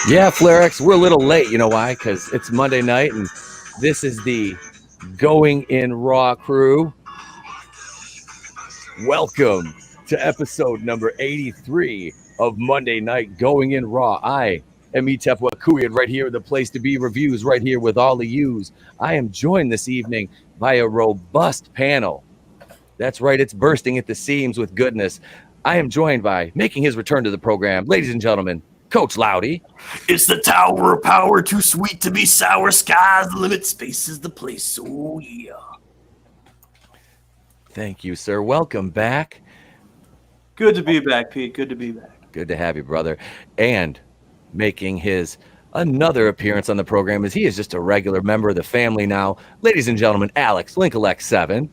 Yeah, FlareX, we're a little late. You know why? Because it's Monday night, and this is the Going in Raw crew. Welcome to episode number 83 of Monday Night Going in Raw. I am Etep Wakuyan right here, the place to be reviews right here with all of yous. I am joined this evening by a robust panel. That's right, it's bursting at the seams with goodness. I am joined by, making his return to the program, ladies and gentlemen, Coach Loudy. It's the tower of power, too sweet to be sour. Sky's the limit, space is the place. Oh, yeah. Thank you, sir. Welcome back. Good to be back, Pete. Good to be back. Good to have you, brother. And making his another appearance on the program, as he is just a regular member of the family now. Ladies and gentlemen, Alex, Linklex7.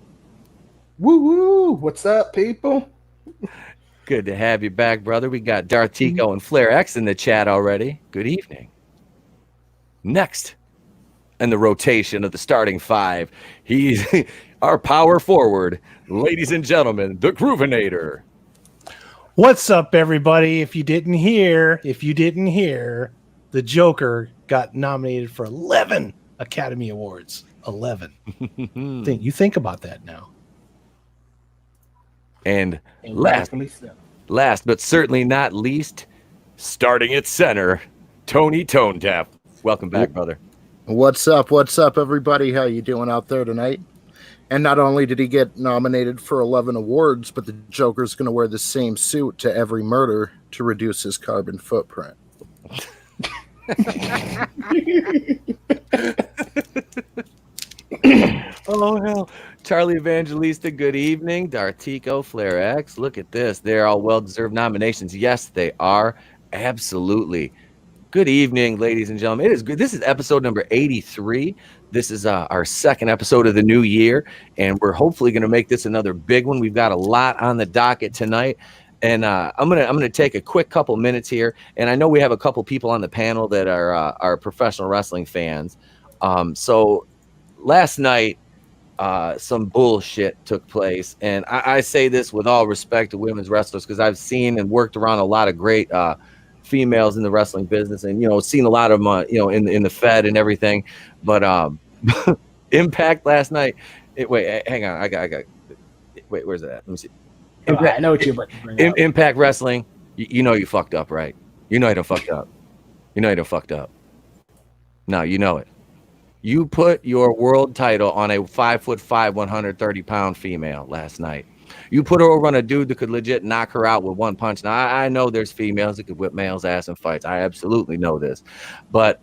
Woo-woo! What's up, people? Good to have you back, brother. We got Dartico and FlareX in the chat already. Good evening. Next in the rotation of the starting five, he's our power forward. Ladies and gentlemen, the Groovinator. What's up, everybody? If you didn't hear, the Joker got nominated for 11 Academy Awards. 11. Think about that now. And last but certainly not least, starting at center, Tony Tonedeaf. Welcome back, brother. What's up? What's up, everybody? How you doing out there tonight? And not only did he get nominated for 11 awards, but the Joker's going to wear the same suit to every murder to reduce his carbon footprint. Oh, hell. Charlie Evangelista, good evening. Dartico, FlareX, look at this. They're all well-deserved nominations. Yes, they are. Absolutely. Good evening, ladies and gentlemen. It is good. This is episode number 83. This is our second episode of the new year, and we're hopefully going to make this another big one. We've got a lot on the docket tonight, and I'm gonna take a quick couple minutes here. And I know we have a couple people on the panel that are professional wrestling fans. So last night, some bullshit took place, and I say this with all respect to women's wrestlers, because I've seen and worked around a lot of great females in the wrestling business, and seen a lot of them in the Fed and everything. But Impact last night. Wait, hang on, I got wait, where's it at? Let me see. I know what you're about to bring up. Impact Wrestling. You know you fucked up, right? You know you done fucked up. You know you done fucked up. No, you know it. You put your world title on a 5'5", 130-pound female last night. You put her over on a dude that could legit knock her out with one punch. Now, I know there's females that could whip males' ass in fights. I absolutely know this. But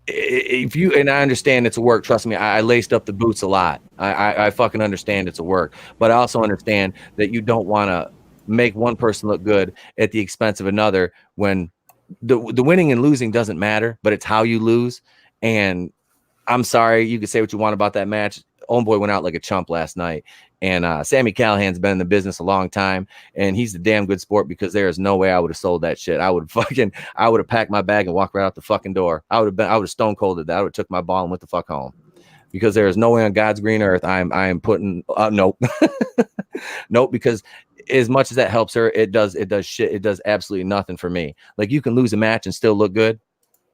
if you, and I understand it's a work, trust me, I laced up the boots a lot. I fucking understand it's a work. But I also understand that you don't want to make one person look good at the expense of another, when the winning and losing doesn't matter, but it's how you lose. And I'm sorry, you can say what you want about that match. Homeboy went out like a chump last night. And Sammy Callahan's been in the business a long time, and he's a damn good sport, because there is no way I would have sold that shit. I would have packed my bag and walked right out the fucking door. I would have stone colded that. I would have took my ball and went the fuck home, because there is no way on God's green earth I am putting nope. Nope, because as much as that helps her, it does shit. It does absolutely nothing for me. Like, you can lose a match and still look good.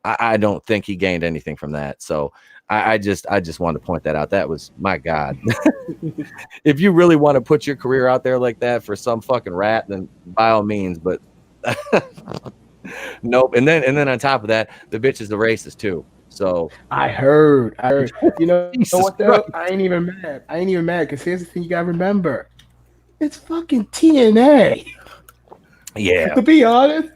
I don't think he gained anything from that. So I just wanted to point that out. That was, my God. If you really want to put your career out there like that for some fucking rat, then by all means. But nope. And then on top of that, the bitch is the racist too. So I heard. You know what though? Christ. I ain't even mad. Because here's the thing you gotta remember: it's fucking TNA. Yeah. To be honest.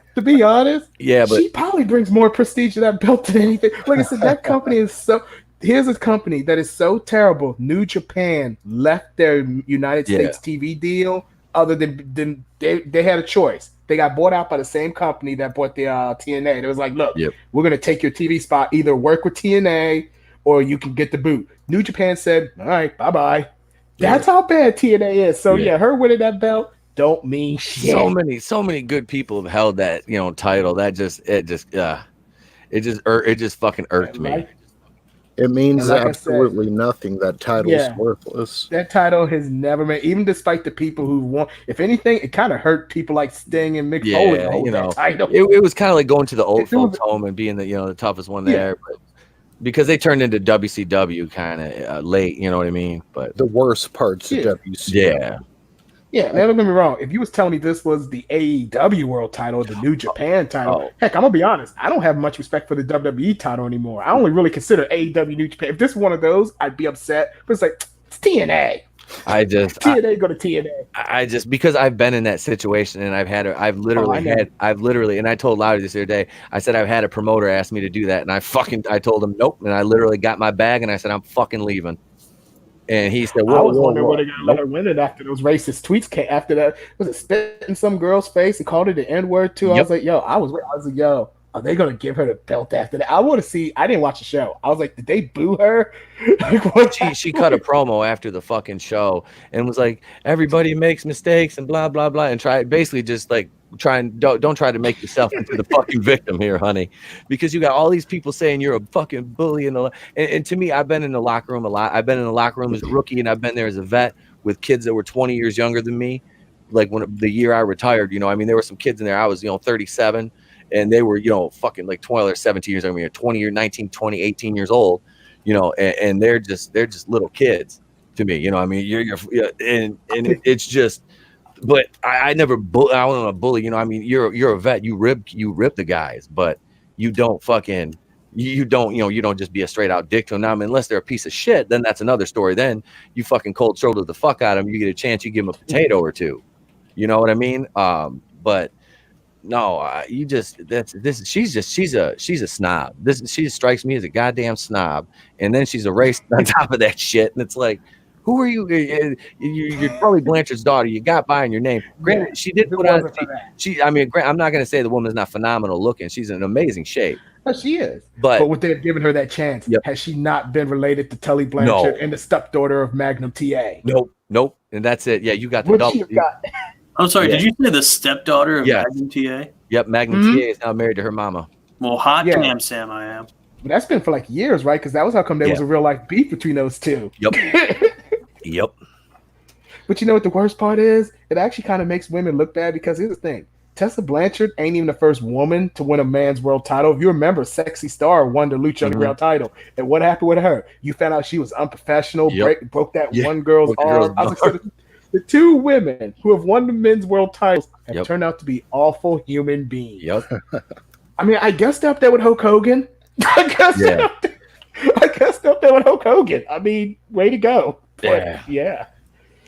Yeah, but she probably brings more prestige to that belt than anything. Like I said, that company is so. Here's a company that is so terrible. New Japan left their United States TV deal. Other than they had a choice. They got bought out by the same company that bought the TNA. It was like, look, we're gonna take your TV spot. Either work with TNA or you can get the boot. New Japan said, all right, bye bye. That's how bad TNA is. So her winning that belt don't mean shit. So many good people have held that title. That just fucking irked me. It means And like I said- absolutely nothing. That title's Yeah. worthless. That title has never been, even despite the people who won. If anything, it kind of hurt people like Sting and Mick Foley to Yeah, hold you know, that title. it was kind of like going to the old It was- folks home and being the toughest one Yeah. there, but because they turned into WCW kind of late, you know what I mean? But The worst parts Yeah. of WCW. yeah, Yeah, now don't get me wrong. If you was telling me this was the AEW World Title, the New Japan title, Oh. heck, I'm gonna be honest. I don't have much respect for the WWE title anymore. I only really consider AEW New Japan. If this was one of those, I'd be upset. But it's like it's TNA. TNA go to TNA. I just because I've been in that situation and I've literally and I told Loudy this other day. I said I've had a promoter ask me to do that, and I told him nope, and I literally got my bag and I said I'm fucking leaving. And he said, I was wondering where they gonna let her win it after those racist tweets came. After that, was it spit in some girl's face and called it the N-word too? I was like, I was like, yo, are they gonna give her the belt after that? I want to see. I didn't watch the show. I was like, did they boo her? Like, what she cut a promo after the fucking show and was like, everybody makes mistakes and blah blah blah, and basically just like don't try to make yourself into the fucking victim here, honey, because you got all these people saying you're a fucking bully and to me, I've been in the locker room a lot. I've been in the locker room as a rookie, and I've been there as a vet with kids that were 20 years younger than me. Like when the year I retired, I mean, there were some kids in there. I was 37, and they were fucking like 12 or 17 years. I mean, 20 or 19, 20, 18 years old. And they're just little kids to me. I mean, it's just. But I never I wasn't a bully. I mean, you're a vet. You rip the guys, but you don't fucking you don't just be a straight out dick to them. Now, I mean, unless they're a piece of shit, then that's another story. Then you fucking cold shoulder the fuck out of them. You get a chance, you give them a potato or two. You know what I mean? But no, she's a snob. She strikes me as a goddamn snob, and then she's a racist on top of that shit. And it's like, who are you? You're probably Blanchard's daughter. You got by in your name. Granted, she did put on. I'm not going to say the woman's not phenomenal looking. She's in amazing shape. No, she is. But with them giving her that chance, has she not been related to Tully Blanchard and the stepdaughter of Magnum TA? Nope. And that's it. Yeah, you got the What double. she have got? I'm sorry. Did you say the stepdaughter of Magnum TA? Yep, Magnum TA is now married to her mama. Well, hot damn, Sam, I am. But that's been for like years, right? Because that was how come there was a real life beef between those two. Yep. But you know what the worst part is? It actually kind of makes women look bad because here's the thing. Tessa Blanchard ain't even the first woman to win a man's world title. If you remember, Sexy Star won the Lucha Underground title. And what happened with her? You found out she was unprofessional, broke that one girl's arm. I was like, the two women who have won the men's world titles have turned out to be awful human beings. I mean, I guess they're up there with Hulk Hogan. I guess they're up there with Hulk Hogan. I mean, way to go. But, yeah.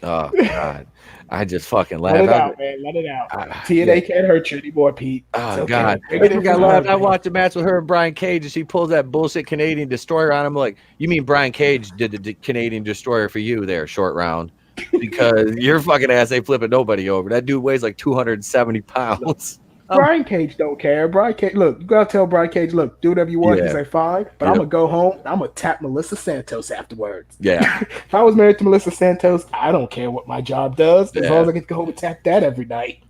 Oh God, I just fucking laugh. Let it out, man. Let it out. TNA can't hurt you anymore, Pete. Oh God, I watched a match with her and Brian Cage, and she pulls that bullshit Canadian Destroyer on him. Like, you mean Brian Cage did the Canadian Destroyer for you there, short round? Because your fucking ass ain't flipping nobody over. That dude weighs like 270 pounds. Brian Cage don't care. Brian Cage, look, you gotta tell Brian Cage, look, do whatever you want. He's like, fine, but I'm gonna go home. I'm gonna tap Melissa Santos afterwards. Yeah. If I was married to Melissa Santos, I don't care what my job does as long as I get to go home and tap that every night.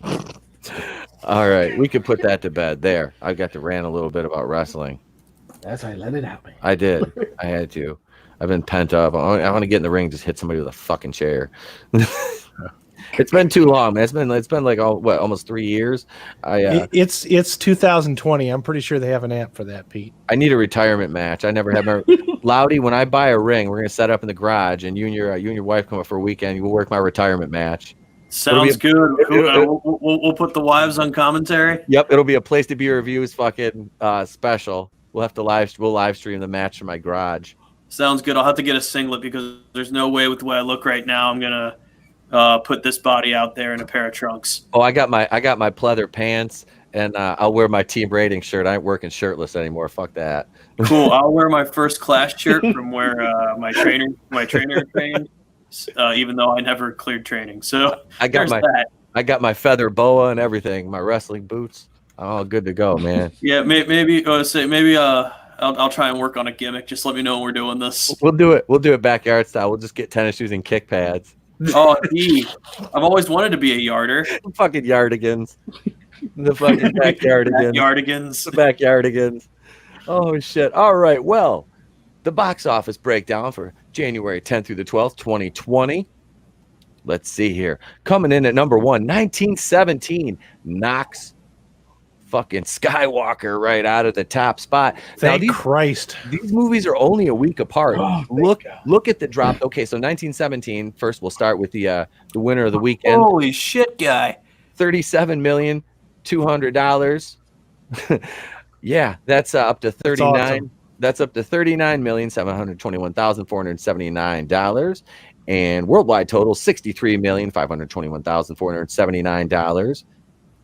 All right, we could put that to bed. There, I got to rant a little bit about wrestling. That's right. Let it out, man. I did. I had to. I've been pent up. I want to get in the ring, just hit somebody with a fucking chair. It's been too long, man. It's been like almost 3 years. It's 2020. I'm pretty sure they have an app for that, Pete. I need a retirement match. I never have my Loudy. When I buy a ring, we're gonna set up in the garage, and you and your wife come up for a weekend. You will work my retirement match. Sounds good. We'll put the wives on commentary. Yep, it'll be a Place to Be Reviews fucking special. We'll have to live stream the match from my garage. Sounds good. I'll have to get a singlet because there's no way with the way I look right now I'm gonna put this body out there in a pair of trunks. Oh, I got my pleather pants, and I'll wear my team rating shirt. I ain't working shirtless anymore. Fuck that. Cool. I'll wear my first class shirt from where my trainer trained, even though I never cleared training. So I got my feather boa and everything. My wrestling boots. I'm all good to go, man. Yeah, maybe I'll try and work on a gimmick. Just let me know when we're doing this. We'll do it backyard style. We'll just get tennis shoes and kick pads. Oh, I've always wanted to be a yarder. Fucking yardigans. The fucking backyardigans. Yardigans. The backyardigans. Oh, shit. All right. Well, the box office breakdown for January 10th through the 12th, 2020. Let's see here. Coming in at number 1, 1917 knocks fucking Skywalker right out of the top spot. Thank Christ. These movies are only a week apart. Oh, Look at the drop. Okay, so 1917. First, we'll start with the winner of the weekend. Holy shit, guy! $37,200,000. Yeah, that's up to 39. awesome. That's up to $39,721,479. And worldwide total $63,521,479.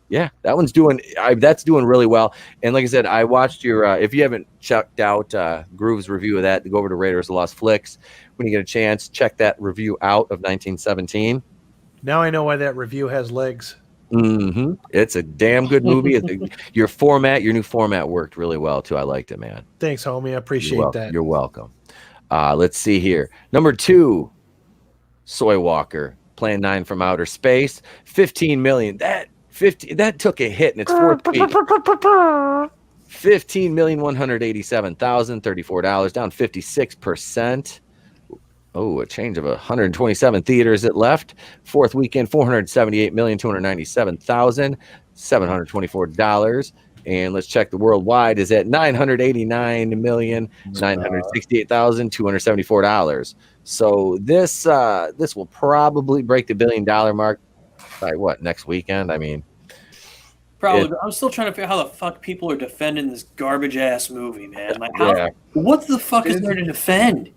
Yeah, that one's doing that's doing really well. And like I said, I watched your if you haven't checked out Groove's review of that, go over to Raiders of the Lost Flicks when you get a chance. Check that review out of 1917. Now I know why that review has legs. Mm-hmm. It's a damn good movie. Your new format worked really well too. I liked it, man. Thanks, homie. I appreciate that. You're welcome. Let's see here. Number 2, Soy Walker, Plan 9 from Outer Space, 15 million. That took a hit in its fourth week. $15,187,034, down 56%. Oh, a change of 127 theaters it left. Fourth weekend, $478,297,724. And let's check the worldwide is at $989,968,274. So this will probably break the $1 billion mark by what, next weekend? I mean, Probably. I'm still trying to figure out how the fuck people are defending this garbage ass movie, man. Like, Yeah. what the fuck is there to defend?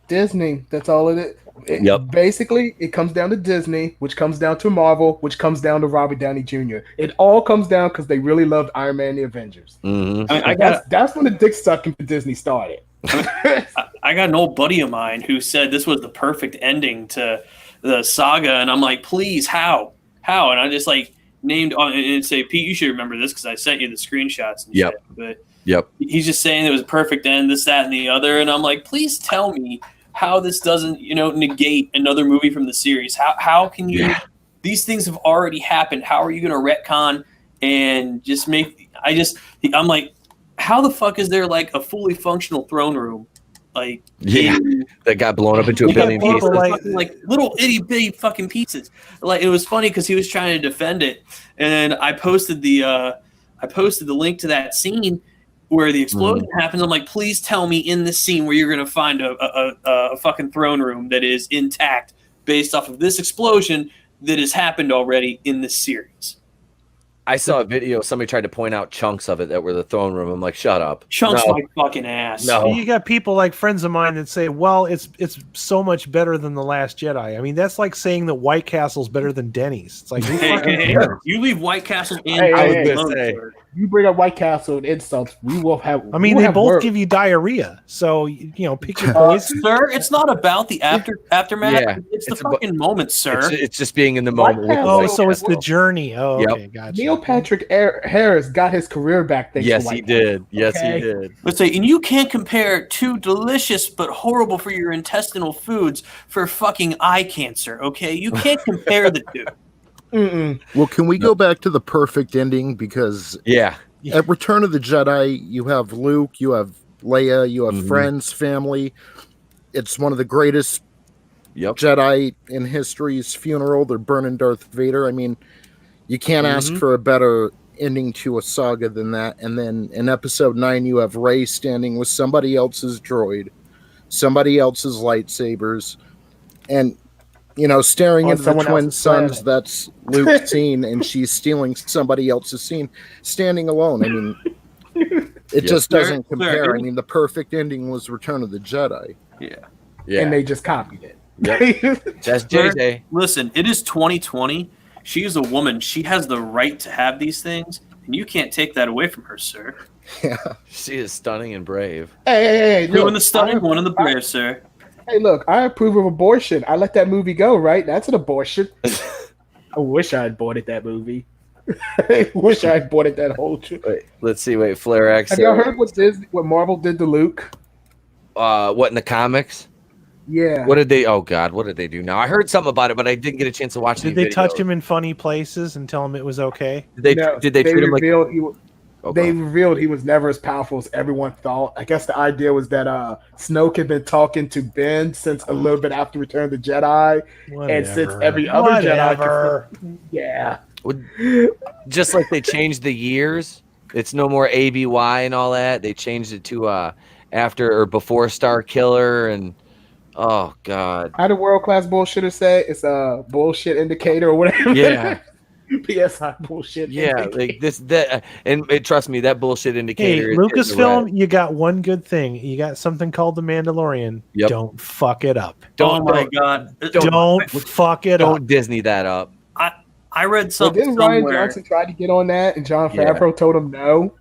Disney. That's all it is. Yep. Basically, it comes down to Disney, which comes down to Marvel, which comes down to Robert Downey Jr. It all comes down because they really loved Iron Man and the Avengers. mhm. I mean, That's when the dick sucking for Disney started. I got an old buddy of mine who said this was the perfect ending to the saga, and I'm like, please, how? And I just like named on and say, Pete, you should remember this because I sent you the screenshots and Yep. shit. But Yep. he's just saying it was a perfect end, this, that, and the other, and I'm like, please tell me how this doesn't, negate another movie from the series. How can you? Yeah. These things have already happened. How are you going to retcon and just make? I'm like, how the fuck is there like a fully functional throne room? Like, Yeah, that got blown up into a You got billion people pieces. like little itty bitty fucking pieces. Like, it was funny because he was trying to defend it, and I posted the link to that scene where the explosion happens. I'm like, please tell me in this scene where you're gonna find a fucking throne room that is intact based off of this explosion that has happened already in this series. I saw a video. Somebody tried to point out chunks of it that were the throne room. I'm like, shut up. Chunks No. my fucking ass. No. You got people like friends of mine that say, well, it's so much better than The Last Jedi. I mean, that's like saying that White Castle's better than Denny's. It's like, who fucking cares? You leave White Castle in. Hey, I was hey, gonna alone, say. sir. You bring up White Castle and insults, we will have. I mean, we will they have both work. give you diarrhea. So, pick your poison. Sir, it's not about the aftermath. Yeah, it's the it's fucking moment, sir. It's just being in the moment. with Castle- the Oh, so White it's the Castle. journey. Oh, Yep. okay, gotcha. Neil Patrick Harris got his career back. Thanks Yes, to White he did. Yes, Okay. he did. Let's say, and you can't compare two delicious but horrible for your intestinal foods for fucking eye cancer, okay? You can't compare the two. Mm-mm. Well, can we go back to the perfect ending? Because Yeah. at Return of the Jedi, you have Luke, you have Leia, you have friends, family. It's one of the greatest Yep. Jedi in history's funeral. They're burning Darth Vader. I mean, you can't ask for a better ending to a saga than that. And then in Episode 9, you have Rey standing with somebody else's droid, somebody else's lightsabers, and staring On at the someone twin else's suns. planet. That's Luke's scene, and she's stealing somebody else's scene, standing alone. I mean, it just doesn't compare. I mean, the perfect ending was Return of the Jedi. Yeah. Yeah. And they just copied it. Yep. That's JJ. Listen, it is 2020. She is a woman. She has the right to have these things, and you can't take that away from her, sir. Yeah. She is stunning and brave. Hey, Two in look, the stunning, one in the brave, sir. Hey, look, I approve of abortion. I let that movie go, right? That's an abortion. I wish I had aborted that movie. I wish I had aborted that whole trip. Wait, let's see. Wait, Flare X. Have y'all heard what Marvel did to Luke? What in the comics? Yeah. What did they? Oh God, what did they do now? I heard something about it, but I didn't get a chance to watch. Did they touch him in funny places and tell him it was okay? Did they? No, Did they treat him like? revealed he was, They revealed he was never as powerful as everyone thought. I guess the idea was that Snoke had been talking to Ben since a little bit after Return of the Jedi, and since every other Jedi, yeah, just like they changed the years, it's no more ABY and all that. They changed it to after or before Star Killer, and oh god, how the world class bullshitter say it's a bullshit indicator or whatever. Yeah. PSI bullshit. Yeah, like that, and trust me, that bullshit indicator. Hey, Lucasfilm, you got one good thing. You got something called the Mandalorian. Yep. Don't fuck it up. Oh my god! Don't fuck it up. Don't Disney that up. I read something didn't Ryan somewhere. Johnson try to get on that, and Jon Favreau told him no?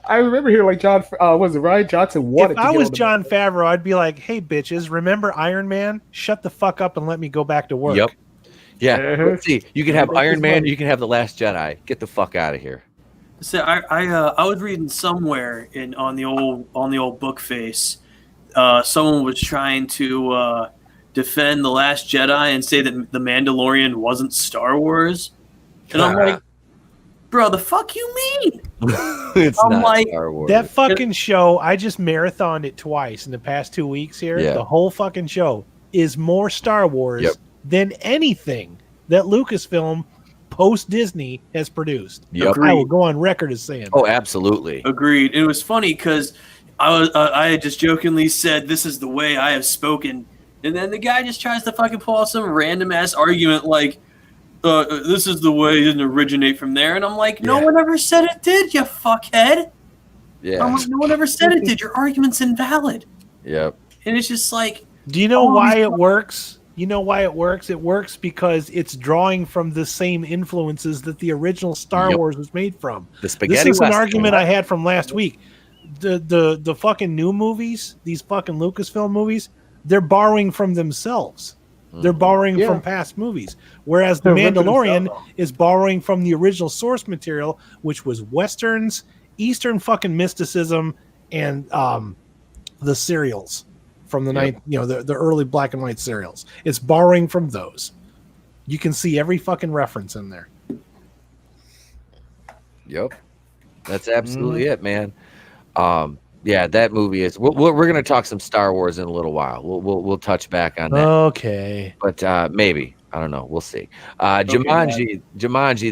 I remember hearing like Ryan Johnson wanted. If I was Jon Favreau, I'd be like, "Hey, bitches, remember Iron Man? Shut the fuck up and let me go back to work." Yep. Yeah. Let's see. You can have Iron Man. You can have the Last Jedi. Get the fuck out of here. So I was reading somewhere on the old book face, someone was trying to defend the Last Jedi and say that the Mandalorian wasn't Star Wars, and I'm like, bro, the fuck you mean? It's I'm not like, Star Wars. That fucking show, I just marathoned it twice in the past 2 weeks here. Yeah. The whole fucking show is more Star Wars than anything that Lucasfilm post Disney has produced. Yep. I will go on record as saying. Oh, absolutely. Agreed. It was funny because I had just jokingly said, "This is the way I have spoken," and then the guy just tries to fucking pull out some random ass argument like, "This is the way," it didn't originate from there, and I'm like, "No one ever said it did, you fuckhead." Yeah. I'm like, "No one ever said it did. Your argument's invalid." Yep. And it's just like, do you know why it works? You know why it works? It works because it's drawing from the same influences that the original Star Wars was made from. The spaghetti This is an Western. argument I had from last week. The fucking new movies, these fucking Lucasfilm movies, they're borrowing from themselves. They're borrowing from past movies. Whereas The Mandalorian is borrowing from the original source material, which was Westerns, Eastern fucking mysticism, and the serials. From the the early black and white serials. It's borrowing from those. You can see every fucking reference in there. Yep. That's absolutely it, man. Yeah, that movie is. We're going to talk some Star Wars in a little while. We'll touch back on that. Okay. But maybe. I don't know. We'll see. Jumanji,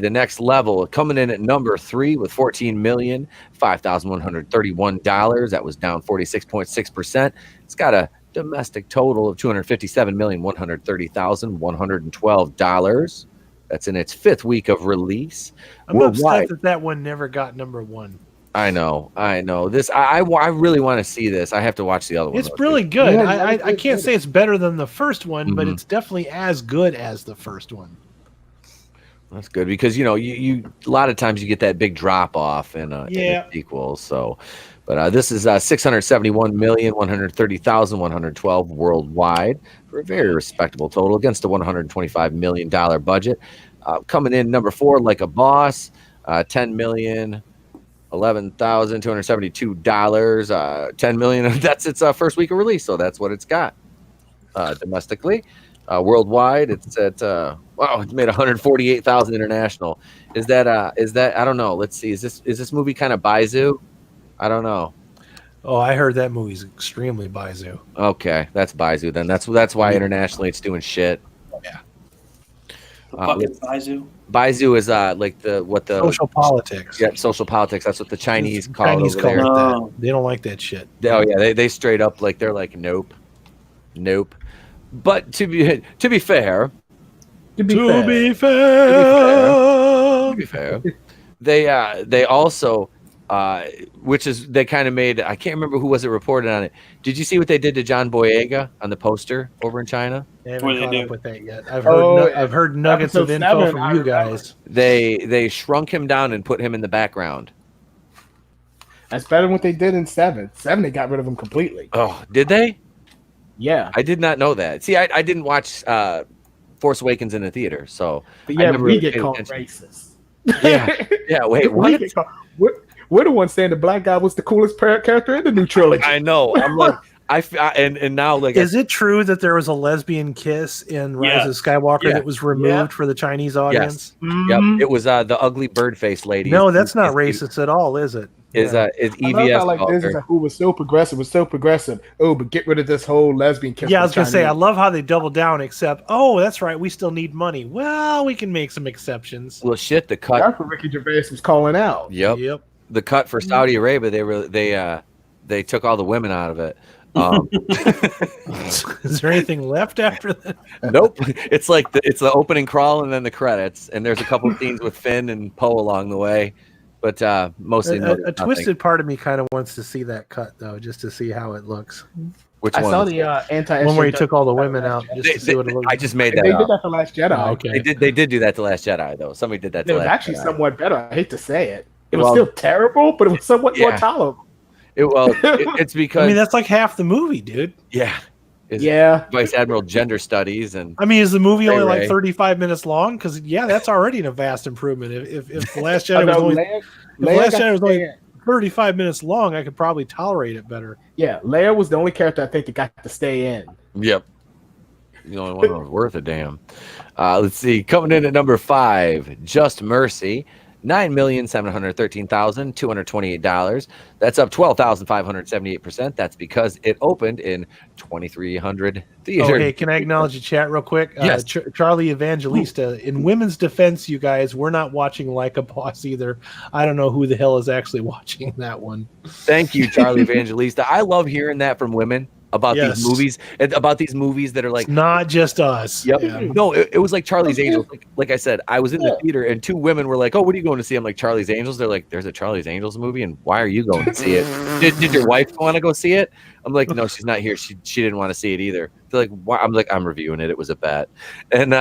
the next level, coming in at number 3 with $14,005,131. That was down 46.6%. It's got a domestic total of $257,130,112. That's in its 5th week of release. I'm upset that one never got number 1. I know. This I really want to see this. I have to watch the other one. It's really good. I can't say it's better than the first one, but it's definitely as good as the first one. That's good because you a lot of times you get that big drop off in a sequel. So, but this is 671,130,112 worldwide for a very respectable total against a $125 million budget. Coming in number 4, Like a Boss, $10,011,272. $10 million. That's its first week of release, so that's what it's got domestically. Worldwide, it's at it's made 148,000 international. Is that I don't know. Let's see. Is this movie kind of Baizu? I don't know. Oh, I heard that movie's extremely Baizu. Okay, that's Baizu then. That's why internationally it's doing shit. Yeah. Fucking Baizu. Baizu is like the social politics. Yeah, social politics. That's what the Chinese call it. That. They don't like that shit. Oh yeah, they straight up they're like nope. But to be fair, they also which is they kind of made. I can't remember who was it reported on it. Did you see what they did to John Boyega on the poster over in China? I haven't caught up with that yet. I've heard nuggets of info from you guys. They shrunk him down and put him in the background. That's better than what they did in 7. 7, they got rid of him completely. Oh, did they? Yeah. I did not know that. See, I didn't watch Force Awakens in the theater, so. But yeah, we get called racist. Yeah. Wait, what? We're the ones saying the black guy was the coolest character in the new trilogy. I know. And now like Is it true that there was a lesbian kiss in Rise of Skywalker Yeah. that was removed for the Chinese audience? Yep, it was the ugly bird face lady. No, that's not racist at all, is it? Is I love EVS how like this is who was so progressive. Oh, but get rid of this whole lesbian kiss. Yeah, I was gonna say I love how they double down. Except, oh, that's right, we still need money. Well, we can make some exceptions. Well, shit, the cut. That's what Ricky Gervais was calling out. Yep. The cut for Saudi Arabia, they took all the women out of it. Is there anything left after that? Nope. It's like it's the opening crawl and then the credits, and there's a couple of scenes with Finn and Poe along the way, but mostly a twisted part of me kind of wants to see that cut though, just to see how it looks. Which I one? saw the anti. One where he took all the women out just to see what it looked like. I just made that. They up. did that for Last Jedi. Oh, okay. They did do that to Last Jedi though. Somebody did that. It To was Last actually Jedi. somewhat better. I hate to say it. It was still terrible, but it was somewhat more tolerable. It's because I mean that's like half the movie, dude. Yeah. Vice Admiral Gender Studies and I mean, is the movie only Ray. like 35 minutes long? Because that's already a vast improvement. If the Last Jedi was only Last Jedi was only 35 minutes long, I could probably tolerate it better. Yeah, Leia was the only character I think that got to stay in. Yep. The only one that was worth a damn. Let's see. Coming in at number 5, Just Mercy. $9,713,228. That's up 12,578%. That's because it opened in 2,300 theaters. Oh, hey, can I acknowledge the chat real quick? Yes. Charlie Evangelista. In women's defense, you guys, we're not watching Like a Boss either. I don't know who the hell is actually watching that one. Thank you, Charlie Evangelista. I love hearing that from women about these movies that are like it's not just us. Yep. Yeah. No, it was like Charlie's Angels. Like I said, I was in the theater and 2 women were like, "Oh, what are you going to see?" I'm like, "Charlie's Angels." They're like, "There's a Charlie's Angels movie, and why are you going to see it? Did your wife want to go see it?" I'm like, "No, she's not here. She didn't want to see it either." They're like, "Why?" I'm like, "I'm reviewing it. It was a bet." And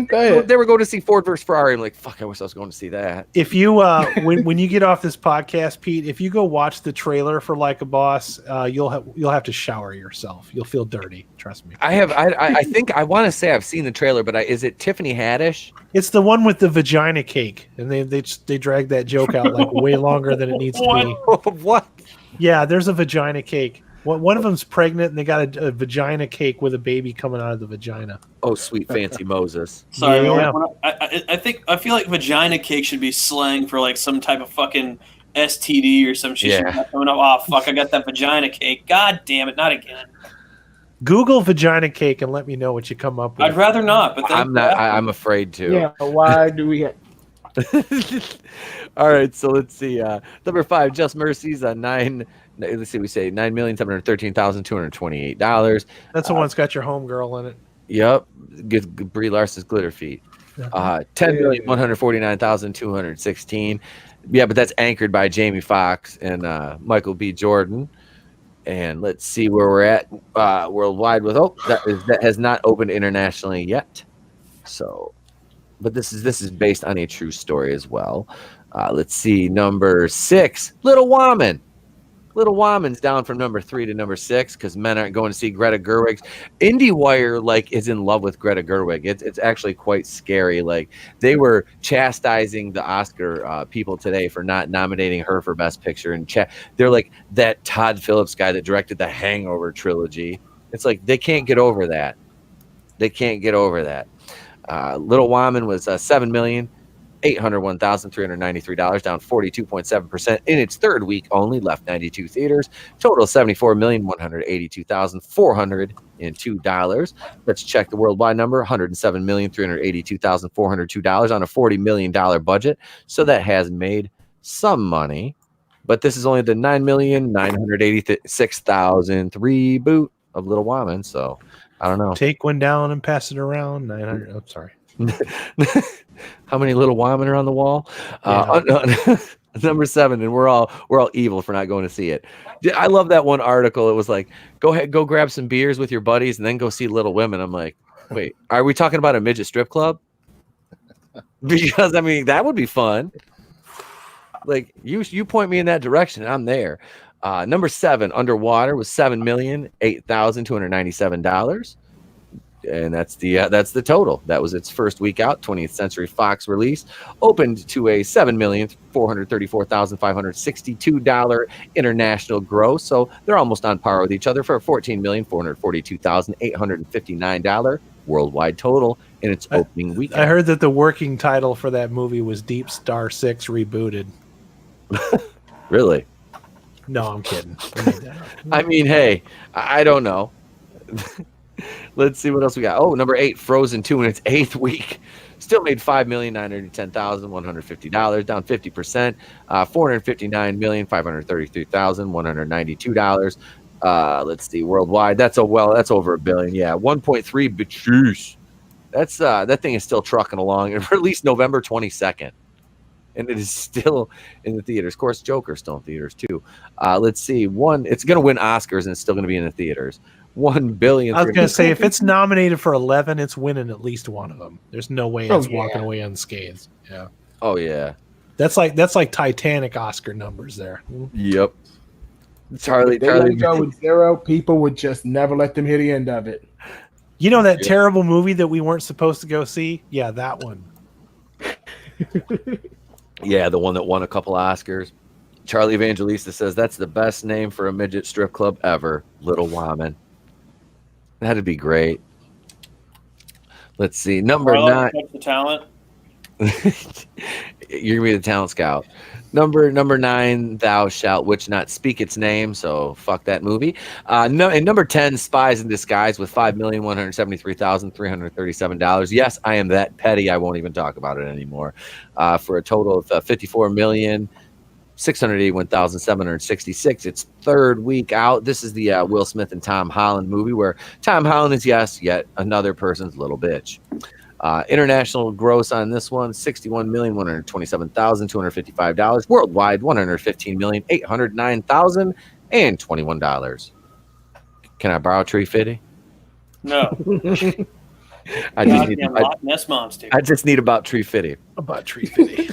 go ahead. they were going to see Ford versus Ferrari. I'm like, "Fuck, I wish I was going to see that." If you when you get off this podcast, Pete, if you go watch the trailer for Like a Boss, you'll have to shower yourself. You'll feel dirty. Trust me. I think I want to say I've seen the trailer, but is it Tiffany Haddish? It's the one with the vagina cake, and they drag that joke out like way longer than it needs to be. What? Yeah, there's a vagina cake. One of them's pregnant, and they got a vagina cake with a baby coming out of the vagina. Oh, sweet fancy Moses. Sorry, Yeah. I feel like vagina cake should be slang for like some type of fucking STD or some shit. Yeah. Coming up. Oh fuck! I got that vagina cake. God damn it! Not again. Google vagina cake and let me know what you come up with. I'd rather not, but I'm not. I'm afraid to. Yeah, why do we have... All right, so let's see. Number 5, Just Mercy's let's see, we say $9,713,228. That's the one that's got your homegirl in it. Yep. Brie Larson's glitter feet. $10,149,216. Yeah, but that's anchored by Jamie Foxx and Michael B. Jordan. And let's see where we're at worldwide with that has not opened internationally yet. So, but this is based on a true story as well. Let's see, number 6, Little Woman. Little Woman's down from number 3 to number 6 because men aren't going to see Greta Gerwig's. IndieWire is in love with Greta Gerwig. It's actually quite scary. Like they were chastising the Oscar people today for not nominating her for Best Picture, and they're like that Todd Phillips guy that directed the Hangover trilogy. It's like they can't get over that. They can't get over that. Little Woman was $7,801,393, down 42.7% in its third week only, left 92 theaters, total $74,182,402. Let's check the worldwide number, $107,382,402 on a $40 million budget, so that has made some money, but this is only the $9,986,000 reboot of Little Woman, so I don't know. Take one down and pass it around. 900. I'm sorry. How many Little Women are on the wall? Number 7, and we're all evil for not going to see it. I love that one article. It was like, go ahead, go grab some beers with your buddies, and then go see Little Women. I'm like, wait, are we talking about a midget strip club? Because I mean, that would be fun. Like you point me in that direction, and I'm there. Number 7, Underwater, was $7,008,297. And that's the total. That was its first week out. 20th Century Fox release opened to a $7,434,562 international gross. So they're almost on par with each other for a $14,442,859 worldwide total in its opening weekend. I heard that the working title for that movie was Deep Star 6 Rebooted. Really? No, I'm kidding. I made that up. I mean, hey, I don't know. Let's see what else we got. Oh, number 8, Frozen 2 in its 8th week. Still made $5,910,150, down 50%. $459,533,192. Let's see, worldwide. That's over $1 billion. Yeah, 1.3 bitches. That's that thing is still trucking along. It released November 22nd. And it is still in the theaters. Of course, Joker's still in theaters too. Let's see. It's going to win Oscars and it's still going to be in the theaters. 1 billion. I was going to say, if it's nominated for 11, it's winning at least one of them. There's no way it's walking away unscathed. Yeah. Oh yeah. That's like Titanic Oscar numbers there. Yep. Charlie. Go with 0. People would just never let them hear the end of it. You know that terrible movie that we weren't supposed to go see? Yeah, that one. Yeah, the one that won a couple Oscars. Charlie Evangelista says that's the best name for a midget strip club ever. Little Woman. That'd be great. Let's see. Number 9. The talent. You're gonna be the talent scout. Number 9, Thou Shalt Which Not Speak Its Name. So fuck that movie. And number 10, Spies in Disguise with $5,173,337. Yes, I am that petty. I won't even talk about it anymore. For a total of $54,681,766. It's 3rd week out. This is the Will Smith and Tom Holland movie where Tom Holland is yet another person's little bitch. International gross on this one, $61,127,255. Worldwide, $115,809,021. Can I borrow Tree Fitty? No. I just need about Tree Fitty. About Tree Fitty.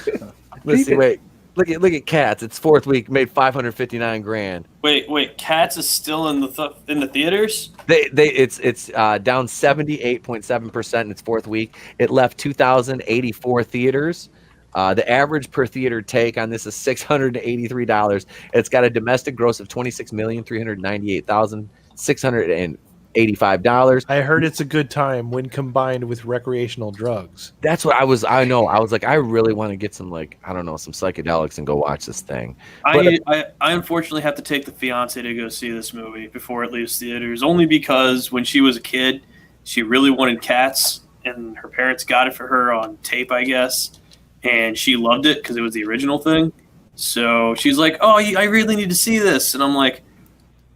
Let's see. Wait. Look at Cats. It's 4th week, made $559,000. Wait. Cats is still in the theaters? It's down 78.7% in its 4th week. It left 2,084 theaters. The average per theater take on this is $683. It's got a domestic gross of $26,398,685. I heard it's a good time when combined with recreational drugs. That's what I was like, I really want to get some, some psychedelics and go watch this thing. I unfortunately have to take the fiance to go see this movie before it leaves theaters, only because when she was a kid, she really wanted Cats, and her parents got it for her on tape, I guess, and she loved it because it was the original thing. So she's like, oh, I really need to see this. And I'm like,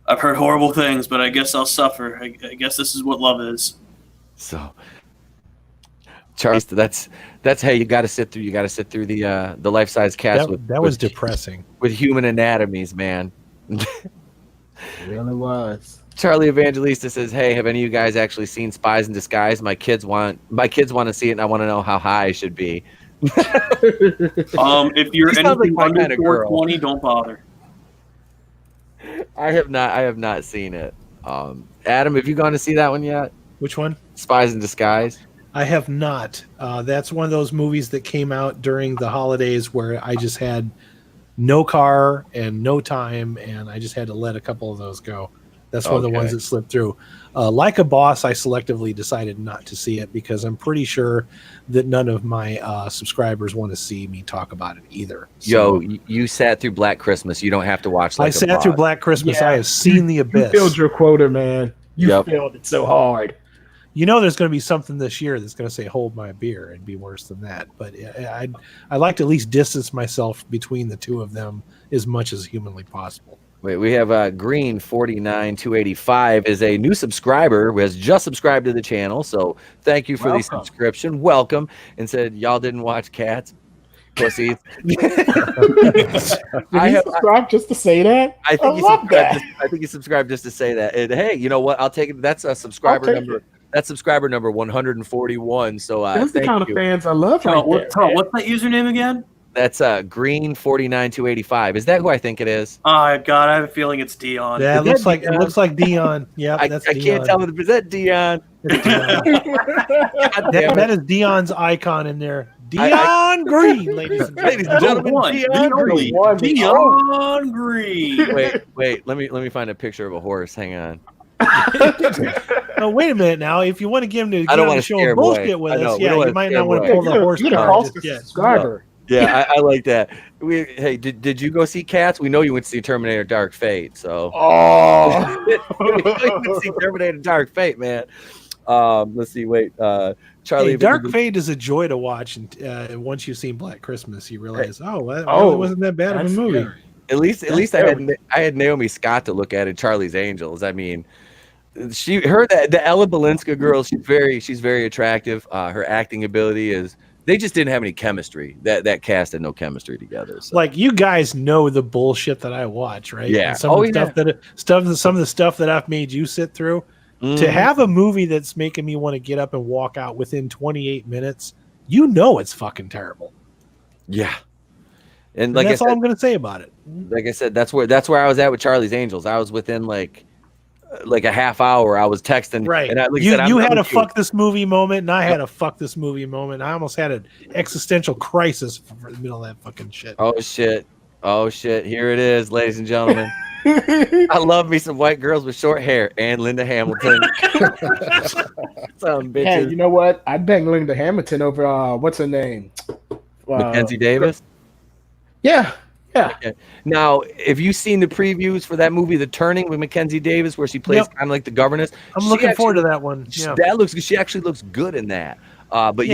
I've heard horrible things, but I guess I'll suffer. I guess this is what love is. So, Charles, that's hey, you got to sit through the life-size Cats. That was depressing. With human anatomies, man. It really was. Charlie Evangelista says, "Hey, have any of you guys actually seen Spies in Disguise? My kids want to see it, and I want to know how high I should be." If you're anything under 420, don't bother. I have not seen it. Adam, have you gone to see that one yet? Which one? Spies in Disguise. I have not. That's one of those movies that came out during the holidays where I just had no car and no time, and I just had to let a couple of those go. That's one of the ones that slipped through. Like a Boss, I selectively decided not to see it because I'm pretty sure that none of my subscribers want to see me talk about it either. So, you sat through Black Christmas. You don't have to watch I sat through Black Christmas. Yeah. I have seen The Abyss. You filled your quota, man. You filled it so hard. You know there's going to be something this year that's going to say, hold my beer, and be worse than that. But I'd like to at least distance myself between the two of them as much as humanly possible. Wait, we have Green 49285 is a new subscriber who has just subscribed to the channel. So thank you for the subscription. Welcome. And said y'all didn't watch Cats. Pussies. Did he subscribe just to say that? I think he subscribed just to say that. And hey, you know what? I'll take it. That's a subscriber number. That's subscriber number 141. So that's the kind of fans I love. What's that username again? That's Green 49285. Is that who I think it is? Oh God, I have a feeling it's Dion. Yeah, it looks like Dion. Yeah, I can't tell. Is that Dion? That is Dion's icon in there. Dion Green, ladies and gentlemen. Dion Green. Dion Green. Wait. Let me find a picture of a horse. Hang on. No, wait a minute now. If you want to give him to I don't want to to show scare him bullshit with us, you might not want to pull the horse card just yet. Subscriber. Yeah, I like that. Hey, did you go see Cats? We know you went to see Terminator Dark Fate. So you went to see Terminator Dark Fate, man. Let's see. Wait, Charlie. Hey, Dark Fate is a joy to watch, and once you've seen Black Christmas, you realize, it really wasn't that bad of a movie. Scary. At least I had Naomi Scott to look at in Charlie's Angels. I mean, the Ella Balinska girl. She's very attractive. Her acting ability is. They just didn't have any chemistry. That cast had no chemistry together. So. Like, you guys know the bullshit that I watch, right? Yeah. And some of the stuff that I've made you sit through. To have a movie that's making me want to get up and walk out within 28 minutes, it's fucking terrible. Yeah. And that's all I'm going to say about it. Like I said, that's where I was at with Charlie's Angels. I was within like a half hour. I was texting. Right. And you had a fuck this movie moment, and I had a fuck this movie moment. I almost had an existential crisis for the middle of that fucking shit. Oh shit. Here it is, ladies and gentlemen. I love me some white girls with short hair and Linda Hamilton. Some bitches. Hey, you know what? I'd bang Linda Hamilton over what's her name? Mackenzie Davis. Yeah. Now, have you seen the previews for that movie, The Turning, with Mackenzie Davis, where she plays kind of like the governess? I'm looking forward to that one. Yeah. She actually looks good in that. But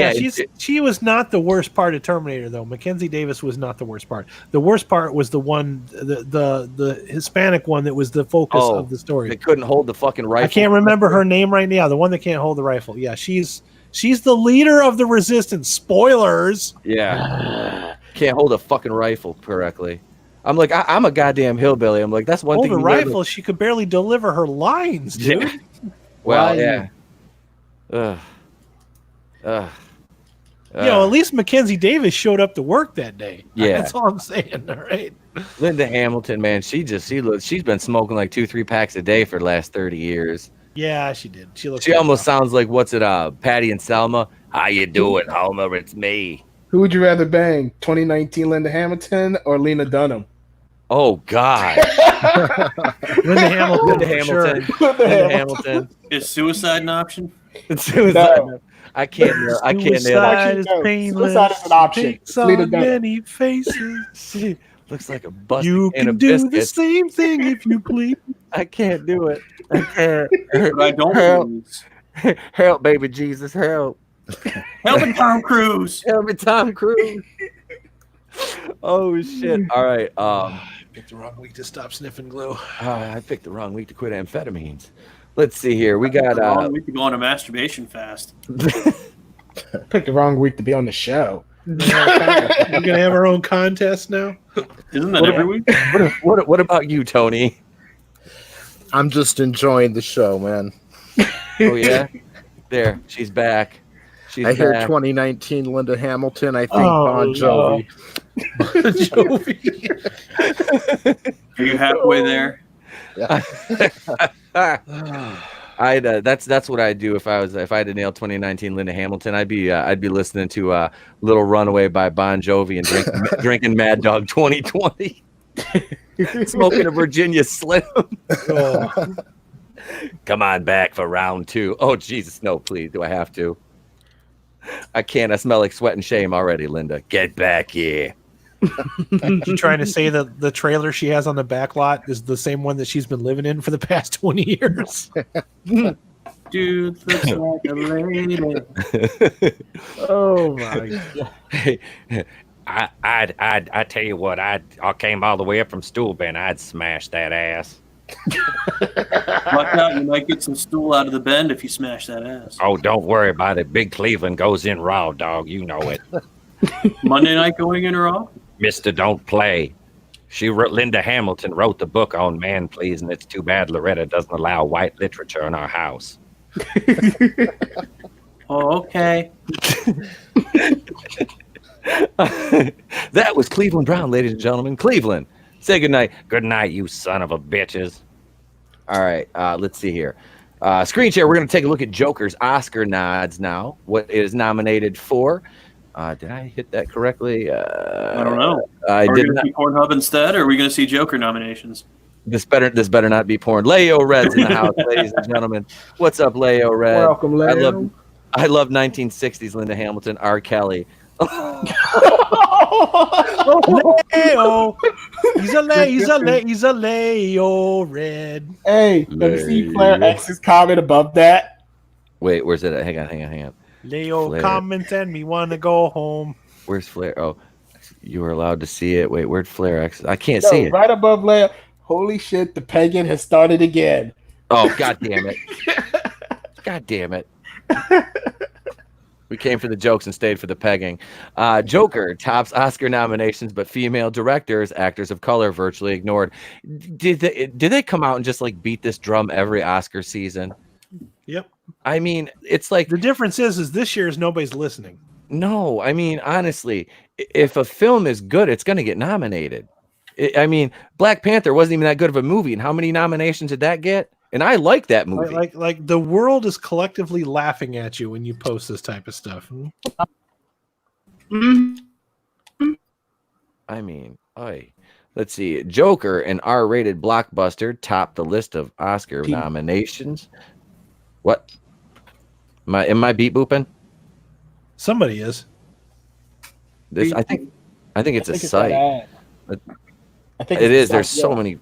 she was not the worst part of Terminator, though. Mackenzie Davis was not the worst part. The worst part was the one, the Hispanic one that was the focus of the story. They couldn't hold the fucking rifle. I can't remember her name right now. The one that can't hold the rifle. Yeah, she's the leader of the resistance. Spoilers. Yeah, can't hold a fucking rifle correctly. I'm like, I'm a goddamn hillbilly. I'm like, that's one thing. Hold a rifle. She could barely deliver her lines, dude. Yeah. Well, yeah. At least Mackenzie Davis showed up to work that day. Yeah, that's all I'm saying. All right. Linda Hamilton, man, she's been smoking like 2-3 packs a day for the last 30 years. Yeah, she did. She almost sounds like Patty and Selma. How you doing, Homer? It's me. Who would you rather bang, 2019 Linda Hamilton or Lena Dunham? Oh God. Linda Hamilton. Sure. Linda Hamilton. Is suicide an option? It's suicide. No. I can't nail it. Suicide is an option. On many faces. She looks like a bust. You can do the same thing if you please. I can't do it. I can't. But I don't. Help, baby Jesus, help. Help me, Tom Cruise. Help me, Tom Cruise. Oh shit! All right. I picked the wrong week to stop sniffing glue. I picked the wrong week to quit amphetamines. Let's see here. We got wrong week to go on a masturbation fast. Picked the wrong week to be on the show. We're gonna have our own contest now. Isn't that every week? What about you, Tony? I'm just enjoying the show, man. Oh yeah. There, she's back. I hear 2019 Linda Hamilton. I think Bon Jovi. Bon Jovi. Are you halfway there? Yeah. That's what I'd do if I had to nail 2019 Linda Hamilton. I'd be listening to Little Runaway by Bon Jovi and drinking Mad Dog 2020, smoking a Virginia Slim. Oh. Come on back for round 2. Oh Jesus, no, please. Do I have to? I can't. I smell like sweat and shame already, Linda. Get back here. You trying to say that the trailer she has on the back lot is the same one that she's been living in for the past 20 years? Dude looks like a lady. Oh my god. I tell you what, I came all the way up from stool bend. I'd smash that ass. Watch out, you might get some stool out of the bend if you smash that ass. Oh, don't worry about it. Big Cleveland goes in raw, dog. You know it. Monday night going in raw? Mister, don't play. Linda Hamilton wrote the book on man please, and it's too bad Loretta doesn't allow white literature in our house. Oh, okay. That was Cleveland Brown, ladies and gentlemen. Cleveland. Say goodnight. Good night, you son of a bitches. All right, let's see here. Screen share. We're going to take a look at Joker's Oscar nods now. What it is nominated for? Did I hit that correctly? I don't know. I Are we did going to not. see Pornhub instead, or are we going to see Joker nominations? This better not be porn. Leo Red's in the house, ladies and gentlemen. What's up, Leo Red? Welcome, Leo. I love 1960s Linda Hamilton, R. Kelly. Leo, he's a Leo Red. Hey, let me see Flair X's comment above that. Wait, where's it at? Hang on. Leo Flair. comments and me want to go home. Where's Flair? Oh, you were allowed to see it. Wait, where'd Flair X? I can't see it. Right above Leo. Holy shit, the pagan has started again. Oh, god damn it. God damn it. We came for the jokes and stayed for the pegging. Joker tops Oscar nominations, but female directors, actors of color, virtually ignored. Did they come out and just like beat this drum every Oscar season? Yep. I mean, it's like the difference is this year's nobody's listening. No, I mean, honestly, if a film is good, it's going to get nominated. I mean, Black Panther wasn't even that good of a movie, and how many nominations did that get? And I like that movie. Like the world is collectively laughing at you when you post this type of stuff. I mean, let's see. Joker, an R-rated blockbuster, topped the list of Oscar nominations. What? Am I beat booping? Somebody is. This I think it's a site. I think it is. There's so many.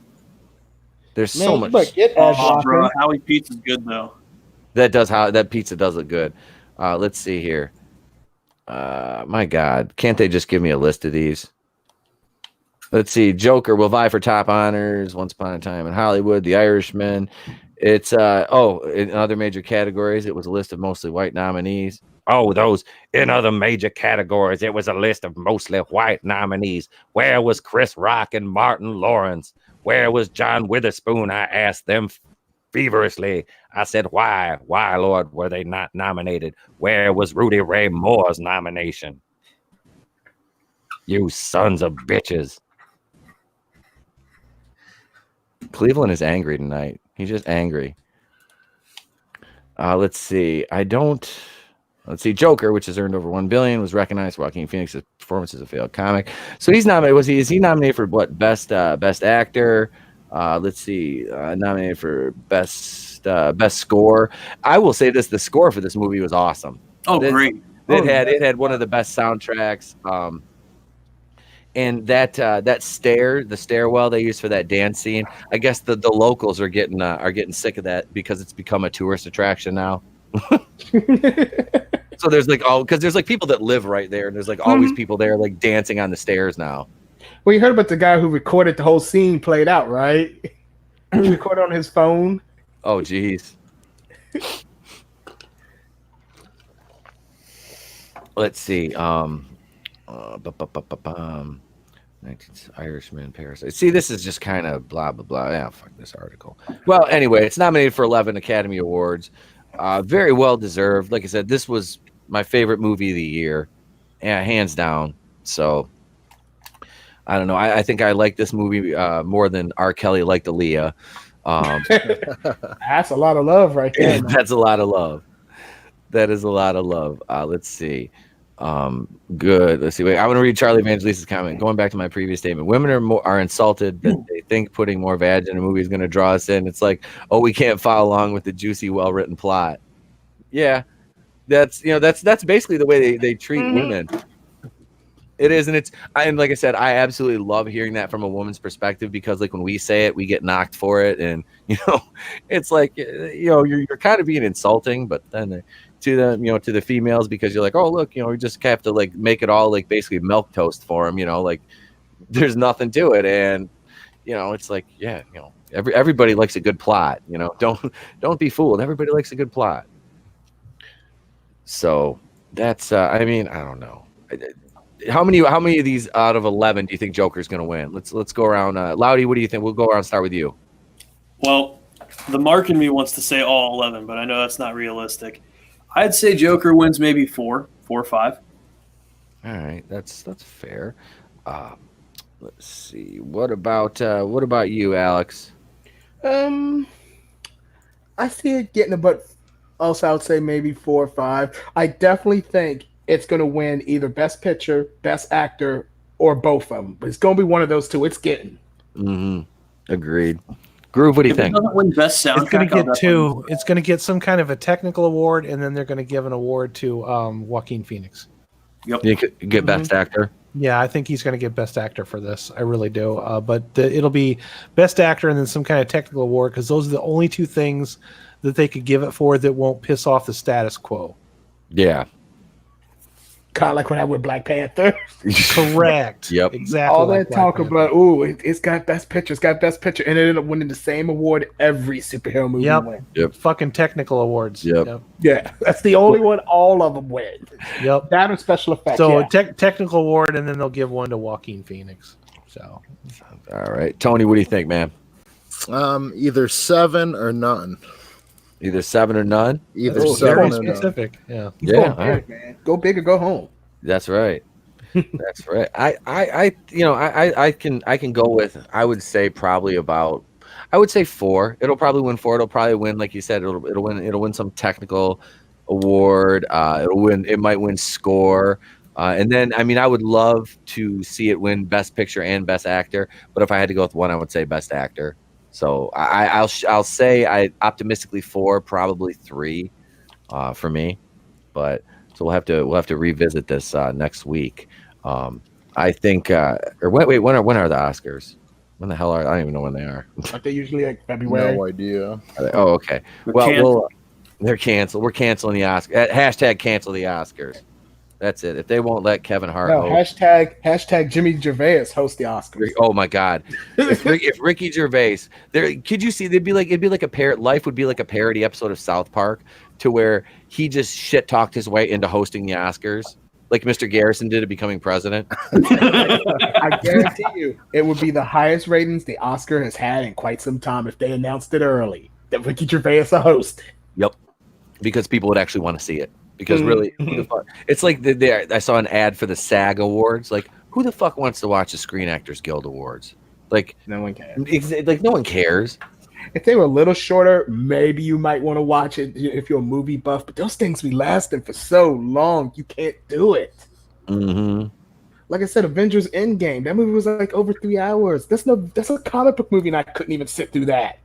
There's so much. Bro, Howie Pizza's good though. That pizza does look good. Let's see here. My God, can't they just give me a list of these? Let's see. Joker will vie for top honors. Once Upon a Time in Hollywood, The Irishman. It's in other major categories, it was a list of mostly white nominees. Oh, those in other major categories, it was a list of mostly white nominees. Where was Chris Rock and Martin Lawrence? Where was John Witherspoon? I asked them feverishly. I said, why, Lord, were they not nominated? Where was Rudy Ray Moore's nomination? You sons of bitches. Cleveland is angry tonight. He's just angry. Let's see. Let's see. Joker, which has earned over $1 billion, was recognized for Joaquin Phoenix's performance as a failed comic. So he's nominated. Is he nominated for what? Best actor? Let's see. Nominated for best score. I will say this: the score for this movie was awesome. Oh, great! It had one of the best soundtracks. And the stairwell they used for that dance scene. I guess the locals are getting sick of that because it's become a tourist attraction now. So there's because there's like people that live right there, and there's like always people there like dancing on the stairs now. Well, you heard about the guy who recorded the whole scene played out, right? He recorded on his phone. Oh, geez. Let's see. 19th Irishman, Parasite. See, this is just kind of blah blah blah. Yeah, fuck this article. Well, anyway, it's nominated for 11 Academy Awards. Very well deserved. Like I said, this was my favorite movie of the year, hands down. So I don't know. I think I like this movie more than R. Kelly liked Aaliyah. That's a lot of love right there. That's a lot of love. That is a lot of love. Let's see. Good. Let's see. Wait, I want to read Charlie Evangelista's comment. Going back to my previous statement, women are insulted that they think putting more vag in a movie is going to draw us in. It's like, oh, we can't follow along with the juicy, well-written plot. Yeah, that's basically the way they treat women. It is, and like I said, I absolutely love hearing that from a woman's perspective because, like, when we say it, we get knocked for it, and it's like, you're kind of being insulting, but then to the females because you're like, oh look, we just have to like make it all like basically milk toast for them, like there's nothing to it, and it's like, yeah, everybody likes a good plot, don't be fooled. Everybody likes a good plot. So that's I mean, I don't know. How many of these out of 11 do you think Joker's going to win? Let's go around. Loudy, what do you think? We'll go around. Start with you. Well, the mark in me wants to say all 11, but I know that's not realistic. I'd say Joker wins maybe 4 or 5. All right, that's fair. Let's see. What about you, Alex? I see it getting a but. Also, I would say maybe 4 or 5. I definitely think it's going to win either Best Picture, Best Actor, or both of them. But it's going to be one of those two. It's getting. Mm-hmm. Agreed. Groove, what do you If it think? doesn't win best soundtrack, It's going to I'll get definitely- two. It's going to get some kind of a technical award, and then they're going to give an award to Joaquin Phoenix. Yep. You could get Best Actor. Yeah, I think he's going to get Best Actor for this. I really do. But it'll be Best Actor and then some kind of technical award because those are the only two things that they could give it for that won't piss off the status quo. Yeah. Kind of like when I went Black Panther. Correct. Yep. Exactly. All like that talk Black about, it's got Best Picture, it's got Best Picture, and it ended up winning the same award every superhero movie Yep. win. Yep. Fucking technical awards. Yep. Yeah, that's the only one all of them win. Yep. That or special effects. So yeah. technical award, and then they'll give one to Joaquin Phoenix. So All right. Tony, what do you think, man? Either 7 or none. Either 7 or none? Either Oh, 7 very or none. specific. Yeah. He's Yeah, going all right. big, man. Go big or go home. That's right. That's right. I can go with, I would say probably about, I would say 4. It'll probably win 4. It'll probably win, like you said, it'll win some technical award. It might win score. And then, I mean, I would love to see it win Best Picture and Best Actor. But if I had to go with one, I would say Best Actor. So I'll say I optimistically 4, probably 3, for me. But so we'll have to revisit this next week. I think or wait, when are the Oscars? When the hell are I don't even know when they are. Aren't they usually like February? No idea. Are they? Oh, okay. Well, they're canceled. We're canceling the Oscars. Hashtag cancel the Oscars. That's it. If they won't let Kevin Hart No, host, hashtag Jimmy Gervais host the Oscars. oh my God! If Ricky Gervais, could you see? It'd be like a life would be like a parody episode of South Park, to where he just shit talked his way into hosting the Oscars, like Mr. Garrison did at becoming president. I guarantee you, it would be the highest ratings the Oscar has had in quite some time if they announced it early that Ricky Gervais is a host. Yep, because people would actually want to see it. Because really, who the fuck? It's like I saw an ad for the SAG Awards. Like, who the fuck wants to watch the Screen Actors Guild Awards? Like, No one cares. like no one cares. If they were a little shorter, maybe you might want to watch it if you're a movie buff. But those things be lasting for so long, you can't do it. Mm-hmm. Like I said, Avengers Endgame. That movie was like over 3 hours. That's a comic book movie, and I couldn't even sit through that.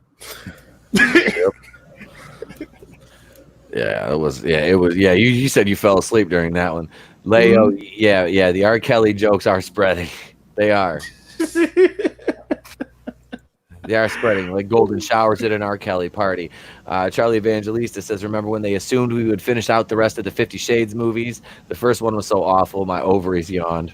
Yeah, it was. Yeah, it was. Yeah, you said you fell asleep during that one, Leo. Yeah. The R. Kelly jokes are spreading. They are. They are spreading like golden showers at an R. Kelly party. Charlie Evangelista says, "Remember when they assumed we would finish out the rest of the 50 Shades movies? The first one was so awful, my ovaries yawned."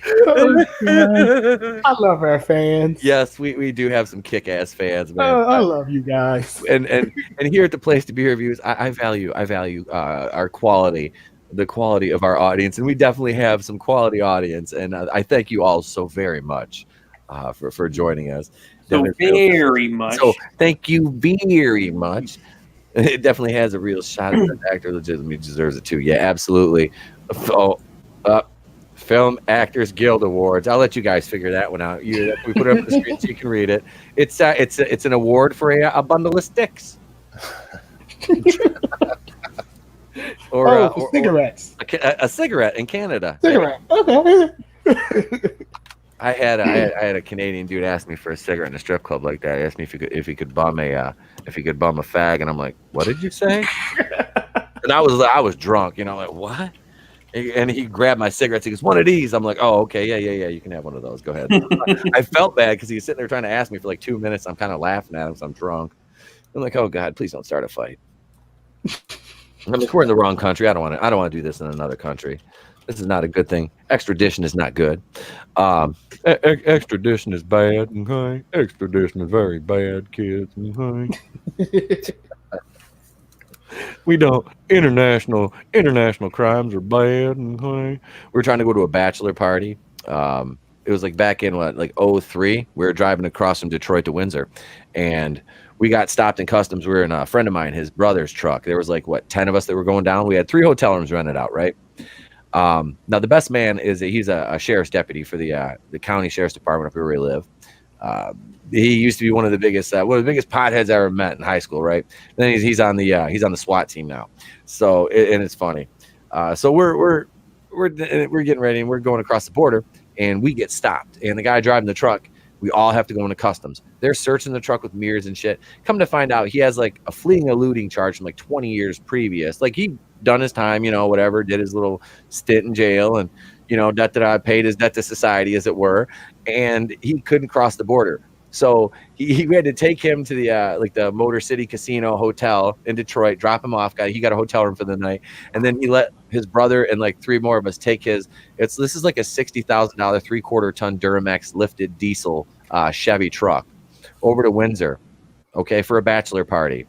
I love our fans. Yes, we do have some kick-ass fans, man. I love you guys. and here at the Place to Be Reviews, I value our quality, the quality of our audience, and we definitely have some quality audience, and I thank you all so very much for joining us. So very much. So thank you very much. It definitely has a real shot at that actor. Legitimately deserves it too. Yeah, absolutely. Film Actors Guild Awards. I'll let you guys figure that one out. We put it up on the screen so you can read it. It's an award for a bundle of sticks. For cigarettes. A cigarette in Canada. Cigarette. Okay. I had a Canadian dude ask me for a cigarette in a strip club like that. He asked me if he could bum a fag, and I'm like, what did you say? And I was drunk, like what? And he grabbed my cigarettes. He goes, one of these. I'm like, oh, okay, yeah. You can have one of those. Go ahead. I felt bad because he was sitting there trying to ask me for like 2 minutes. I'm kind of laughing at him because I'm drunk. I'm like, oh God, please don't start a fight. I'm like, we're in the wrong country. I don't want to do this in another country. This is not a good thing. Extradition is not good. Extradition is bad. Okay? Extradition is very bad, kids. Okay? We don't. International crimes are bad. Okay? We're trying to go to a bachelor party. It was like back in 2003. We were driving across from Detroit to Windsor, and we got stopped in customs. We were in a friend of mine, his brother's truck. There was 10 of us that were going down. We had 3 hotel rooms rented out, right? Now the best man he's a sheriff's deputy for the county sheriff's department up where we live. He used to be one of the biggest potheads I ever met in high school, right? Then he's on the SWAT team now. So and it's funny. So we're getting ready and we're going across the border and we get stopped. And the guy driving the truck, we all have to go into customs. They're searching the truck with mirrors and shit. Come to find out, he has like a fleeing eluding charge from like 20 years previous. Like he done his time, whatever, did his little stint in jail and paid his debt to society, as it were, and he couldn't cross the border. So we had to take him to the Motor City Casino Hotel in Detroit, drop him off. He got a hotel room for the night, and then he let his brother and like 3 more of us take his. This is like a $60,000 3/4 ton Duramax lifted diesel Chevy truck over to Windsor, okay, for a bachelor party.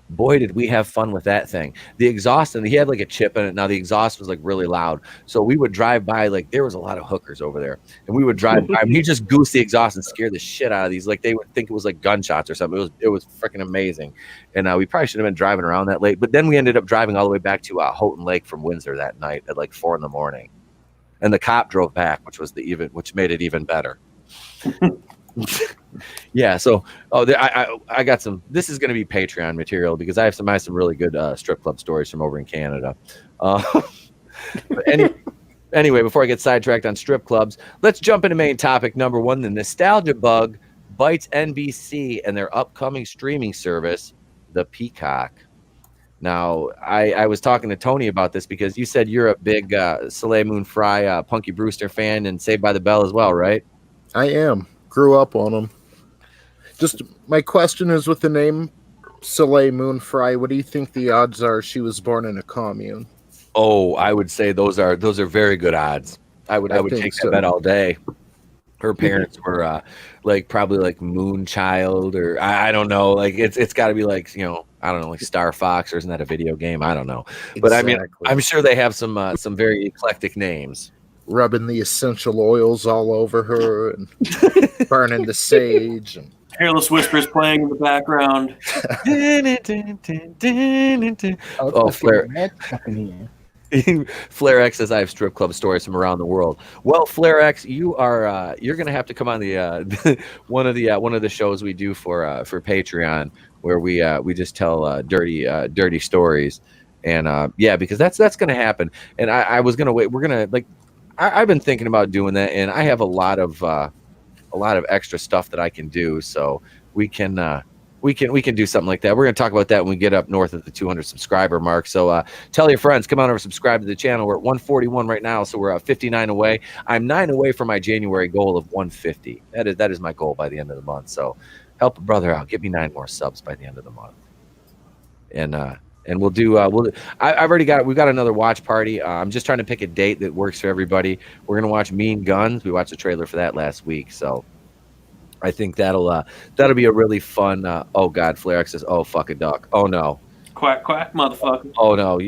Boy, did we have fun with that thing. The exhaust, and he had like a chip in it. Now the exhaust was like really loud. So we would drive by, like there was a lot of hookers over there. And we would drive by, and he just goosed the exhaust and scared the shit out of these. Like they would think it was like gunshots or something. It was freaking amazing. And we probably shouldn't have been driving around that late. But then we ended up driving all the way back to Houghton Lake from Windsor that night at like 4 a.m. And the cop drove back, which made it even better. Yeah, so I got some. This is going to be Patreon material because I have some really good strip club stories from over in Canada. Anyway, before I get sidetracked on strip clubs, let's jump into main topic number 1. The nostalgia bug bites NBC and their upcoming streaming service, the Peacock. Now, I was talking to Tony about this because you said you're a big Soleil Moon Frye, Punky Brewster fan and Saved by the Bell as well, right? I am. Grew up on them. Just my question is, with the name Soleil Moon Frye, what do you think the odds are she was born in a commune? Oh, I would say those are very good odds. I would take that bet all day. Her parents were probably like Moonchild, or I don't know. Like it's got to be like I don't know, like Star Fox, or isn't that a video game? I don't know. But exactly. I mean, I'm sure they have some very eclectic names. Rubbing the essential oils all over her and burning the sage and Hairless Whispers playing in the background. Flare X says I have strip club stories from around the world. Well, Flare X, you're gonna have to come on the one of the shows we do for Patreon, where we just tell dirty stories, and because that's gonna happen. And I was gonna wait. We're gonna I've been thinking about doing that, and I have a lot of extra stuff that I can do, so we can do something like that. We're going to talk about that when we get up north of the 200 subscriber mark. So tell your friends, come on over, subscribe to the channel. We're at 141 right now, so we're 59 away. I'm 9 away from my January goal of 150. That is my goal by the end of the month. So help a brother out. Get me 9 more subs by the end of the month. And we'll do. We've got another watch party. I'm just trying to pick a date that works for everybody. We're gonna watch Mean Guns. We watched the trailer for that last week, so I think that'll be a really fun. Oh God, Flare X says, "Oh fuck a duck." Oh no. Quack quack, motherfucker. Oh no,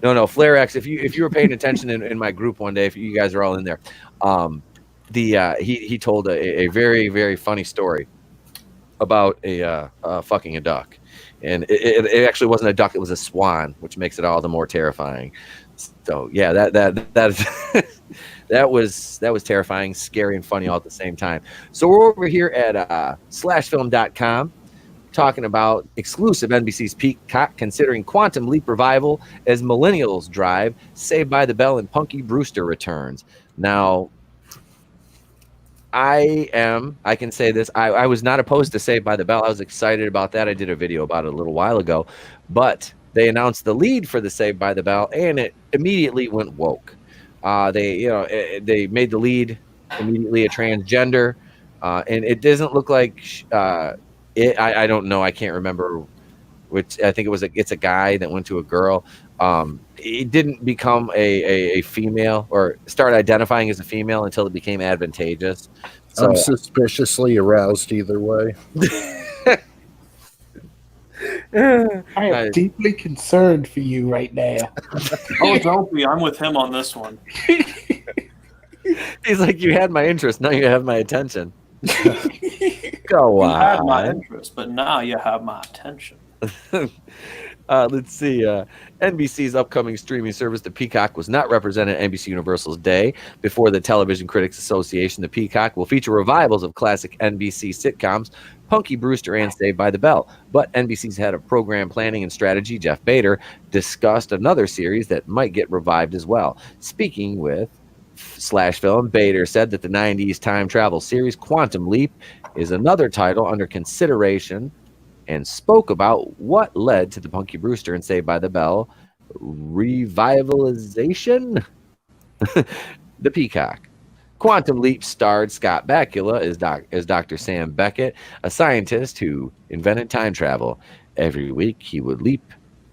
no, Flare X. If you were paying attention in my group one day, if you guys are all in there, he told a very very funny story about a fucking a duck. And it actually wasn't a duck; it was a swan, which makes it all the more terrifying. So yeah, that was terrifying, scary, and funny all at the same time. So we're over here at slashfilm.com talking about exclusive NBC's Peacock considering Quantum Leap revival as millennials drive, Saved by the Bell, and Punky Brewster returns. Now, I can say this. I was not opposed to Saved by the Bell. I was excited about that. I did a video about it a little while ago, but they announced the lead for the Saved by the Bell, and it immediately went woke. They made the lead immediately a transgender, and it doesn't look like I don't know. I can't remember which. I think it's a guy that went to a girl. It didn't become a female or start identifying as a female until it became advantageous. So, I'm suspiciously aroused either way. I am deeply concerned for you right now. Oh, don't be. I'm with him on this one. He's like, you had my interest. Now you have my attention. Go on. You had my interest, but now you have my attention. Let's see. NBC's upcoming streaming service, the Peacock, was not represented at NBC Universal's Day. Before the Television Critics Association, the Peacock will feature revivals of classic NBC sitcoms, Punky Brewster and Saved by the Bell. But NBC's head of program planning and strategy, Jeff Bader, discussed another series that might get revived as well. Speaking with Slash Film, Bader said that the 90s time travel series Quantum Leap is another title under consideration, and spoke about what led to the Punky Brewster and Saved by the Bell revitalization. The Peacock. Quantum Leap starred Scott Bakula as Dr. Sam Beckett, a scientist who invented time travel. Every week he would leap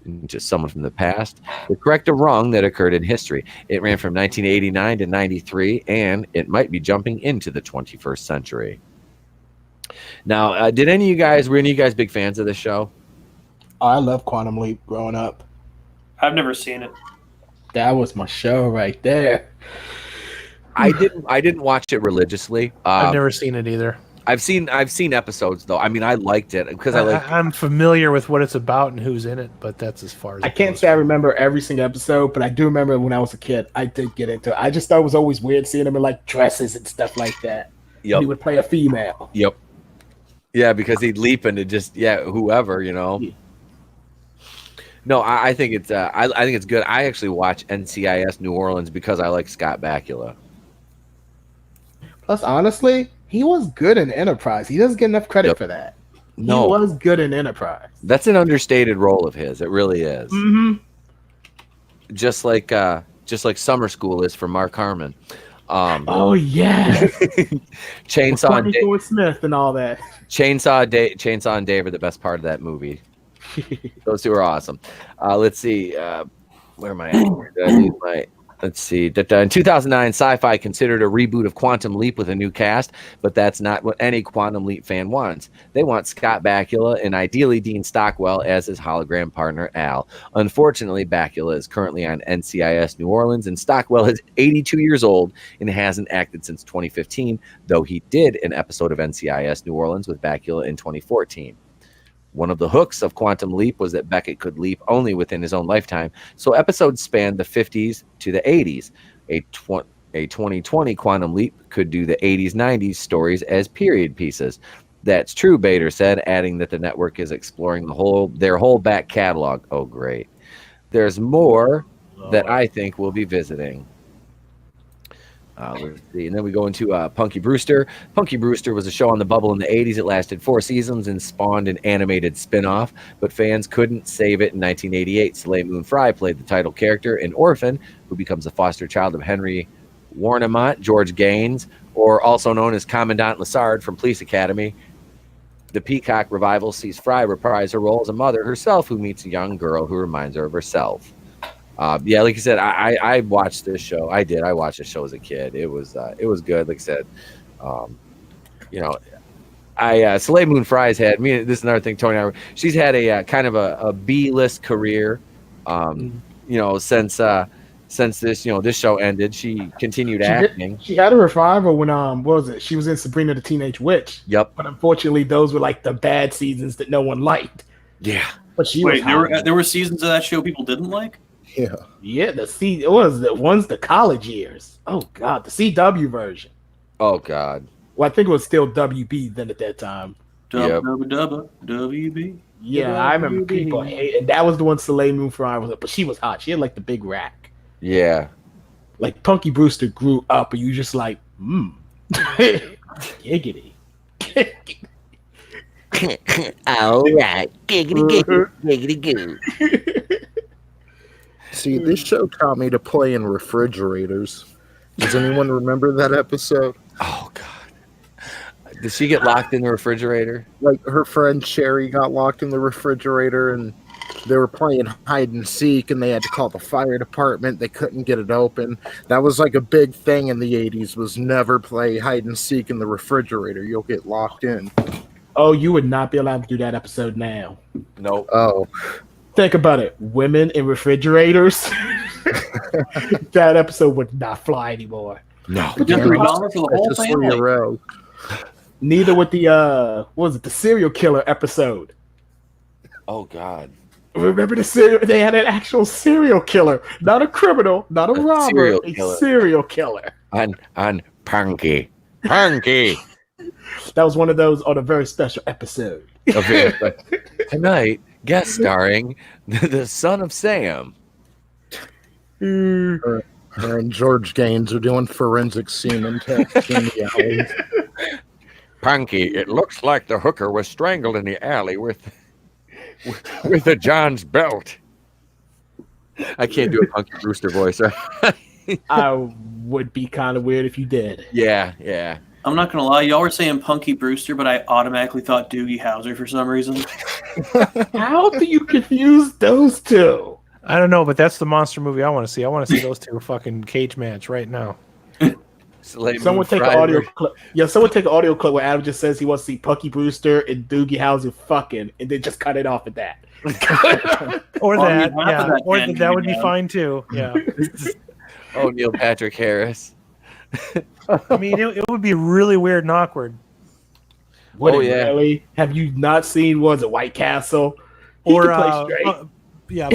into someone from the past to correct a wrong that occurred in history. It ran from 1989 to 93, and it might be jumping into the 21st century. Now, were any of you guys big fans of this show? I love Quantum Leap growing up. I've never seen it. That was my show right there. I didn't watch it religiously. I've never seen it either. I've seen episodes though. I mean, I liked it because I'm familiar with what it's about and who's in it, but that's as far as I can't say I remember every single episode, but I do remember when I was a kid, I did get into it. I just thought it was always weird seeing him in like dresses and stuff like that. Yep. He would play a female. Yep. Yeah, because he'd leap into just whoever, you know. Yeah. No, I think it's I think it's good. I actually watch NCIS New Orleans because I like Scott Bakula. Plus, honestly, he was good in Enterprise. He doesn't get enough credit for that. No. He was good in Enterprise. That's an understated role of his. It really is. Mm-hmm. Just like Summer School is for Mark Harmon. Oh yeah, Chainsaw and Dave Smith and all that. Chainsaw and Dave are the best part of that movie. Those two are awesome. Let's see. Where am I at? Let's see. In 2009, Sci-Fi considered a reboot of Quantum Leap with a new cast, but that's not what any Quantum Leap fan wants. They want Scott Bakula and ideally Dean Stockwell as his hologram partner, Al. Unfortunately, Bakula is currently on NCIS New Orleans, and Stockwell is 82 years old and hasn't acted since 2015, though he did an episode of NCIS New Orleans with Bakula in 2014. One of the hooks of Quantum Leap was that Beckett could leap only within his own lifetime, so episodes spanned the 50s to the 80s. A 2020 Quantum Leap could do the 80s, 90s stories as period pieces. That's true, Bader said, adding that the network is exploring their whole back catalog. Oh, great. There's more that I think we'll be visiting. Let's see. And then we go into Punky Brewster. Punky Brewster was a show on the bubble in the 80s. It lasted 4 seasons and spawned an animated spin-off, but fans couldn't save it in 1988. Soleil Moon Frye played the title character, an orphan who becomes a foster child of Henry Warnemont, George Gaines, or also known as Commandant Lassard from Police Academy. The Peacock revival sees Frye reprise her role as a mother herself who meets a young girl who reminds her of herself. Yeah, like you said, I watched this show. I watched this show as a kid. It was good. Like I said, Soleil Moon Frye's had me. This is another thing, Tony. She's had a kind of a B-list career. Since this this show ended, she continued acting. She had a revival when what was it? She was in Sabrina the Teenage Witch. Yep. But unfortunately, those were like the bad seasons that no one liked. Yeah. But there were seasons of that show people didn't like. Yeah, it was the ones the college years. Oh God, the CW version. Oh God. Well, I think it was still WB then at that time. WB. Yeah, I remember people hate, and that was the one Soleil Moon Frye was, but she was hot. She had like the big rack. Yeah. Like Punky Brewster grew up, and you just like, giggity. All right, giggity goo. See, this show taught me to play in refrigerators. Does anyone remember that episode? Oh, God. Did she get locked in the refrigerator? Like, her friend Sherry got locked in the refrigerator, and they were playing hide and seek, and they had to call the fire department. They couldn't get it open. That was like a big thing in the 80s, was never play hide and seek in the refrigerator. You'll get locked in. Oh, you would not be allowed to do that episode now. Nope. Oh. Think about it. Women in refrigerators. That episode would not fly anymore. No. $3 for the whole family. Neither with the the serial killer episode. Oh God. Remember they had an actual serial killer, not a criminal, not a robber, serial a killer. serial killer. On Punky. Punky. That was one of those on a very special episode. Tonight, guest starring the son of Sam. Her and George Gaines are doing forensic semen tests in the alley. Punky, it looks like the hooker was strangled in the alley with a John's belt. I can't do a Punky Brewster voice. Right? I would be kind of weird if you did. Yeah. I'm not gonna lie, y'all were saying Punky Brewster, but I automatically thought Doogie Howser for some reason. How do you confuse those two? I don't know, but that's the monster movie I want to see. I want to see those two fucking cage match right now. Someone take an audio clip. Yeah, someone take an audio clip where Adam just says he wants to see Punky Brewster and Doogie Howser fucking, and then just cut it off at that. Or Well, I that, mean, half of yeah. that Or can that be would be done. fine too. Yeah. Oh, Neil Patrick Harris. I mean, it would be really weird and awkward. Would Oh, it yeah. really? Have you not seen was it White Castle? He Or can play straight. yeah,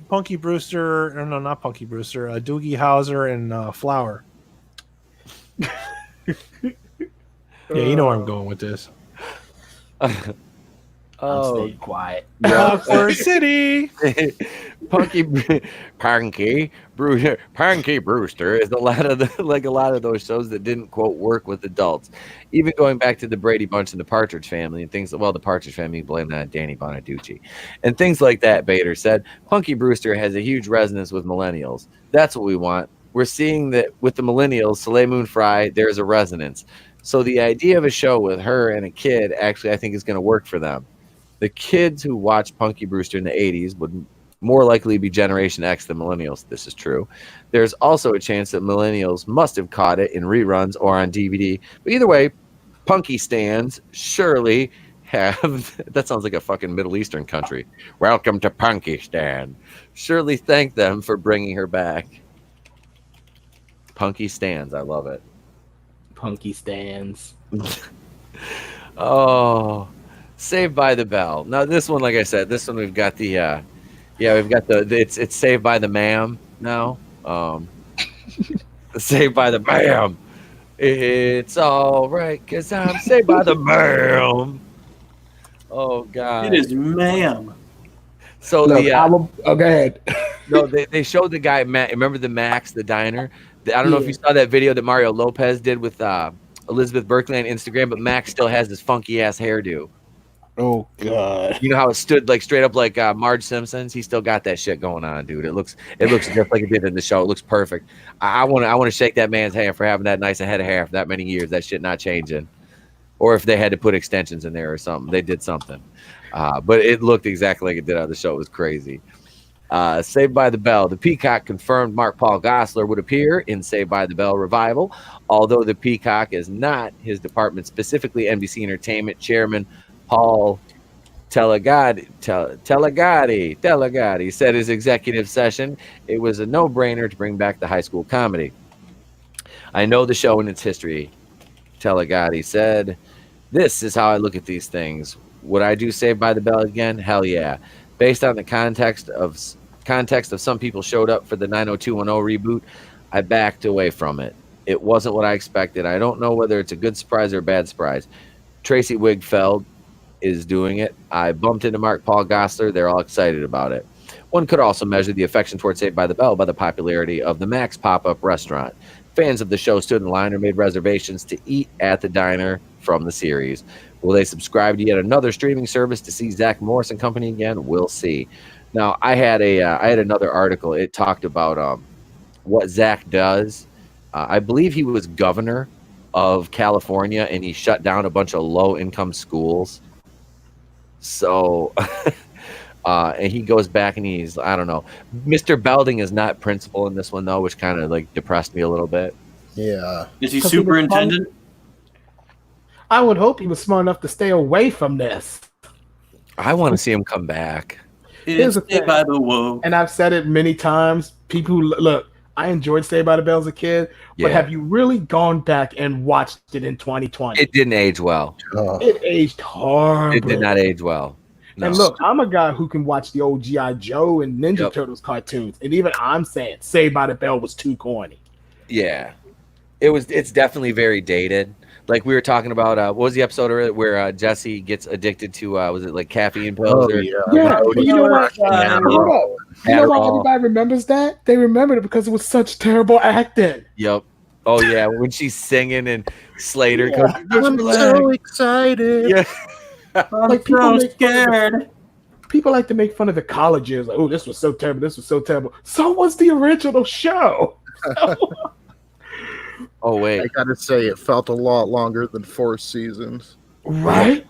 Punky Brewster. Or no, not Punky Brewster. Doogie Howser and Flower. Yeah, you know where I'm going with this. I'm Oh, staying quiet. Awkward City. Punky Brewster is a lot of those shows that didn't quote work with adults. Even going back to the Brady Bunch and the Partridge Family and things. Well, the Partridge Family blamed that on Danny Bonaducci and things like that. Bader said Punky Brewster has a huge resonance with millennials. That's what we want. We're seeing that with the millennials, Soleil Moon Frye, there's a resonance. So the idea of a show with her and a kid actually, I think, is going to work for them. The kids who watched Punky Brewster in the 80s would more likely be Generation X than millennials. This is true. There's also a chance that millennials must have caught it in reruns or on DVD. But either way, Punky stands surely have... That sounds like a fucking Middle Eastern country. Welcome to Punky Stand. Surely thank them for bringing her back. Punky stands. I love it. Punky stands. Oh... Saved by the Bell. Now this one, like I said, this one we've got the it's Saved by the Ma'am now. Saved by the Ma'am. It's all right because I'm saved by the Ma'am. Oh God. It is ma'am. So Look, the go ahead. no, they showed the guy Matt. Remember the Max, the diner? I don't know if you saw that video that Mario Lopez did with Elizabeth Berkley on Instagram, but Max still has this funky ass hairdo. Oh God. You know how it stood like straight up like Marge Simpson's? He still got that shit going on, dude. It looks just like it did in the show. It looks perfect. I want to shake that man's hand for having that nice head of hair for that many years. That shit not changing. Or if they had to put extensions in there or something, they did something. But it looked exactly like it did on the show. It was crazy. Saved by the Bell. The Peacock confirmed Mark Paul Gosselaar would appear in Saved by the Bell revival, although the Peacock is not his department, specifically NBC Entertainment chairman Paul Telegatti said his executive session, it was a no-brainer to bring back the high school comedy. I know the show and its history, Telegatti said. This is how I look at these things. Would I do Saved by the Bell again? Hell yeah. Based on the context of some people showed up for the 90210 reboot, I backed away from it. It wasn't what I expected. I don't know whether it's a good surprise or a bad surprise. Tracy Wigfeld is doing it. I bumped into Mark Paul Gosselaar. They're all excited about it. One could also measure the affection towards Saved by the Bell by the popularity of the Max pop-up restaurant. Fans of the show stood in line or made reservations to eat at the diner from the series. Will they subscribe to yet another streaming service to see Zach Morris and company again? We'll see. Now, I had another article. It talked about what Zach does. I believe he was governor of California, and he shut down a bunch of low-income schools. So, and he goes back and he's, I don't know. Mr. Belding is not principal in this one, though, which kind of like depressed me a little bit. Yeah. Is he 'Cause he was superintendent? I would hope he was smart enough to stay away from this. I want to see him come back. Here's It's the thing. Saved by the Woe. And I've said it many times. People who look, I enjoyed Saved by the Bell as a kid, but Yeah. have you really gone back and watched it in 2020? It didn't age well. Oh. It aged horribly. It did not age well. No. And look, I'm a guy who can watch the old G.I. Joe and Ninja Turtles cartoons, and even I'm saying Saved by the Bell was too corny. Yeah, it's definitely very dated. Like we were talking about, what was the episode where Jesse gets addicted to, was it like caffeine pills? Oh, or, yeah. Yeah, but you know what? You know why Adderall. everybody remembers that? They remembered it because it was such terrible acting. Yep. Oh yeah, when she's singing and Slater goes, I'm so excited. yeah. Like people so make scared. People like to make fun of the college years. Like, oh, this was so terrible. This was so terrible. So was the original show. Oh wait, I gotta say, it felt a lot longer than 4 seasons. Right?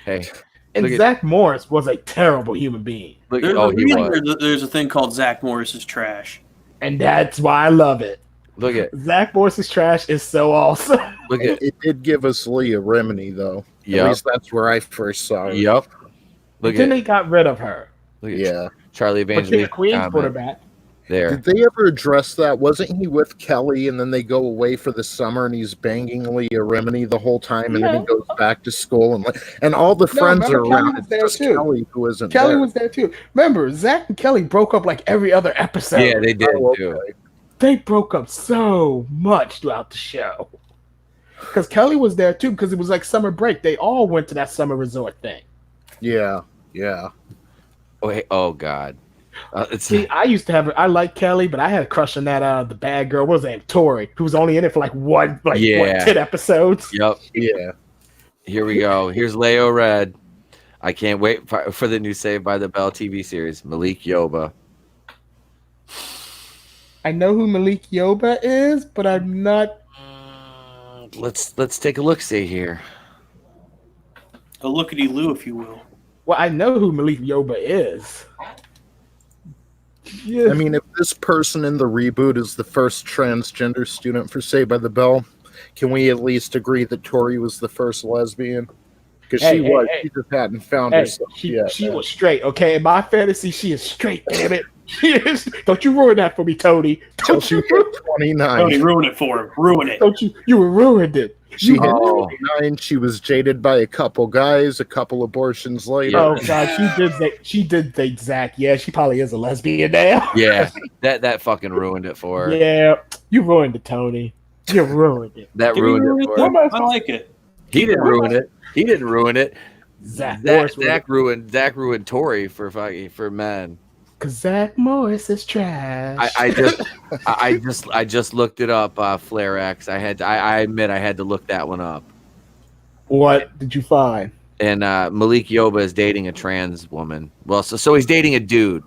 hey, And Look at- Zach Morris was a terrible human being. look, There's oh a he reason was. there's a thing called Zach Morris's trash. And that's why I love it. Look at Zach Morris's trash is so awesome. look at It did give us Leah Remini, though. At Yep. least that's where I first saw her. Yep. Look Then at they got rid of her. look at Yeah. Charlie But King Evangelista of Queens put her comment back. there. Did they ever address that? Wasn't he with Kelly and then they go away for the summer and he's banging Leah Remini the whole time and then he goes back to school and all the friends are remember Kelly around. was It's there just too. Kelly who isn't Kelly there. was there too. Remember, Zach and Kelly broke up like every other episode. Yeah, they did Oh, too. okay. They broke up so much throughout the show. Because Kelly was there too, because it was like summer break. They all went to that summer resort thing. Yeah, yeah. Oh, hey, oh God. It's See, I used to have, I like Kelly, but I had a crush on that, the bad girl, what was that, Tori, who was only in it for like what, 10 episodes? Yep. Yeah. Here we go. Here's Leo Red. I can't wait for the new Saved by the Bell TV series. Malik Yoba. I know who Malik Yoba is, but I'm not. Let's take a look. See here. A lookity loo, if you will. Well, I know who Malik Yoba is. Yeah. I mean, if this person in the reboot is the first transgender student for Saved by the Bell, can we at least agree that Tori was the first lesbian? Because she was. She just hadn't found herself yet. She was straight, okay? In my fantasy, she is straight, damn it. She is. Don't you ruin that for me, Tony. Till she hit 29. Tony, ruin it for him. Ruin it. Don't you ruined it. She hit Oh. 29. She was jaded by a couple guys, a couple abortions later. Oh God, she did date Zach. Yeah, she probably is a lesbian now. Yeah, that fucking ruined it for her. Yeah, you ruined it, Tony. You ruined it. That Give me ruined it for her. I like it. He didn't ruin it. He didn't ruin it. Zach Zach ruined Tori for men. Cause Zach Morris is trash. I just looked it up. Flare X. I admit I had to look that one up. What did you find? And Malik Yoba is dating a trans woman. Well, so he's dating a dude.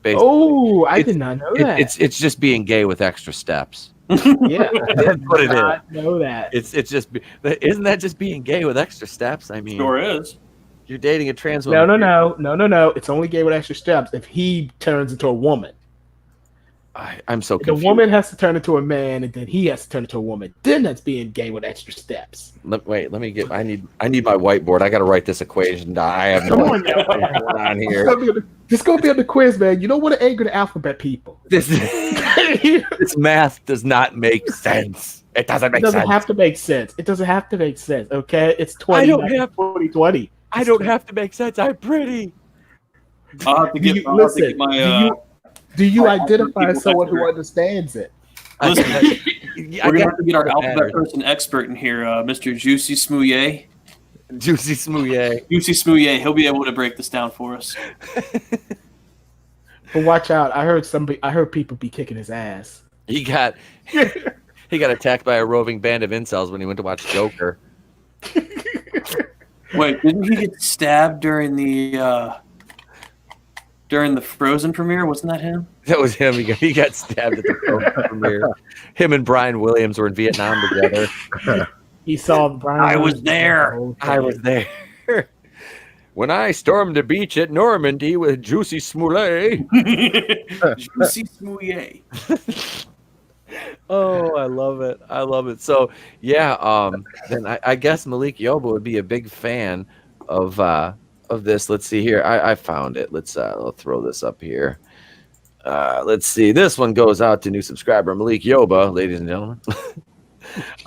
Basically. Oh, I did not know that. It's just being gay with extra steps. Yeah, That's what it is. I did not know that. It's just isn't that just being gay with extra steps? I mean, Sure is. you're dating a trans woman. No. It's only gay with extra steps if he turns into a woman. I'm so The confused. woman has to turn into a man, and then he has to turn into a woman. Then that's being gay with extra steps. Let me get. I need my whiteboard. I got to write this equation down. I have no Come on, idea what's going on here. Just go be on the quiz, man. You don't want to anger the alphabet people. This math does not make sense. It doesn't It make doesn't sense. have to make sense. It doesn't have to make sense. Okay, it's I don't have- 2020. I don't have to make sense. I'm pretty. I'll have to get, I'll have to get my. Do you I identify people as someone who better. understands it? Listen, I we're gonna got have to get our alphabet matters. person expert in here, Mr. Juicy Smouye. Juicy Smouye. Juicy Smouye. He'll be able to break this down for us. But watch out! I heard people be kicking his ass. He got attacked by a roving band of incels when he went to watch Joker. Wait, didn't he get stabbed during the Frozen premiere? Wasn't that him? That was him. He got stabbed at the film premiere. Him and Brian Williams were in Vietnam together. He saw Brian. I was there. I was there. When I stormed the beach at Normandy with Juicy Smollett. Juicy Smouye. Oh, I love it. I love it. So yeah, then I guess Malik Yoba would be a big fan of this. Let's see here. I found it. I'll throw this up here. Let's see. This one goes out to new subscriber Malik Yoba, ladies and gentlemen.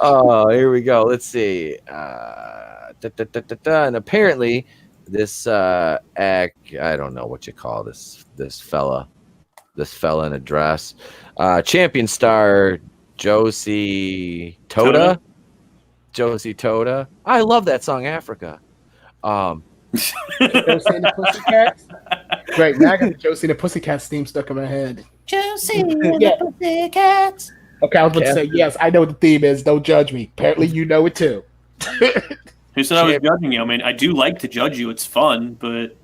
Oh, here we go. Let's see. And apparently this act, I don't know what you call this fella in a dress. Champion star Josie Toda. Josie Toda. I love that song, Africa. Josie and the Pussycats? Great, now I got the Josie and the Pussycats theme stuck in my head. Josie and the Pussycats. Okay, I was about to say, yes, I know what the theme is. Don't judge me. Apparently you know it too. Who said I was judging you? I mean, I do like to judge you. It's fun, but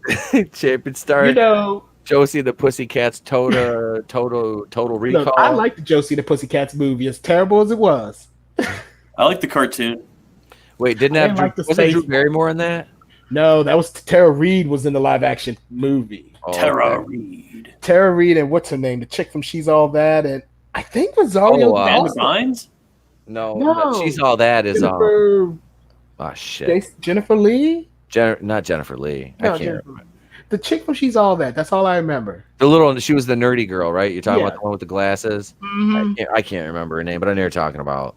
Champion star, you know, Josie the Pussycats, Total Recall. look, I like the Josie and the Pussycats movie, as terrible as it was. I like the cartoon. Wait, wasn't Drew Barrymore in that? No, that was Tara Reid was in the live action movie. Oh, Tara okay. Reid. Tara Reid and what's her name? The chick from She's All That, and I think Rosario Amanda Dawson. Bynes? No, She's All That is Jennifer, oh shit. Jennifer Lee? Not Jennifer Lee. No, I can't remember. The chick from She's All That. That's all I remember. She was the nerdy girl, right? You're talking about the one with the glasses? Mm-hmm. I can't remember her name, but I know you're talking about.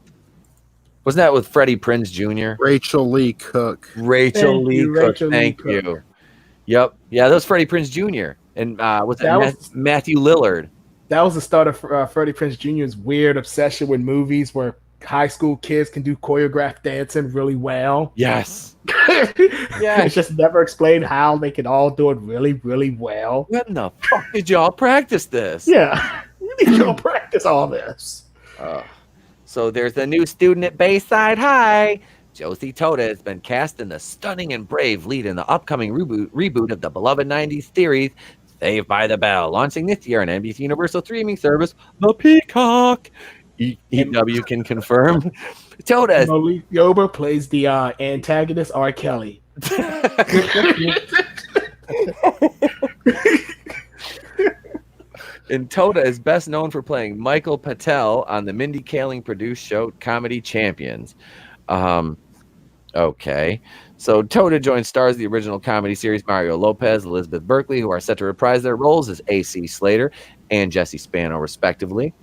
Wasn't that with Freddie Prinze Jr.? Rachel Lee Cook. Rachel Lee Cook. Thank you. Yep. Yeah, that was Freddie Prinze Jr. And Matthew Lillard. That was the start of Freddie Prinze Jr.'s weird obsession with movies where high school kids can do choreographed dancing really well. Yes. Yeah. It's just never explained how they can all do it really, really well. When the fuck did y'all practice this? Yeah. You need to practice all this. So there's a new student at Bayside High. Josie Toda has been cast in the stunning and brave lead in the upcoming reboot of the beloved 90s series, Saved by the Bell, launching this year on NBC Universal streaming service, The Peacock. EW can confirm. Toda. Malik Yoba plays the antagonist R. Kelly. And Toda is best known for playing Michael Patel on the Mindy Kaling produced show Comedy Champions. Okay. So Toda joins stars of the original comedy series Mario Lopez, Elizabeth Berkley, who are set to reprise their roles as AC Slater and Jesse Spano, respectively.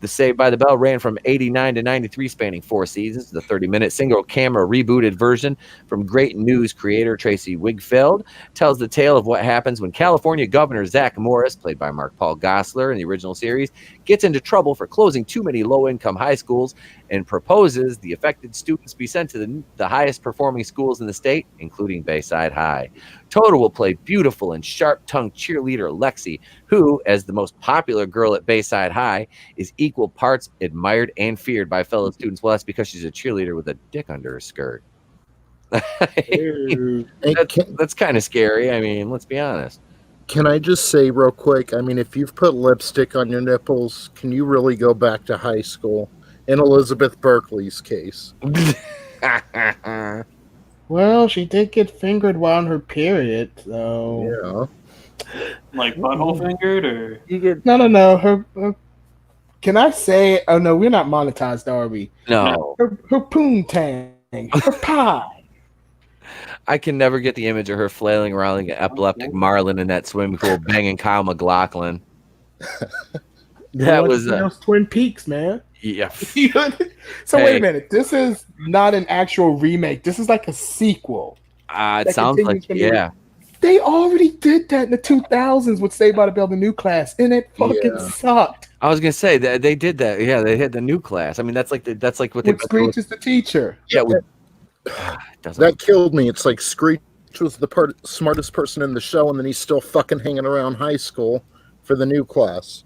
The Saved by the Bell ran from 89 to 93, spanning 4 seasons. The 30-minute single-camera rebooted version from Great News creator Tracy Wigfeld tells the tale of what happens when California Governor Zach Morris, played by Mark Paul Gosselaar in the original series, gets into trouble for closing too many low-income high schools and proposes the affected students be sent to the highest-performing schools in the state, including Bayside High. Toda will play beautiful and sharp-tongued cheerleader Lexi, who, as the most popular girl at Bayside High, is equal parts admired and feared by fellow students. Well, that's because she's a cheerleader with a dick under her skirt. That's kind of scary. I mean, let's be honest. Can I just say real quick, I mean, if you've put lipstick on your nipples, can you really go back to high school? In Elizabeth Berkley's case. Well, she did get fingered while on her period, so... Yeah. Like butthole fingered, or You get no. Her can I say? Oh no, we're not monetized, are we? No. Her poontang, her pie. I can never get the image of her flailing around like an epileptic marlin in that swimming pool, banging Kyle MacLachlan. That was those Twin Peaks, man. Yeah. So wait a minute. This is not an actual remake. This is like a sequel. It sounds like They already did that in the 2000s with Saved by the Bell, the new class, and it fucking sucked. I was gonna say that they did that. Yeah, they had the new class. I mean, that's like what they. Screech is the teacher. Yeah, that killed me. It's like Screech was the smartest person in the show, and then he's still fucking hanging around high school for the new class.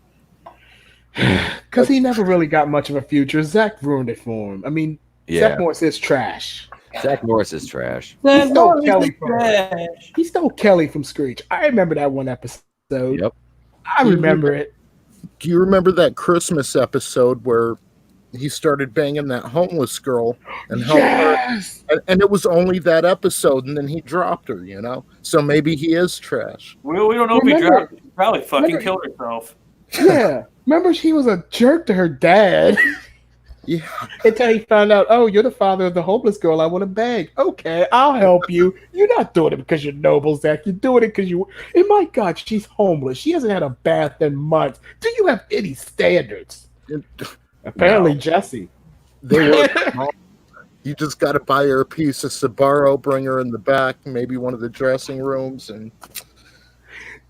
Because he never really got much of a future. Zach ruined it for him. I mean, Zach Morris is trash. Zach Morris is trash. He stole Kelly from Screech. I remember that one episode. Yep. I remember it. Do you remember that Christmas episode where he started banging that homeless girl and helped her? And it was only that episode, and then he dropped her, you know? So maybe he is trash. Well, we don't know if he dropped her. She probably fucking killed herself. Yeah. Remember, she was a jerk to her dad. Yeah. Until he found out, oh, you're the father of the homeless girl I want to beg. Okay, I'll help you. You're not doing it because you're noble, Zach. You're doing it because you... And my God, she's homeless. She hasn't had a bath in months. Do you have any standards? Apparently, Jesse. They were You just got to buy her a piece of Sbarro, bring her in the back, maybe one of the dressing rooms, and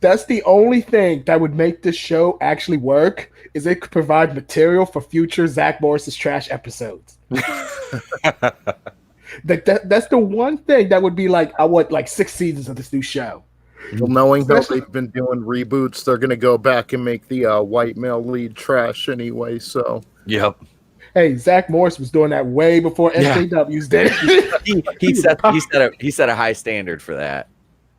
That's the only thing that would make this show actually work. Is it could provide material for future Zach Morris's trash episodes. That's the one thing that would be like, I want like 6 seasons of this new show. well, knowing how Especially- they've been doing reboots, they're going to go back and make the white male lead trash anyway. So Yep. Hey, Zach Morris was doing that way before Yeah. SJWs did it. He set a high standard for that.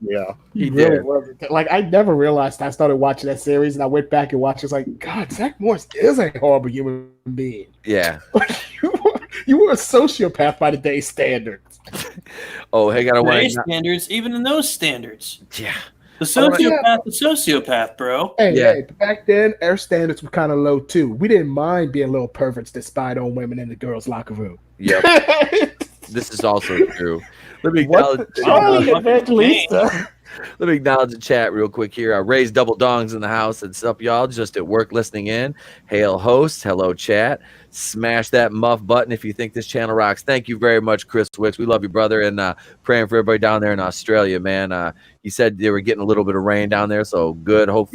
yeah, He He really did. was. Like, I never realized I started watching that series and I went back and watched. It's like, God, Zach Morris is a horrible human being. Yeah. Like, you were a sociopath by today's standards. Oh, hey, Today's standards, even in those standards. Yeah. The sociopath, bro. Hey, Yeah. hey, back then, our standards were kind of low too. We didn't mind being little perverts that spied on women in the girls' locker room. Yep. This is also true. Let me What acknowledge, the Charlie Evangelista? let me acknowledge the chat real quick here. Raise double dongs in the house. What's up, y'all? Just at work listening in. Hail host. Hello, chat. Smash that muff button if you think this channel rocks. Thank you very much, Chris Wicks. We love you, brother, and praying for everybody down there in Australia, man. You said they were getting a little bit of rain down there, so good. Hope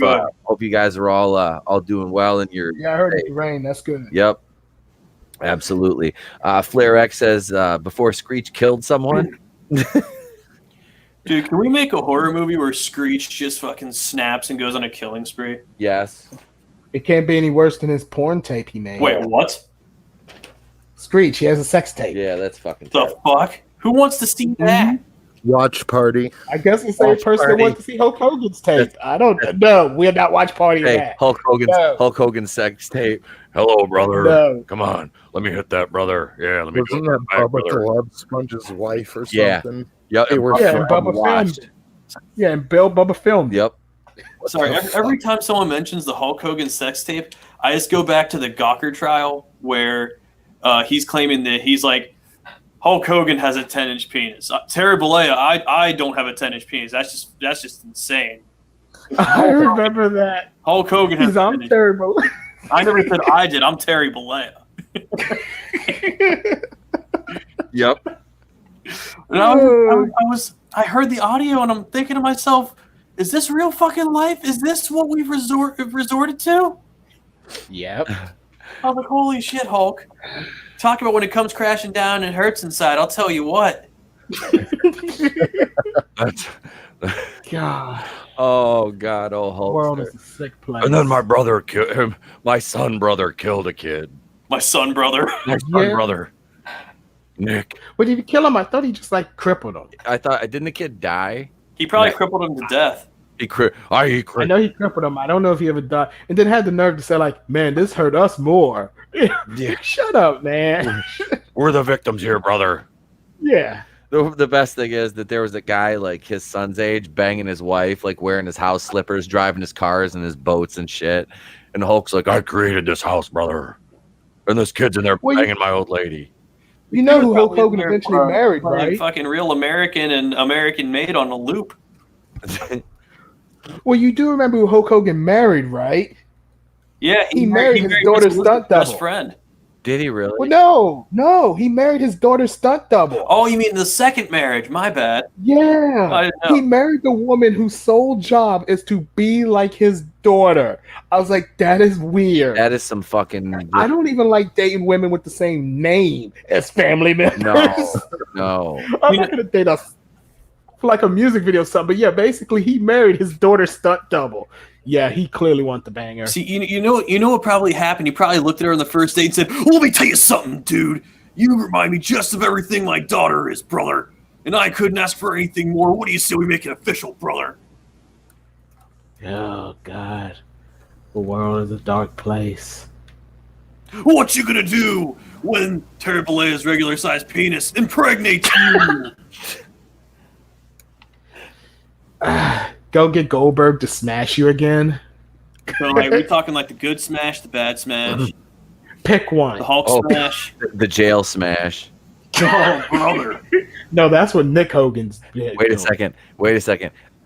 you guys are all doing well in your. Yeah, I heard it rain. That's good. Yep. Absolutely. Flair X says before Screech killed someone. Dude, can we make a horror movie where Screech just fucking snaps and goes on a killing spree? Yes. It can't be any worse than his porn tape he made. Wait, what? Screech, he has a sex tape. Yeah, that's fucking. The fuck? Who wants to see that? watch party. I guess the same Watch person that party. wants to see Hulk Hogan's tape. I don't know. We're not watch party Hey, that. Hulk Hogan's sex tape. Hello, brother. No. Come on, let me hit that, brother. Yeah, let me Wasn't go that back, Bubba brother. the Love Sponge's wife or Yeah. something? Yep. They were Yeah, and fucking Bubba washed. filmed. Yeah, and Bubba filmed. Yep. Sorry, every time someone mentions the Hulk Hogan sex tape, I just go back to the Gawker trial where he's claiming that he's like, Hulk Hogan has a 10-inch penis. Terry Bollea, I don't have a 10-inch penis. That's just insane. I remember that. Hulk Hogan has He's a on 10-inch. terrible. I never said I did. I'm Terry Bollea. Yep. And I heard the audio and I'm thinking to myself, is this real fucking life? Is this what we've resorted to? Yep. I was like, holy shit, Hulk. Talk about when it comes crashing down and hurts inside. I'll tell you what. That's, God, oh God. Oh the Hulk. world is a sick place. And then my brother, my son brother, killed a kid. My son, brother. My son Yeah. brother, Nick. But did he kill him? I thought he just like crippled him. I thought didn't the kid die? He probably Yeah. crippled him to death. I know he crippled him. I don't know if he ever died. And then had the nerve to say like, "Man, this hurt us more." Yeah. Shut up, man. We're the victims here, brother. Yeah. The best thing is that there was a guy like his son's age banging his wife, like wearing his house slippers, driving his cars and his boats and shit. And Hulk's like, I created this house, brother. And this kid's in there Well, banging my old lady. You know who Hulk Probably Hogan there, eventually married, playing right? Fucking Real American and American Made on a loop. Well, you do remember who Hulk Hogan married, right? Yeah, He married his daughter's Chris stunt Elizabeth's best double. friend. Did he really? Well, no, he married his daughter's stunt double. Oh, you mean the second marriage? My bad. Yeah. I didn't know. He married the woman whose sole job is to be like his daughter. I was like, that is weird. That is some fucking I don't even like dating women with the same name as family members. no. I'm not gonna date us for like a music video or something. But yeah, basically he married his daughter's stunt double. Yeah, he clearly wanted to bang her. See, you know what probably happened? He probably looked at her on the first date and said, "Well, let me tell you something, dude. You remind me just of everything my daughter is, brother. And I couldn't ask for anything more. What do you say we make it official, brother?" Oh God, the world is a dark place. What you gonna do when Terry Bollea's regular-sized penis impregnates you? Go get Goldberg to smash you again. So, like, we're talking like the good smash, the bad smash, Pick one. the Hulk Oh. smash. The jail smash. Oh, brother. No, that's what Nick Hogan's did. Wait a second.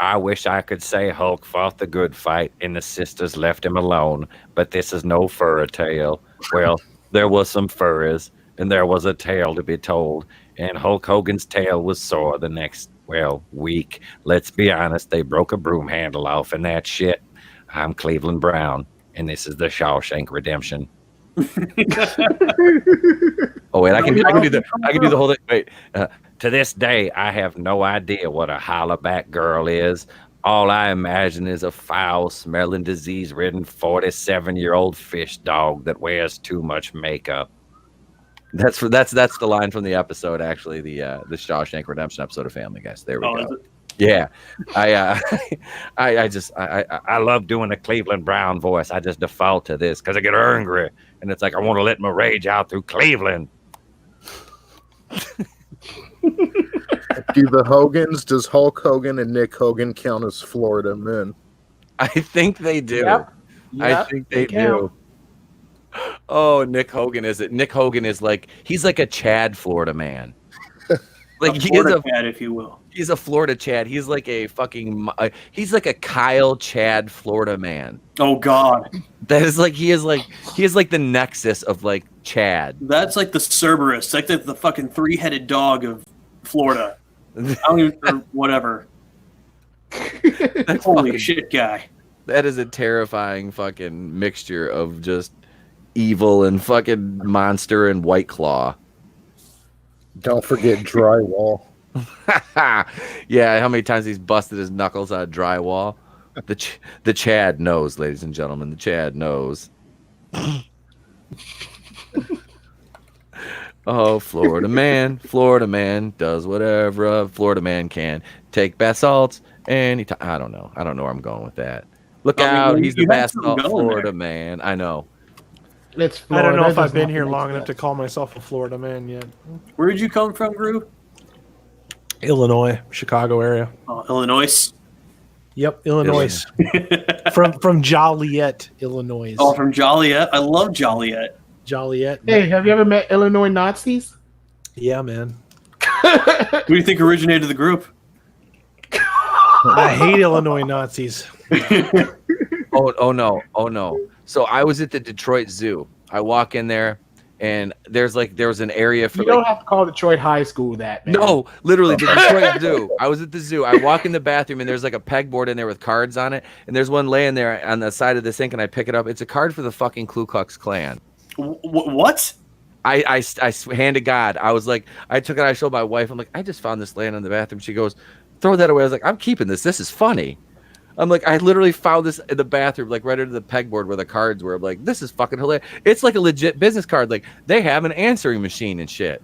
I wish I could say Hulk fought the good fight and the sisters left him alone, but this is no furry tale. Well, there was some furries, and there was a tale to be told. And Hulk Hogan's tail was sore the next, week. Let's be honest, they broke a broom handle off and that shit. I'm Cleveland Brown, and this is the Shawshank Redemption. Oh wait, I can do the whole thing. Wait, to this day, I have no idea what a hollaback girl is. All I imagine is a foul-smelling, disease-ridden 47-year-old fish dog that wears too much makeup. That's the line from the episode. Actually, the Shawshank Redemption episode of Family Guy. So there we go. Yeah, I love doing the Cleveland Brown voice. I just default to this because I get angry, and it's like I want to let my rage out through Cleveland. Do the Hogans? Does Hulk Hogan and Nick Hogan count as Florida men? I think they do. Yep. I think they do. Oh, Nick Hogan is it? Nick Hogan is he's like a Chad Florida man. Like he is a Chad, if you will. He's a Florida Chad. He's like a fucking. He's like a Kyle Chad Florida man. Oh God. That is he is like the nexus of like Chad. That's like the Cerberus, like the fucking 3-headed dog of Florida. I don't even or whatever. Holy shit, guy. That is a terrifying fucking mixture of just evil and fucking monster and White Claw. Don't forget drywall. Yeah, how many times he's busted his knuckles on drywall? The Chad knows, ladies and gentlemen. The Chad knows. Oh, Florida man does whatever a Florida man can. Take bath salts anytime. I don't know where I'm going with that. Look out, he's the bath salt Florida man. I know. It's I Florida. don't know if That I've does been not here make long enough to sense. call myself a Florida man yet. Where did you come from, Groove? Illinois, Chicago area. Oh, Illinois. Yep, Illinois. from Joliet, Illinois. Oh, from Joliet. I love Joliet. Joliet. Hey, have you ever met Illinois Nazis? Yeah, man. Who do you think originated the group? I hate Illinois Nazis. Oh no. So I was at the Detroit Zoo. I walk in there and there was an area for You don't have to call Detroit High School that, man. No, literally the Detroit Zoo. I was at the zoo. I walk in the bathroom and there's like a pegboard in there with cards on it, and there's one laying there on the side of the sink, and I pick it up. It's a card for the fucking Ku Klux Klan. What? I hand to God. I was like, I took it. I showed my wife. I'm like, I just found this laying in the bathroom. She goes, throw that away. I was like, I'm keeping this. This is funny. I'm like, I literally found this in the bathroom, like right under the pegboard where the cards were. I'm like, this is fucking hilarious. It's like a legit business card. Like they have an answering machine and shit.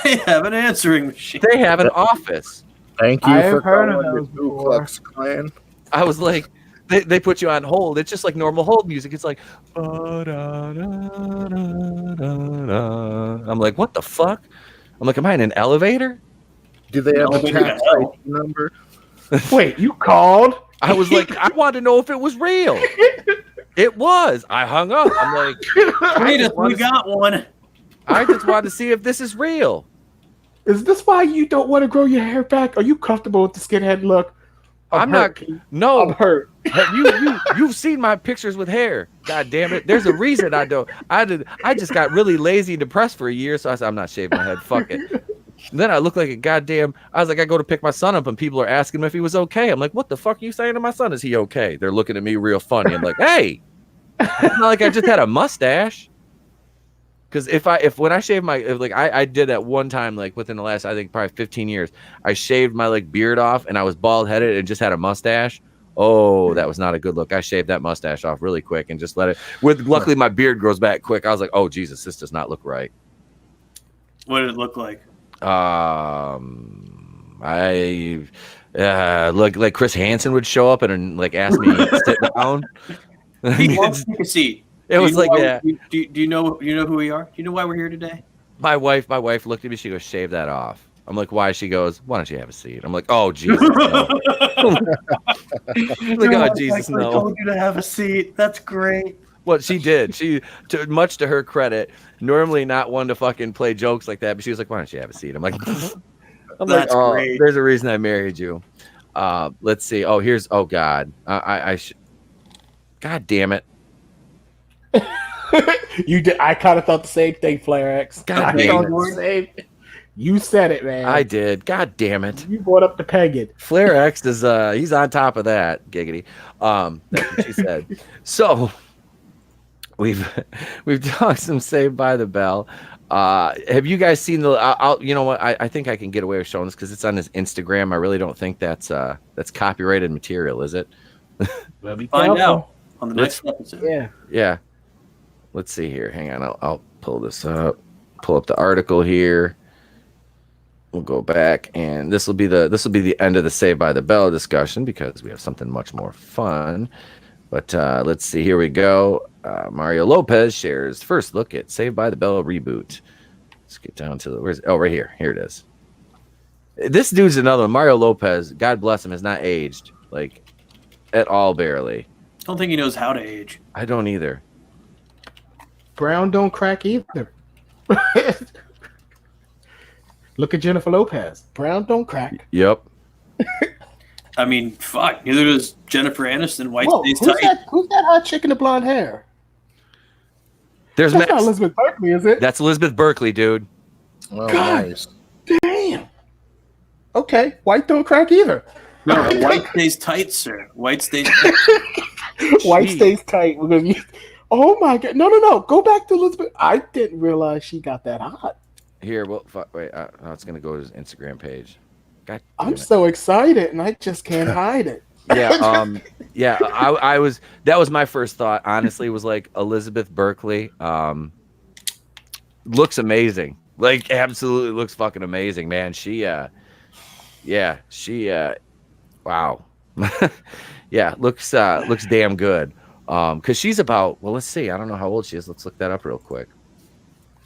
They have an answering machine. They have an office. Thank you I for have heard of calling those the Ku before. Klux Klan. I was like, they put you on hold. It's just like normal hold music. It's like, I'm like, what the fuck? I'm like, am I in an elevator? Do they have a Elevator to tax hell. ID number? Wait, you called? I was like, I wanted to know if it was real. It was. I hung up. I'm like, We got one. I just wanted to see if this is real. Is this why you don't want to grow your hair back? Are you comfortable with the skinhead look? I'm not. No, I'm hurt. You've seen my pictures with hair. God damn it. There's a reason I don't. I just got really lazy and depressed for a year, so I said I'm not shaving my head. Fuck it. And then I look like a goddamn. I was like, I go to pick my son up, and people are asking him if he was okay. I'm like, what the fuck are you saying to my son? Is he okay? They're looking at me real funny. I'm like, hey, it's not like I just had a mustache. Because when I shave my I did that one time like within the last I think probably 15 years, I shaved my like beard off and I was bald headed and just had a mustache. Oh, that was not a good look. I shaved that mustache off really quick and just let it. Luckily my beard grows back quick. I was like, oh Jesus, this does not look right. What did it look like? I look like Chris Hansen would show up and like ask me to sit down. He wants to take a seat. It was like, yeah. Do you know who we are? Do you know why we're here today? My wife looked at me. She goes, shave that off. I'm like, why? She goes, why don't you have a seat? I'm like, oh Jesus. No. Like, oh Jesus, no. I told you to have a seat. That's great. Well, she did. She, much to her credit, normally not one to fucking play jokes like that, but she was like, why don't you have a seat? I'm like, That's oh, great. There's a reason I married you. Let's see. Oh, God. God damn it. You did. I kind of thought the same thing, Flare X. God I damn thought the same. You said it, man. I did. God damn it. You brought up the pegging. Flare X is he's on top of that. Giggity. That's what she said. So we've talked some Saved by the Bell. Have you guys seen the? You know what? I think I can get away with showing this because it's on his Instagram. I really don't think that's copyrighted material, is it? Well, be Find careful. out on the next episode. Yeah. Yeah. Let's see here. Hang on. I'll pull this up. Pull up the article here. We'll go back, and this will be the end of the Saved by the Bell discussion because we have something much more fun. But let's see. Here we go. Mario Lopez shares first look at Saved by the Bell reboot. Let's get down to right here. Here it is. This dude's another one. Mario Lopez, God bless him, has not aged like at all. Barely. I don't think he knows how to age. I don't either. Brown don't crack either. Look at Jennifer Lopez. Brown don't crack. Yep. I mean, fuck. Neither does Jennifer Aniston. White Whoa, stays who's tight. that hot chick in the blonde hair? There's That's not Elizabeth Berkley, is it? That's Elizabeth Berkley, dude. Oh, God. nice. Damn. Okay, white don't crack either. No, white stays tight, sir. White stays tight. White Jeez. stays tight. Oh my god! No! Go back to Elizabeth. I didn't realize she got that hot. Here, well, wait. No, it's gonna go to his Instagram page. God damn I'm it. so excited, and I just can't hide it. Yeah, yeah. I was. That was my first thought. Honestly, was like Elizabeth Berkley. Looks amazing. Like, absolutely looks fucking amazing, man. She, wow. Yeah, looks damn good. Because she's about. Well, let's see. I don't know how old she is. Let's look that up real quick.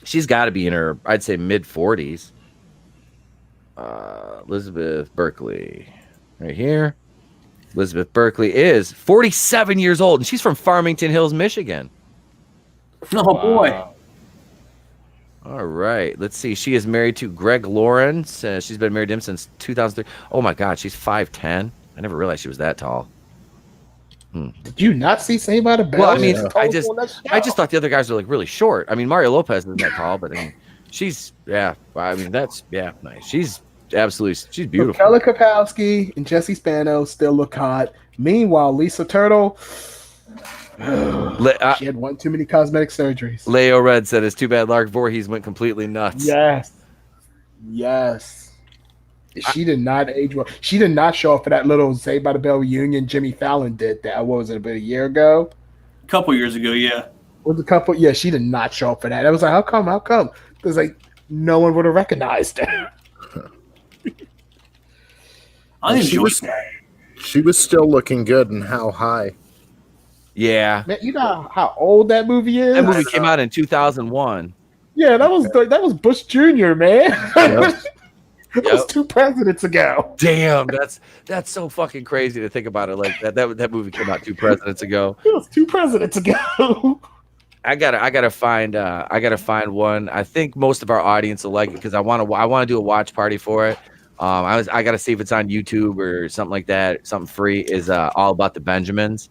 She's got to be in her, I'd say, mid-40s. Elizabeth Berkley, right here. Elizabeth Berkley is 47 years old, and she's from Farmington Hills, Michigan. Oh, boy. All right, let's see. She is married to Greg Lawrence. She's been married to him since 2003. Oh my God, she's 5'10". I never realized she was that tall. Did you not see Saved by the Bell? Well, I mean, She's I tall on that just show. thought the other guys were like really short. I mean, Mario Lopez isn't that tall, but I mean, she's nice. She's beautiful. Kelly Kapowski and Jesse Spano still look hot. Meanwhile, Lisa Turtle, she had one too many cosmetic surgeries. Leo Red said, "It's too bad Lark Voorhees went completely nuts." Yes. She did not age well. She did not show up for that little Saved by the Bell reunion Jimmy Fallon did. That what was it, about a year ago? A couple years ago, yeah. Was a couple? Yeah, she did not show up for that. I was like, how come? Because like no one would have recognized her. I She enjoyed was- that. She was still looking good and how high. Yeah, Man, you know how old that movie is? that movie came out in 2001. Yeah, that was Bush Jr., man. Yep. That was 2 presidents ago. Damn, that's so fucking crazy to think about it like that. That movie came out 2 presidents ago. It was 2 presidents ago. I gotta find one. I think most of our audience will like it because I want to do a watch party for it. I gotta see if it's on YouTube or something like that. Something free is All About the Benjamins.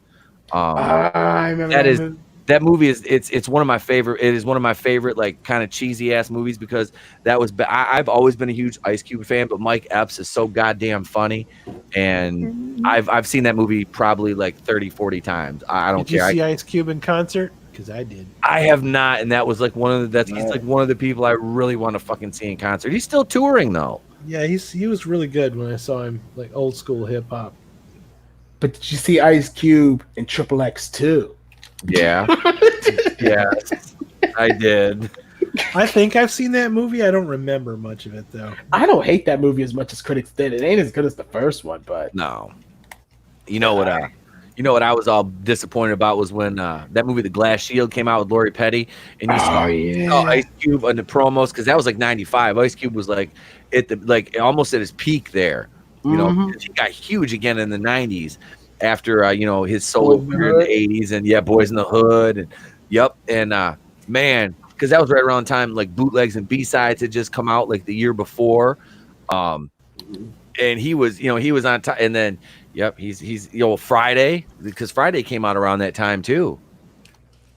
I remember That movie it's one of my favorite. It is one of my favorite like kind of cheesy ass movies because that was. I've always been a huge Ice Cube fan, but Mike Epps is so goddamn funny, and I've seen that movie probably like 30-40 times. I don't Did care. you see Ice Cube in concert? Because I did. I have not, and that was like he's like one of the people I really want to fucking see in concert. He's still touring though. Yeah, he was really good when I saw him, like old school hip hop. But did you see Ice Cube in Triple X 2? Yeah, yeah, I did. I think I've seen that movie. I don't remember much of it though. I don't hate that movie as much as critics did. It ain't as good as the first one, but No, you know what I was all disappointed about was when that movie The Glass Shield came out with Lori Petty, and you saw Ice Cube on the promos because that was like '95. Ice Cube was like almost at his peak there. You know, he got huge again in the '90s after his solo career in the '80s, and Boys in the Hood, and man, because that was right around the time like bootlegs and B-sides had just come out like the year before, and he was on top, and then he's Friday, because Friday came out around that time too.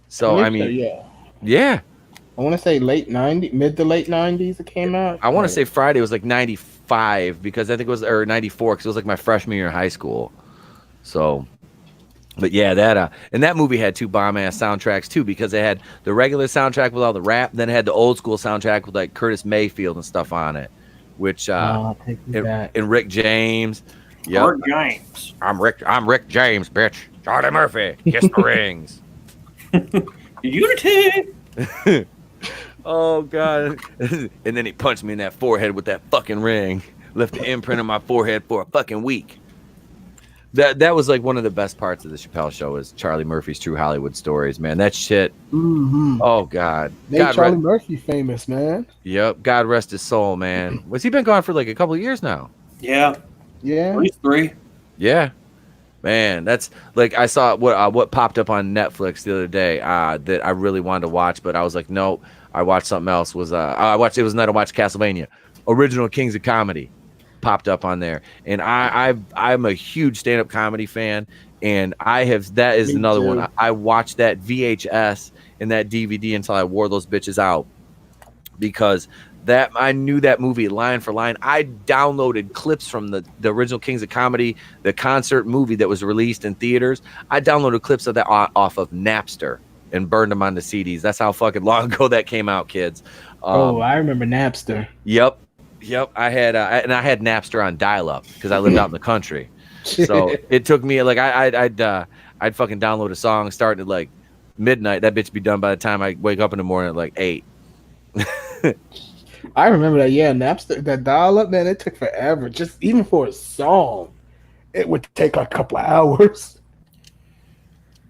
So I mean, Yeah. I want to say mid to late 90s it came out. I want to say Friday was like 95 because I think it was, or 94 because it was like my freshman year in high school. So, but yeah, that and that movie had 2 bomb ass soundtracks too because it had the regular soundtrack with all the rap, then it had the old school soundtrack with like Curtis Mayfield and stuff on it, which and Rick James. Yep. Rick James. I'm Rick James, bitch. Charlie Murphy, kiss the rings. Unity. Oh god! And then he punched me in that forehead with that fucking ring. Left the imprint on my forehead for a fucking week. That was like one of the best parts of the Chappelle Show is Charlie Murphy's True Hollywood Stories. Man, that shit. Mm-hmm. Oh god! Made Charlie Murphy famous, man. Yep. God rest his soul, man. Was he been gone for like a couple of years now? Yeah. Yeah. At least 3. Yeah. Man, that's like I saw what popped up on Netflix the other day that I really wanted to watch, but I was like, nope. I watched something else. It was night I watched Castlevania, original Kings of Comedy, popped up on there, and I'm a huge stand-up comedy fan, and that is another one. I watched that VHS and that DVD until I wore those bitches out because that I knew that movie line for line. I downloaded clips from the original Kings of Comedy, the concert movie that was released in theaters. I downloaded clips of that off of Napster and burned them on the CDs. That's how fucking long ago that came out, kids. I remember Napster. Yep. I had Napster on dial-up because I lived out in the country. So it took me like I'd fucking download a song starting at like midnight. That bitch be done by the time I wake up in the morning at like 8. I remember that. Yeah, Napster, that dial-up, man, it took forever. Just even for a song, it would take like a couple of hours.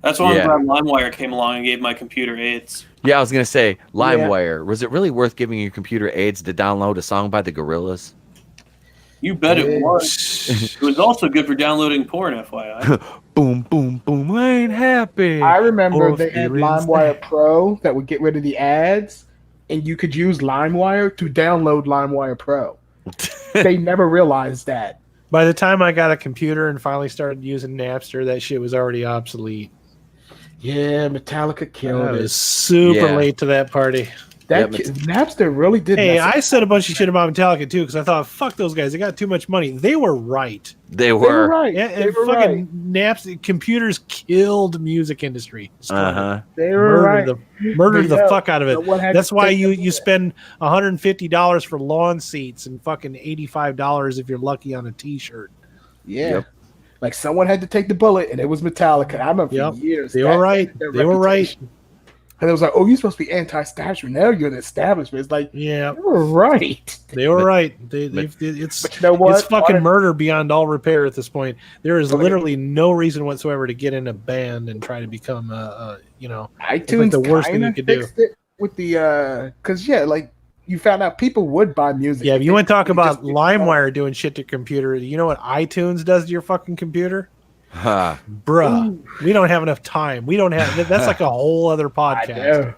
That's why I'm glad LimeWire came along and gave my computer AIDS. Yeah, I was gonna say LimeWire. Was it really worth giving your computer AIDS to download a song by the Gorillaz? You bet it was. It was also good for downloading porn, FYI. Boom, boom, boom. I ain't happy. I remember they had LimeWire Pro that would get rid of the ads, and you could use LimeWire to download LimeWire Pro. They never realized that. By the time I got a computer and finally started using Napster, that shit was already obsolete. Yeah, Metallica killed I it. was super late to that party. Napster really did. Hey, I said a bunch of shit about Metallica too because I thought, fuck those guys. They got too much money. They were right. They were right. Yeah, and fucking Napster computers killed music industry. They were right. Murdered the fuck out of it. That's why you spend $150 for lawn seats and fucking $85 if you're lucky on a T-shirt. Yeah. Yep. Like someone had to take the bullet, and it was Metallica. I remember for years. They were right. They were right. And it was like, oh, you're supposed to be anti-establishment. Now you're an establishment. It's like, yeah, they were right. They were right. It's but you know what? It's fucking murder beyond all repair at this point. There is literally no reason whatsoever to get in a band and try to become iTunes like the worst thing you could do. It with the because like you found out people would buy music. Yeah, if you want to talk about LimeWire doing shit to computer, you know what iTunes does to your fucking computer? Bruh, we don't have enough time. We don't have. That's like a whole other podcast.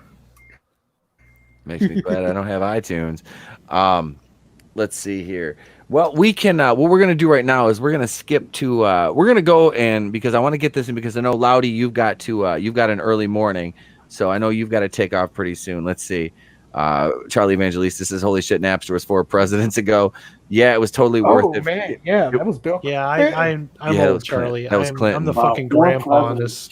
Makes me glad I don't have iTunes. Let's see here. Well, we can. What we're gonna do right now is we're gonna skip to. We're gonna go and because I want to get this in because I know Loudy, you've got an early morning, so I know you've got to take off pretty soon. Let's see. Charlie Evangelista says, "Holy shit, Napster was 4 presidents ago." Yeah, it was totally worth it. Man. Yeah, that was Bill. Yeah, I'm old, Charlie. That was Clinton. I'm the fucking grandpa on this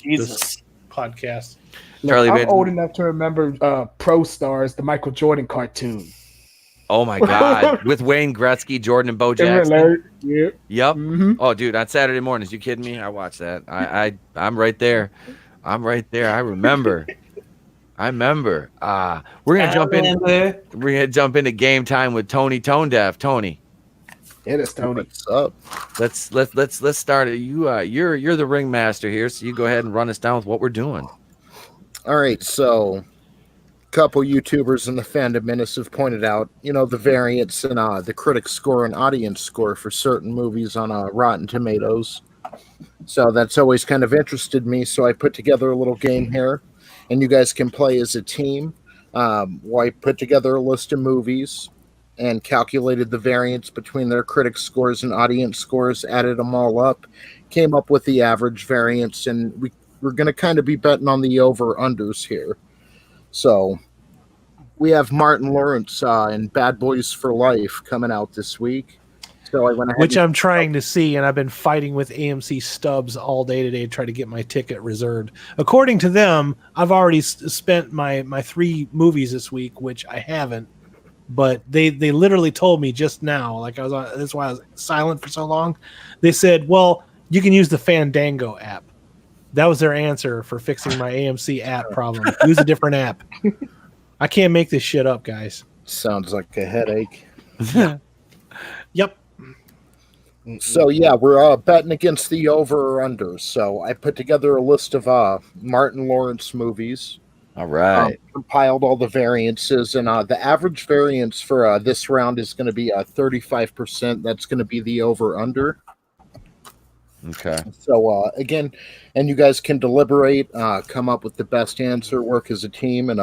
podcast. Look, I'm old enough to remember Pro Stars, the Michael Jordan cartoon. Oh my God, with Wayne Gretzky, Jordan, and Bo Jackson. Yep. Mm-hmm. Oh, dude, on Saturday mornings, you kidding me? I watch that. I'm right there. I remember. We're gonna jump in. We're gonna jump into game time with Tony Tonedeaf. Tony. It is Tony. What's up? Let's start it. You're the ringmaster here, so you go ahead and run us down with what we're doing. All right, so a couple YouTubers in the fandom menace have pointed out, the variance in the critic score and audience score for certain movies on Rotten Tomatoes. So that's always kind of interested me. So I put together a little game here, and you guys can play as a team. I put together a list of movies and calculated the variance between their critic scores and audience scores, added them all up, came up with the average variance, and we're going to kind of be betting on the over-unders here. So we have Martin Lawrence in Bad Boys for Life coming out this week. So I went ahead, Which I'm trying to see, and I've been fighting with AMC Stubs all day today to try to get my ticket reserved. According to them, I've already spent my 3 movies this week, which I haven't. But they literally told me just now, like that's why I was silent for so long. They said, well, you can use the Fandango app. That was their answer for fixing my AMC app problem. Use a different app. I can't make this shit up, guys. sounds like a headache. Yep. So yeah, we're betting against the over or under. So I put together a list of Martin Lawrence movies. All right. Compiled all the variances, and the average variance for this round is going to be 35%. That's going to be the over under. Okay. So again, and you guys can deliberate, come up with the best answer, work as a team, and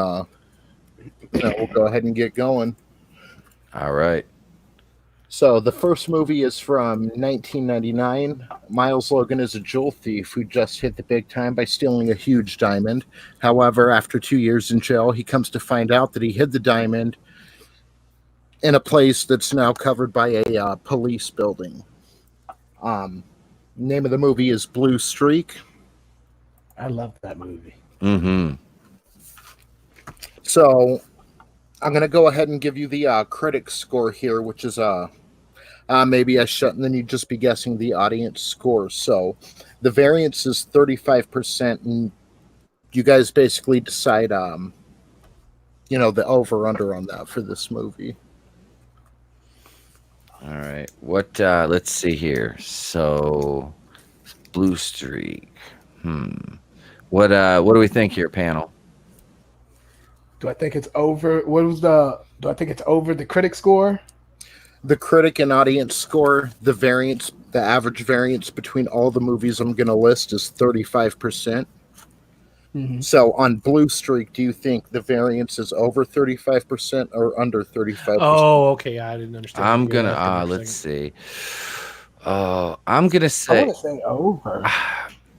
we'll go ahead and get going. All right. So the first movie is from 1999. Miles Logan is a jewel thief who just hit the big time by stealing a huge diamond. However, after 2 years in jail, he comes to find out that he hid the diamond in a place that's now covered by a police building. Name of the movie is Blue Streak. I love that movie. Mm-hmm. So I'm going to go ahead and give you the critic score here, which is maybe I shouldn't, then you'd just be guessing the audience score. So the variance is 35%, and you guys basically decide, the over under on that for this movie. All right. What? Let's see here. So, Blue Streak. What do we think here, panel? Do I think it's over? Do I think it's over the critic score? The critic and audience score, the average variance between all the movies I'm going to list is 35%. Mm-hmm. So on Blue Streak, do you think the variance is over 35% or under 35%? Oh, okay. I didn't understand. I'm gonna let's see. I'm gonna say. I want to say over.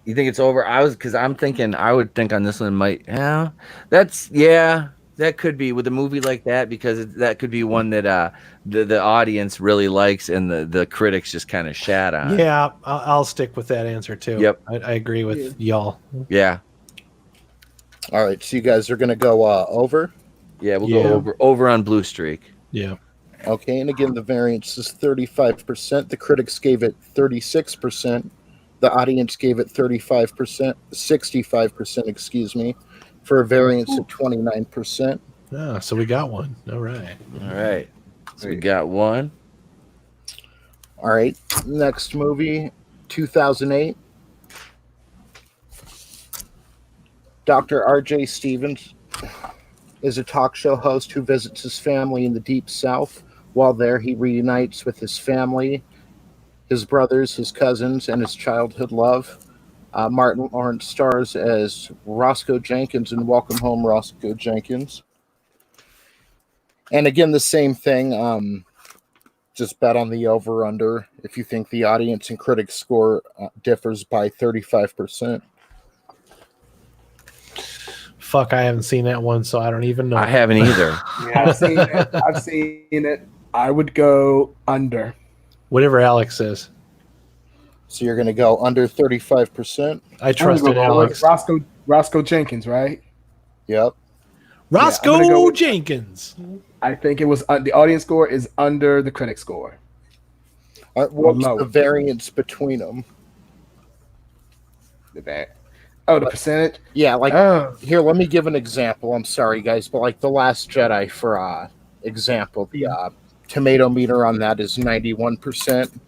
You think it's over? I'm thinking. I would think on this one might. Yeah, that could be with a movie like that, because that could be one that the audience really likes and the critics just kind of shat on. Yeah, I'll stick with that answer too. Yep, I agree with y'all. Yeah. All right, so you guys are going to go over? Yeah, we'll go over on Blue Streak. Yeah. Okay, and again, the variance is 35%. The critics gave it 36%. The audience gave it 65%, excuse me, for a variance of 29%. Ah, so we got one. All right. All right. So we got one. All right, next movie, 2008. Dr. R.J. Stevens is a talk show host who visits his family in the Deep South. While there, he reunites with his family, his brothers, his cousins, and his childhood love. Martin Lawrence stars as Roscoe Jenkins in Welcome Home, Roscoe Jenkins. And again, the same thing. Just bet on the over-under if you think the audience and critics score differs by 35%. Fuck, I haven't seen that one, so I don't even know. I haven't either. I've seen it. I would go under. Whatever Alex says. So you're going to go under 35%? I trusted Alex. Roscoe Jenkins, right? Yep. Roscoe Jenkins. I think it was the audience score is under the critic score. What's the variance between them? The percentage? Yeah, here, let me give an example. I'm sorry, guys, but like The Last Jedi, for example, the tomato meter on that is 91%.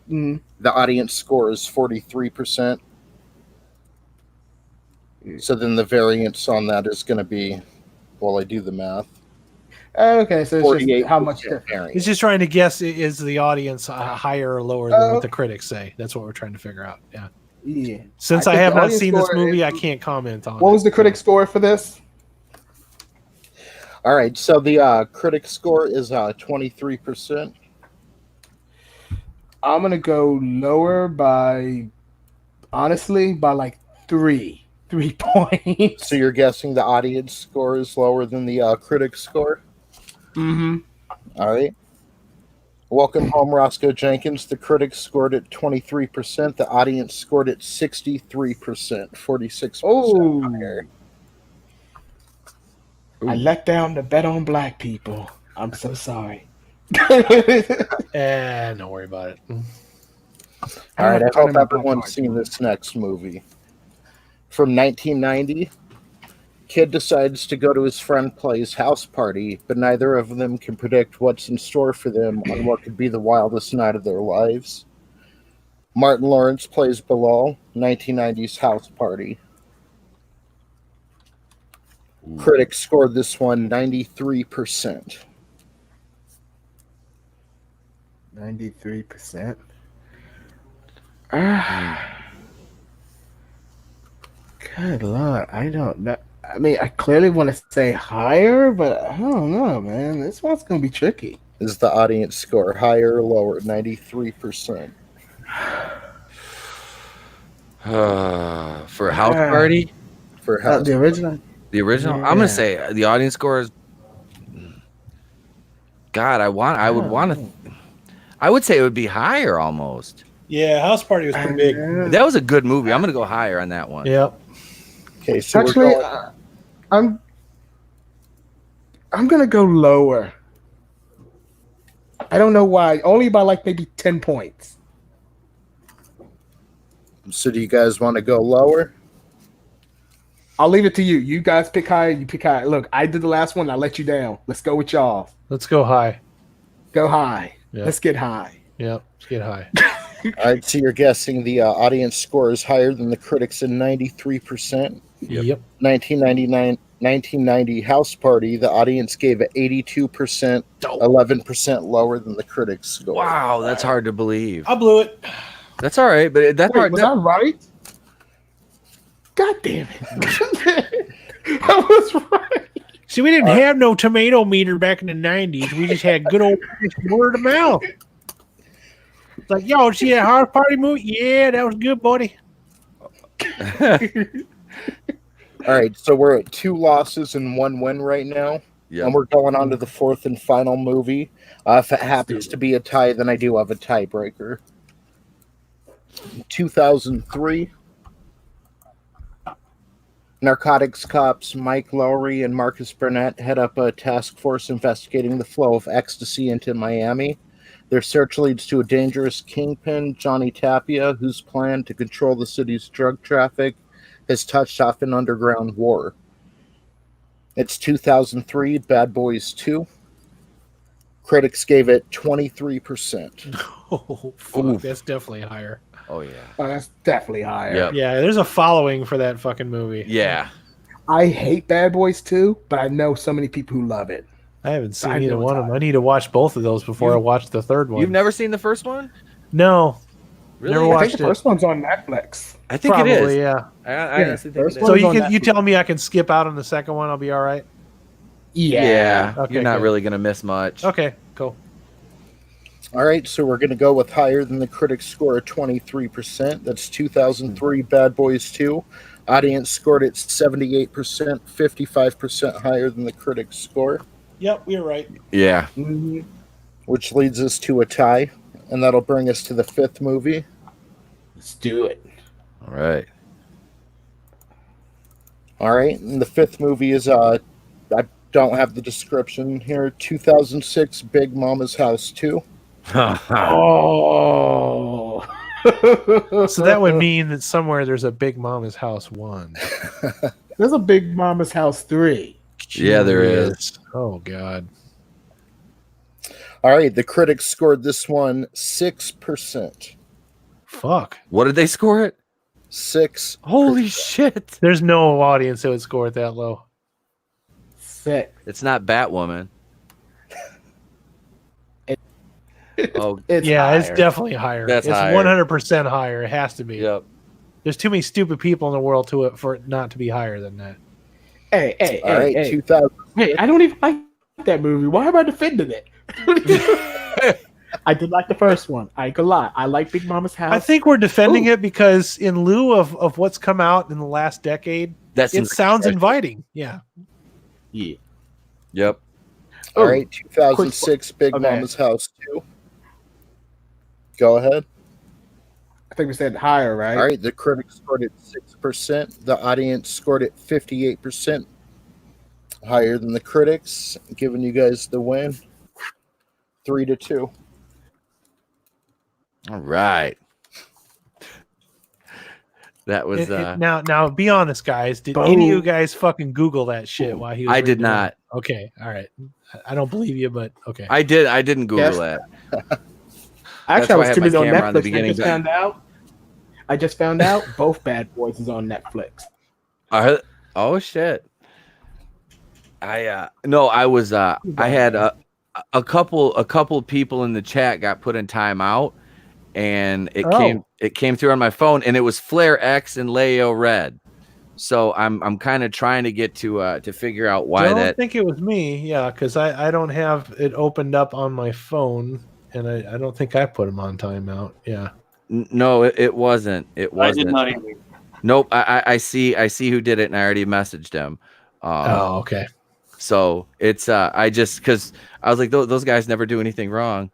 The audience score is 43%. So then the variance on that is going to be, well, I do the math. Okay, so it's just how much difference. He's just trying to guess, is the audience higher or lower than what the critics say? That's what we're trying to figure out. Yeah. Yeah. Since I have not seen this movie, I can't comment on it. What was the critic score for this? All right, so the critic score is 23%. I'm gonna go lower by like 3. 3 points. So you're guessing the audience score is lower than the critic score? Mm-hmm. All right. Welcome home, Roscoe Jenkins. The critics scored at 23%. The audience scored at 63%, 46%. Oh, higher. I let down the bet on black people. I'm so sorry. Don't worry about it. All right, I don't hope know everyone's black seen cards. this next movie. From 1990, kid decides to go to his friend Clay's house party, but neither of them can predict what's in store for them on what could be the wildest night of their lives. Martin Lawrence plays Bilal, 1990's House Party. Critics scored this one 93%. 93%. Good Lord, I don't know. I mean, I clearly want to say higher, but I don't know, man. This one's gonna be tricky. Is the audience score higher or lower? 93%. For a house party, For House The original. the original. Yeah. I'm gonna say the audience score is. God, I would say it would be higher almost. Yeah, House Party was pretty big. That was a good movie. I'm gonna go higher on that one. Yep. Okay, so Actually, we're going, I'm gonna go lower. I don't know why. Only by like maybe 10 points. so do you guys want to go lower? I'll leave it to you. You guys pick higher. You pick higher. Look, I did the last one. I let you down. Let's go with y'all. Let's go high. Go high. Yeah. Let's get high. Yep. Let's get high. All right, so you're guessing the audience score is higher than the critics in 93%. Yep. 1990 House Party, the audience gave it 82%, 11% lower than the critics score. Wow, that's hard to believe. I blew it. That's all right, but that's Wait, hard. was I right? God damn it. I was right. See, we didn't have no tomato meter back in the 90s. We just had good old word of mouth. It's like, yo, see that House Party movie? Yeah, that was good, buddy. All right, so we're at 2 losses and 1 win right now. Yeah. And we're going on to the 4th and final movie. If it happens to be a tie, then I do have a tiebreaker. 2003. Narcotics cops Mike Lowry and Marcus Burnett head up a task force investigating the flow of ecstasy into Miami. Their search leads to a dangerous kingpin, Johnny Tapia, whose plan to control the city's drug traffic has touched off an underground war. It's 2003, Bad Boys 2. Critics gave it 23%. Oh, fuck. That's definitely higher. Oh yeah. Oh, that's definitely higher. Yep. Yeah, there's a following for that fucking movie. Yeah. I hate Bad Boys 2, but I know so many people who love it. I haven't seen I know either it's one of them. high. I need to watch both of those before I watch the third one. You've never seen the first one? No. Really? Never I think watched the it. first one's on Netflix. I think Probably, it is. yeah. I honestly think first it is. one. So was you on can you Netflix. tell me I can skip out on the second one? I'll be all right. Yeah. Okay, You're not good. really gonna miss much. Okay, cool. All right, so we're going to go with higher than the critics score of 23%. That's 2003 Bad Boys 2. Audience scored at 78%, 55% higher than the critics score, Yep, you're right. Yeah. Mhm. which leads us to a tie, and that'll bring us to the 5th movie. Let's do it. All right. All right, and the 5th movie is I don't have the description here. 2006 Big Mama's House 2. Oh. So that would mean that somewhere there's a Big Mama's House 1. There's a Big Mama's House 3. Yeah, there is. Oh, God. All right, the critics scored this one 6%. Fuck. What did they score it? 6. Holy shit. There's no audience that would score it that low. Sick. It's not Batwoman. Oh, It's Yeah, it's higher. definitely higher. That's it's higher. 100% higher. It has to be. yep. There's too many stupid people in the world for it not to be higher than that. Hey, All right, hey. 2000. Hey, I don't even like that movie. Why am I defending it? I did like the first one. I ain't gonna lie. I like Big Mama's House. I think we're defending it because in lieu of what's come out in the last decade, it sounds inviting. Yeah. Yeah. Yep. All right, 2006 Big Mama's House 2. Go ahead. I think we said higher, right? All right, the critics scored it 6%. The audience scored it 58%. Higher than the critics, giving you guys the win. 3-2. All right. That was now be honest, guys. Did any of you guys fucking Google that shit while he was I did not. Okay, all right. I don't believe you, but okay. I didn't Google that. Actually, I was tuning on camera on the Netflix. beginning. I just found out both Bad Boys is on Netflix. Oh shit. I had a couple people in the chat got put in timeout, and it came through on my phone, and it was Flare X and Leo Red. So I'm kind of trying to get to figure out why I don't think it was me. Yeah, because I don't have it opened up on my phone, and I don't think I put him on timeout. Yeah. No, it wasn't. It wasn't. I did not even. Nope. I see who did it, and I already messaged him. Okay. So it's because I was like, those guys never do anything wrong.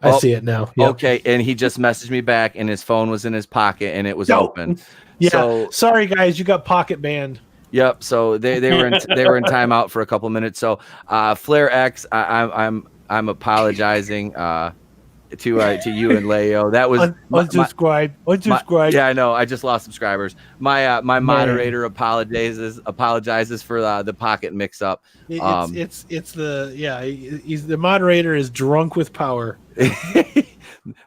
I see it now. Yep. Okay, and he just messaged me back, and his phone was in his pocket, and it was open. Yeah. So, sorry, guys, you got pocket banned. Yep. So they were in timeout for a couple minutes. So Flare X, I'm apologizing to you and Leo. That was unsubscribe. Yeah, I know. I just lost subscribers. My moderator apologizes for the pocket mix up. He's the moderator is drunk with power.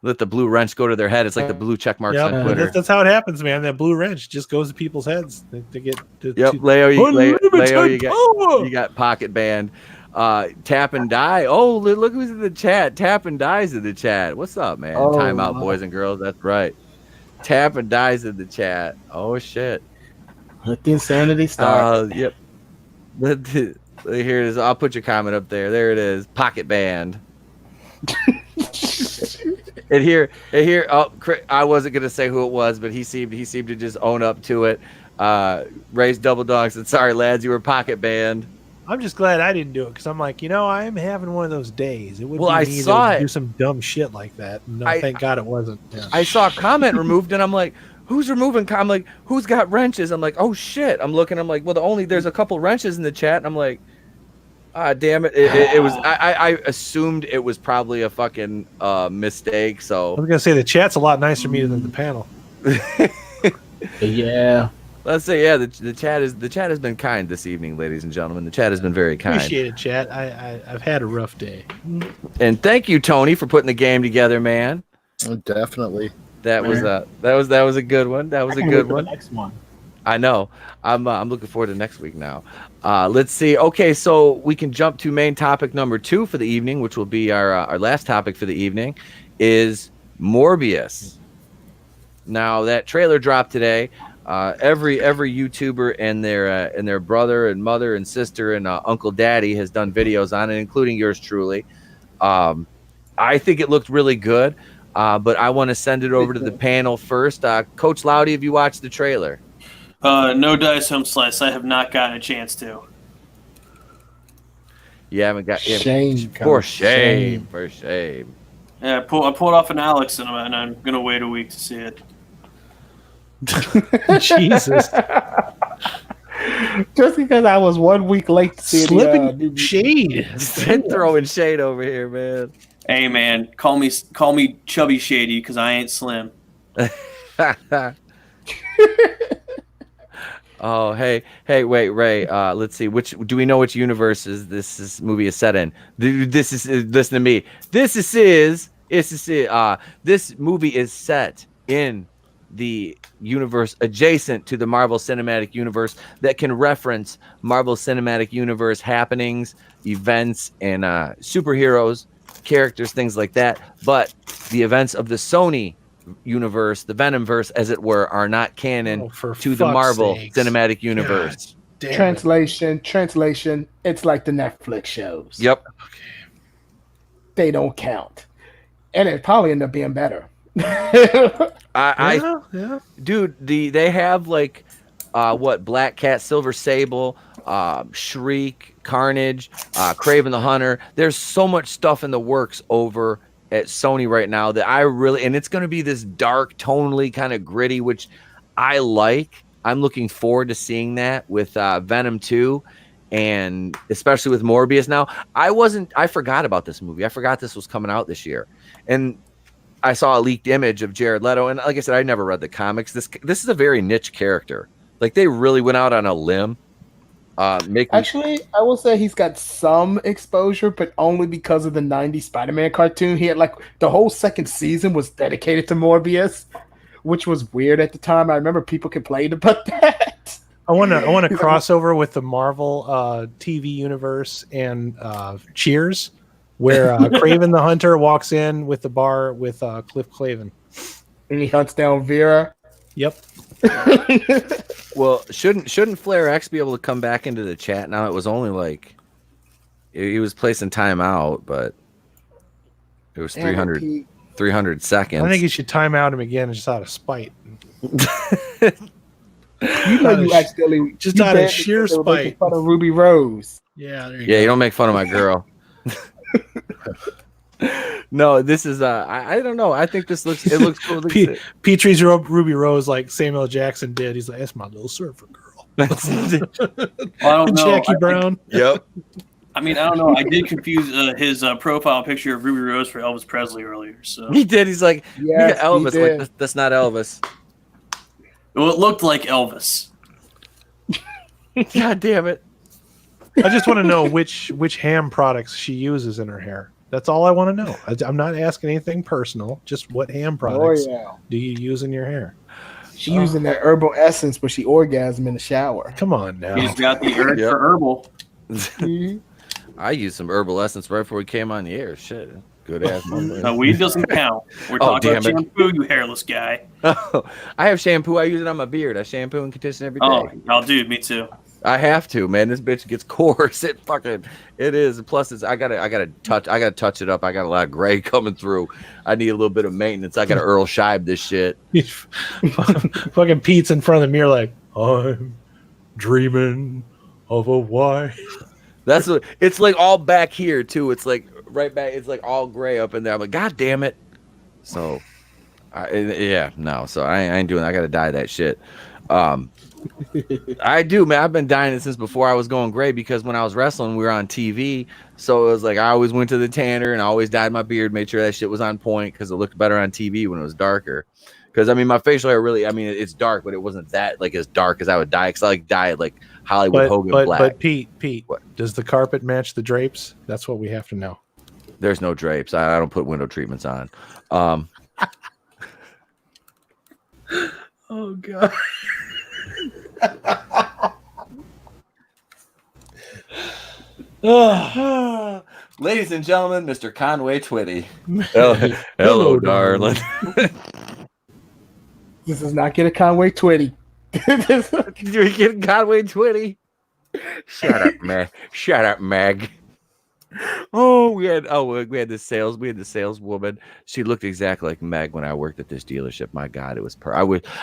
Let the blue wrench go to their head. It's like the blue check marks on Twitter. That's how it happens, man. That blue wrench just goes to people's heads. They get Leo, you got pocket banned. Tap and Die. Oh, look who's in the chat. Tap and Die's in the chat. What's up, man? Timeout, boys and girls. That's right. Tap and Die's in the chat. Oh shit. Let the insanity start. Yep. Here it is. I'll put your comment up there. There it is. Pocket banned. And here. Oh, I wasn't gonna say who it was, but he seemed to just own up to it. Raised Double Dog said, "Sorry, lads, you were pocket banned." I'm just glad I didn't do it because I'm like, I'm having one of those days. It would be I me saw to it. do some dumb shit like that. No, thank God it wasn't. Yeah. I saw a comment removed, and I'm like, "Who's removing?" I'm like, "Who's got wrenches?" I'm like, "Oh shit!" I'm looking. I'm like, "Well, there's a couple wrenches in the chat." And I'm like, damn it! It was. I assumed it was probably a fucking mistake. So I was gonna say the chat's a lot nicer to me than the panel. Yeah. Let's say, yeah, the chat has been kind this evening, ladies and gentlemen. The chat has been very kind. Appreciate it, chat. I've had a rough day. And thank you, Tony, for putting the game together, man. Definitely. That was a good one. That was a good one. Next one. I know. I'm looking forward to next week now. Let's see. Okay, so we can jump to main topic number 2 for the evening, which will be our last topic for the evening, is Morbius. Now that trailer dropped today. Every YouTuber and their brother and mother and sister and uncle daddy has done videos on it, including yours truly. I think it looked really good, but I want to send it over to the panel first. Coach Loudy, have you watched the trailer? No dice home slice. I have not gotten a chance to. You haven't got shame. For shame. Yeah, I pulled off an Alex, and I'm gonna wait a week to see it. Jesus. Just because I was 1 week late to see slipping shade. Throwing shade over here, man. Hey man, call me chubby shady because I ain't slim. Oh, hey, wait, Ray. Let's see. Do we know which universe this movie is set in? Listen to me. This movie is set in the universe adjacent to the Marvel Cinematic Universe that can reference Marvel Cinematic Universe happenings, events, and superheroes, characters, things like that. But the events of the Sony universe, the Venomverse, as it were, are not canon to the Marvel Cinematic Universe. Translation. It's like the Netflix shows. Yep. They don't count. And it probably ended up being better. Dude, they have like Black Cat, Silver Sable, Shriek, Carnage, Kraven the Hunter. There's so much stuff in the works over at Sony right now that I really, and it's going to be this dark, tonally kind of gritty, which I like. I'm looking forward to seeing that with Venom 2, and especially with Morbius. Now, I forgot about this movie. I forgot this was coming out this year, and I saw a leaked image of Jared Leto, and like I said, I never read the comics. This is a very niche character. Like, they really went out on a limb. Actually, I will say he's got some exposure, but only because of the 90s Spider-Man cartoon. He had like the whole second season was dedicated to Morbius, which was weird at the time. I remember people complained about that. I want to crossover with the Marvel TV universe and Cheers, where Kraven the Hunter walks in with the bar with Cliff Clavin, and he hunts down Vera. Yep. Well, shouldn't Flare X be able to come back into the chat now? It was only like he was placing time out, but it was 300 seconds. I think you should time out him again just out of spite. You know, you accidentally just out of sheer spite. Fun of Ruby Rose. Yeah, there you don't make fun of my girl. No, this is I don't know. I think this looks cool. Petrie's Ruby Rose, like Samuel Jackson did. He's like, that's my little surfer girl. I don't know. Jackie Brown. Yep. I mean, I don't know. I did confuse his profile picture of Ruby Rose for Elvis Presley earlier. So he did. He's like, yes, Elvis. Like, that's not Elvis. Well, it looked like Elvis. God damn it! I just want to know which ham products she uses in her hair. That's all I want to know. I'm not asking anything personal. Just what ham products do you use in your hair? She using that herbal essence, but she orgasm in the shower. Come on now. He's got the urge for herbal. I used some herbal essence right before we came on the air. Shit, good ass. No, weed doesn't count. We're talking about shampoo, you hairless guy. I have shampoo. I use it on my beard. I shampoo and condition every day. Oh, dude, me too. I have to, man. This bitch gets coarse. It is. Plus, I gotta touch it up. I got a lot of gray coming through. I need a little bit of maintenance. I gotta Earl Scheib this shit. Fucking Pete's in front of the mirror, like, I'm dreaming of a wife. That's what it's like. All back here too. It's like right back. It's like all gray up in there. I'm like, God damn it. So, So I ain't doing. I gotta dye that shit. I do, man. I've been dyeing it since before I was going gray, because when I was wrestling, we were on TV. So it was like I always went to the tanner and I always dyed my beard, made sure that shit was on point because it looked better on TV when it was darker. Because I mean, my facial hair really, I mean, it's dark, but it wasn't that like as dark as I would dye. Because I like dye it like Hollywood Hogan black. But Pete, what? Does the carpet match the drapes? That's what we have to know. There's no drapes. I don't put window treatments on. Oh God. Ladies and gentlemen, Mr. Conway Twitty. Hello, darling. This is not get a Conway Twitty. You're getting Conway Twitty. Shut up, Meg. We had the saleswoman. She looked exactly like Meg when I worked at this dealership. My God, it was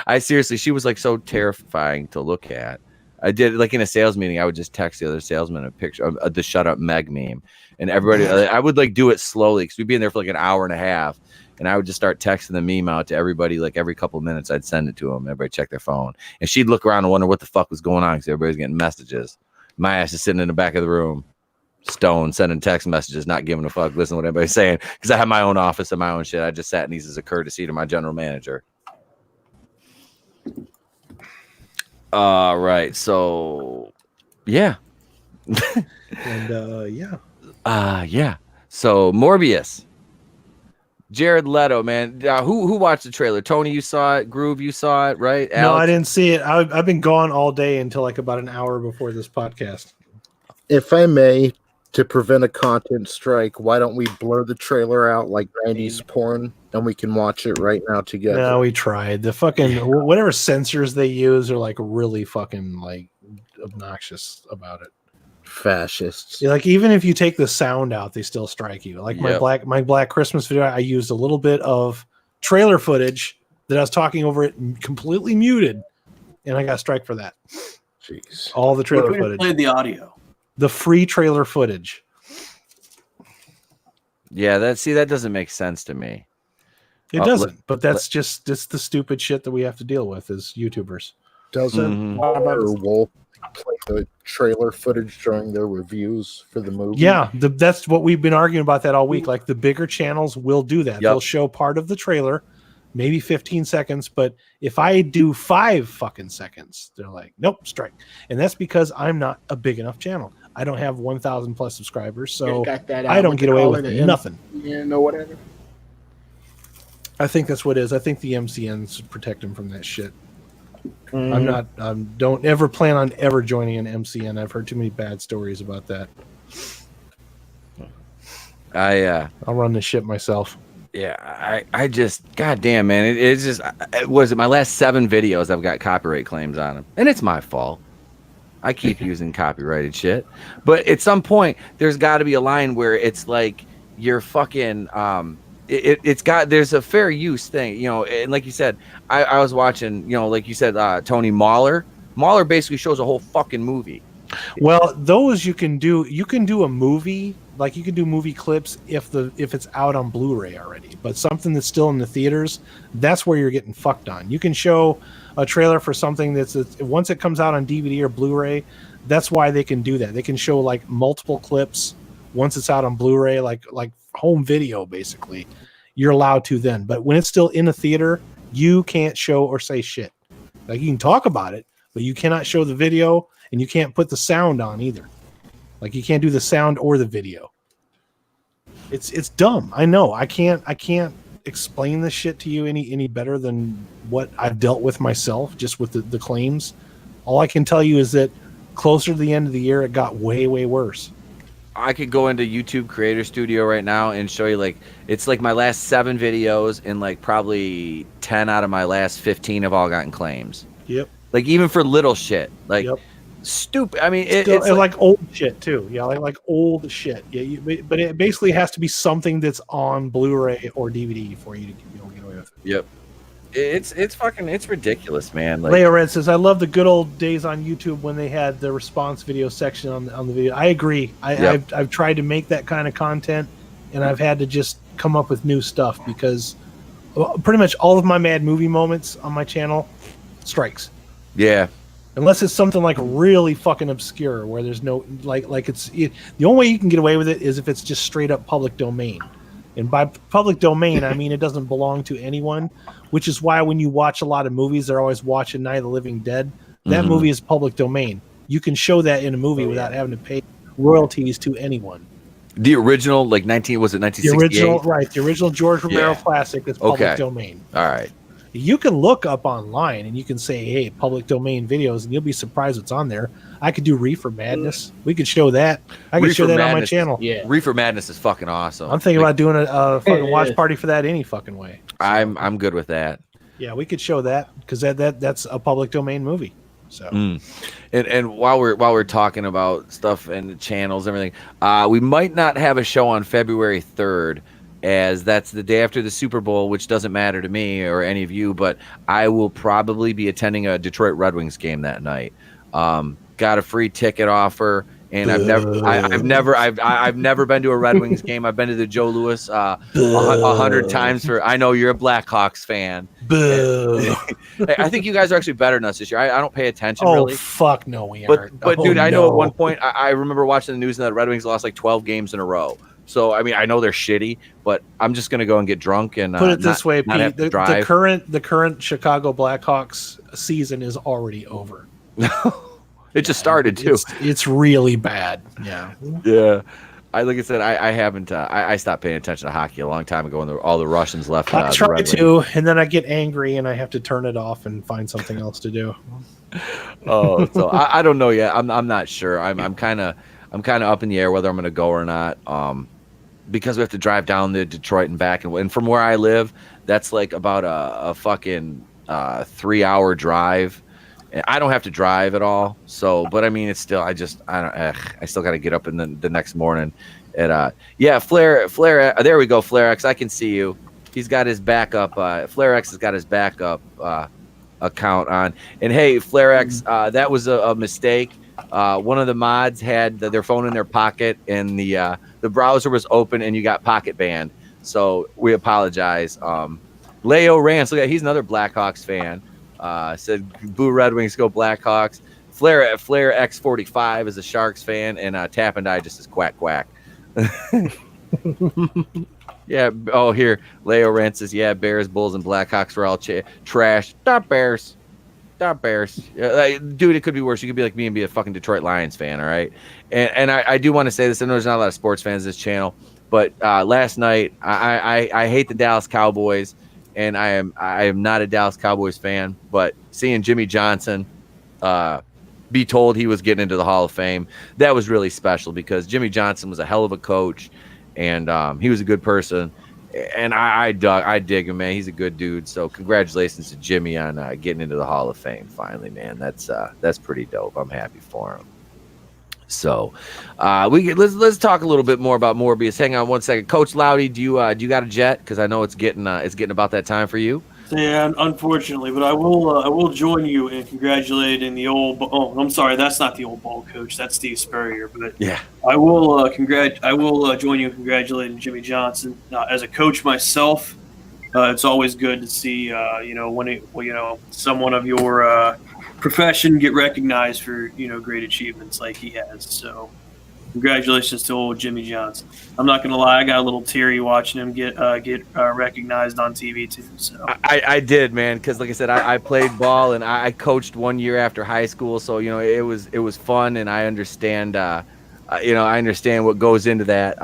I seriously, she was like so terrifying to look at. I did like in a sales meeting, I would just text the other salesman a picture of the "Shut Up Meg" meme, and everybody. I would like do it slowly because we'd be in there for like an hour and a half, and I would just start texting the meme out to everybody. Like every couple of minutes, I'd send it to them. Everybody check their phone, and she'd look around and wonder what the fuck was going on because everybody's getting messages. My ass is sitting in the back of the room, stone, sending text messages, not giving a fuck, listening to what everybody's saying because I have my own office and my own shit. I just sat in these as a courtesy to my general manager. All right, so yeah. And yeah. So Morbius, Jared Leto, man. Who watched the trailer? Tony, you saw it. Groove, you saw it, right? Alex? No, I didn't see it. I've been gone all day until like about an hour before this podcast. If I may, to prevent a content strike, why don't we blur the trailer out like 90s porn, and we can watch it right now together? No, we tried. The fucking whatever censors they use are like really fucking like obnoxious about it. Fascists. Like even if you take the sound out, they still strike you. Like Yep. my black Christmas video, I used a little bit of trailer footage that I was talking over it completely muted, and I got a strike for that. Jeez. All the What trailer if we footage, played the audio? the free trailer footage. Yeah, that doesn't make sense to me. It Oh, doesn't, but that's the stupid shit that we have to deal with as YouTubers. Doesn't Mhm. Walter Wolf play the trailer footage during their reviews for the movie? Yeah, that's what we've been arguing about that all week. Like the bigger channels will do that. Yep. They'll show part of the trailer, maybe 15 seconds. But if I do 5 fucking seconds, they're like, nope, strike. And that's because I'm not a big enough channel. I don't have 1,000 plus subscribers, so Got that I don't what get they away call with it, the nothing. MCN or whatever. I think that's what it is. I think the MCNs protect him from that shit. Mm. I'm not. Don't ever plan on ever joining an MCN. I've heard too many bad stories about that. I'll run this shit myself. I just, goddamn, man, it's just, was it my last 7 videos I've got copyright claims on them, and it's my fault. I keep using copyrighted shit, but at some point there's got to be a line where it's like you're fucking there's a fair use thing, you know. And like you said, I was watching, you know, like you said, Tony Mahler basically shows a whole fucking movie. Well, those you can do a movie, like you can do movie clips if it's out on Blu-ray already, but something that's still in the theaters, that's where you're getting fucked on. You can show a trailer for something that's once it comes out on DVD or Blu-ray, that's why they can do that. They can show like multiple clips once it's out on Blu-ray, like home video basically. You're allowed to then, but when it's still in a theater, you can't show or say shit. Like you can talk about it, but you cannot show the video. And you can't put the sound on either. Like you can't do the sound or the video. It's dumb. I know. I can't explain this shit to you any better than what I've dealt with myself, just with the claims. All I can tell you is that closer to the end of the year, it got way, way worse. I could go into YouTube Creator Studio right now and show you, like, it's like my last 7 videos and like probably 10 out of my last 15 have all gotten claims. Yep. Like even for little shit. Like Yep. Stupid. I mean, it's like old shit too. Yeah, like old shit. Yeah, but it basically has to be something that's on Blu-ray or DVD for you to get away with it. Yep. It's ridiculous, man. Like, Leia Red says, "I love the good old days on YouTube when they had the response video section on the video." I agree. I've tried to make that kind of content, and I've had to just come up with new stuff because pretty much all of my Mad Movie moments on my channel strikes. Yeah. Unless it's something like really fucking obscure where there's no the only way you can get away with it is if it's just straight up public domain. And by public domain, I mean it doesn't belong to anyone, which is why when you watch a lot of movies, they're always watching Night of the Living Dead. That movie is public domain. You can show that in a movie without having to pay royalties to anyone. The original, like 1968? The original George Romero classic is public domain. All right. You can look up online and you can say, hey, public domain videos, and you'll be surprised what's on there. I could do Reefer Madness. We could show that. I could show that on my channel. Yeah. Reefer Madness is fucking awesome. I'm thinking about doing a fucking watch party for that any fucking way. I'm good with that. Yeah, we could show that because that's a public domain movie. So and while we're talking about stuff and the channels and everything, we might not have a show on February 3rd. As that's the day after the Super Bowl, which doesn't matter to me or any of you, but I will probably be attending a Detroit Red Wings game that night. Got a free ticket offer, and I've never been to a Red Wings game. I've been to the Joe Louis 100 times. I know you're a Blackhawks fan. Boo. I think you guys are actually better than us this year. I don't pay attention really. Oh fuck no, we aren't. But dude, I know at one point I remember watching the news and the Red Wings lost like 12 games in a row. So I mean, I know they're shitty, but I'm just gonna go and get drunk and put it this way, Pete. The current Chicago Blackhawks season is already over. It just started too. It's really bad. Yeah. Yeah. Like I said, I haven't. I stopped paying attention to hockey a long time ago, when all the Russians left. I try to, and then I get angry and I have to turn it off and find something else to do. Oh, so I don't know yet. I'm not sure. I'm kind of up in the air whether I'm going to go or not. Because we have to drive down to Detroit and back, and from where I live, that's like about a fucking 3-hour drive. And I don't have to drive at all. So, but I mean, it's still, I still got to get up in the next morning. And yeah, Flare, there we go, Flare X. I can see you. He's got his backup. Flare X has got his backup account on. And hey, Flare X, that was a mistake. One of the mods had their phone in their pocket, and the browser was open, and you got pocket banned. So we apologize. Leo Rance, look at, he's another Blackhawks fan. Said Boo Red Wings, go Blackhawks. Flare X45 is a Sharks fan, and Tap and I just is quack quack. Yeah. Oh, here Leo Rance says, yeah, Bears, Bulls, and Blackhawks were all trash. Stop Bears. Dude, it could be worse. You could be like me and be a fucking Detroit Lions fan, all right? And I do want to say this. I know there's not a lot of sports fans on this channel, but last night I hate the Dallas Cowboys, and I am not a Dallas Cowboys fan. But seeing Jimmy Johnson be told he was getting into the Hall of Fame, that was really special because Jimmy Johnson was a hell of a coach, and he was a good person. And I dig him, man. He's a good dude. So congratulations to Jimmy on getting into the Hall of Fame finally, man. That's pretty dope. I'm happy for him. So let's talk a little bit more about Morbius. Hang on one second, Coach Loudy. Do you got a jet? Because I know it's getting about that time for you. Yeah, unfortunately, but I will join you in congratulating the old. Oh, I'm sorry, that's not the old ball coach. That's Steve Spurrier. But yeah, I will join you in congratulating Jimmy Johnson as a coach myself. It's always good to see someone of your profession get recognized for great achievements like he has. So congratulations to old Jimmy Johnson. I'm not gonna lie, I got a little teary watching him get recognized on TV too. So I did, man, because like I said, I played ball and I coached 1 year after high school, so it was fun, and I understand I understand what goes into that.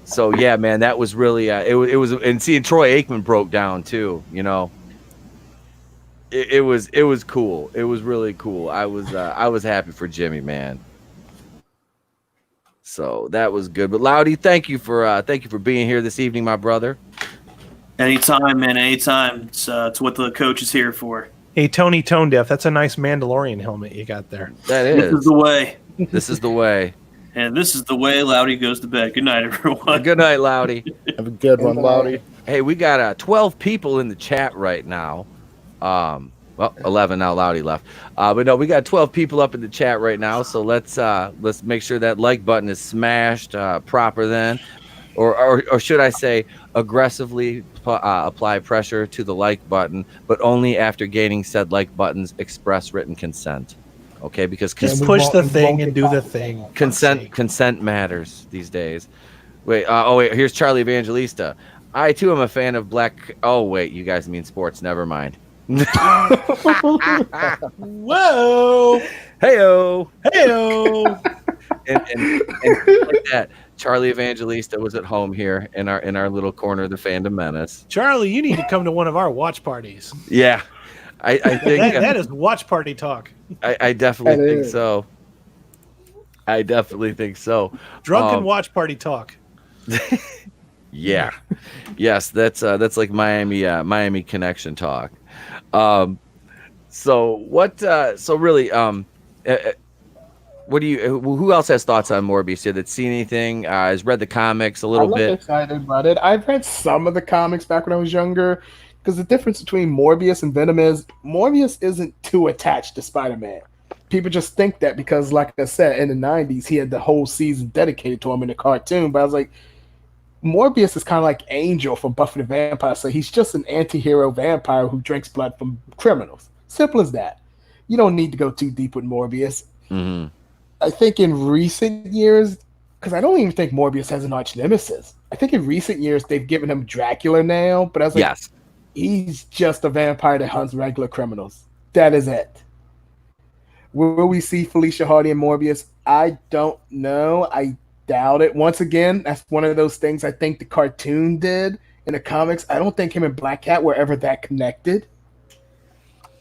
So yeah, man, that was really it was, and seeing Troy Aikman broke down too. It was cool. It was really cool. I was happy for Jimmy, man. So that was good. But Loudy, thank you for being here this evening, my brother. Anytime, man. Anytime. It's what the coach is here for. Hey, Tony Tonedeaf, that's a nice Mandalorian helmet you got there. That is. This is the way. This is the way. And this is the way Loudy goes to bed. Good night, everyone. Good night, Loudy. Have a good one, Loudy. Hey, we got 12 people in the chat right now. Well, 11 now. Loudy left, but no, we got 12 people up in the chat right now. So let's make sure that like button is smashed proper then, or should I say aggressively apply pressure to the like button, but only after gaining said like button's express written consent. Okay, because just push the thing and do the thing. Consent matters these days. Wait, wait, here's Charlie Evangelista. I too am a fan of black. Oh wait, you guys mean sports? Never mind. Whoa! Heyo! and like that, Charlie Evangelista was at home here in our little corner of the Fandom Menace. Charlie, you need to come to one of our watch parties. Yeah, I think that is watch party talk. I definitely think so. I definitely think so. Drunken watch party talk. Yeah, yes, that's like Miami Connection talk. So what? So really, what do you? Who else has thoughts on Morbius here? That's seen anything? Has read the comics a little bit? I'm excited about it. I've read some of the comics back when I was younger, because the difference between Morbius and Venom is Morbius isn't too attached to Spider-Man. People just think that because, like I said, in the 90s, he had the whole season dedicated to him in the cartoon. But I was like, Morbius is kind of like Angel from Buffy the Vampire Slayer. He's just an anti-hero vampire who drinks blood from criminals. Simple as that. You don't need to go too deep with Morbius. Mm-hmm. I think in recent years, because I don't even think Morbius has an arch nemesis. I think in recent years they've given him Dracula now, but I was like, yes, he's just a vampire that hunts regular criminals. That is it. Will we see Felicia Hardy and Morbius? I don't know. I doubt it. Once again, that's one of those things I think the cartoon did in the comics. I don't think him and Black Cat were ever that connected.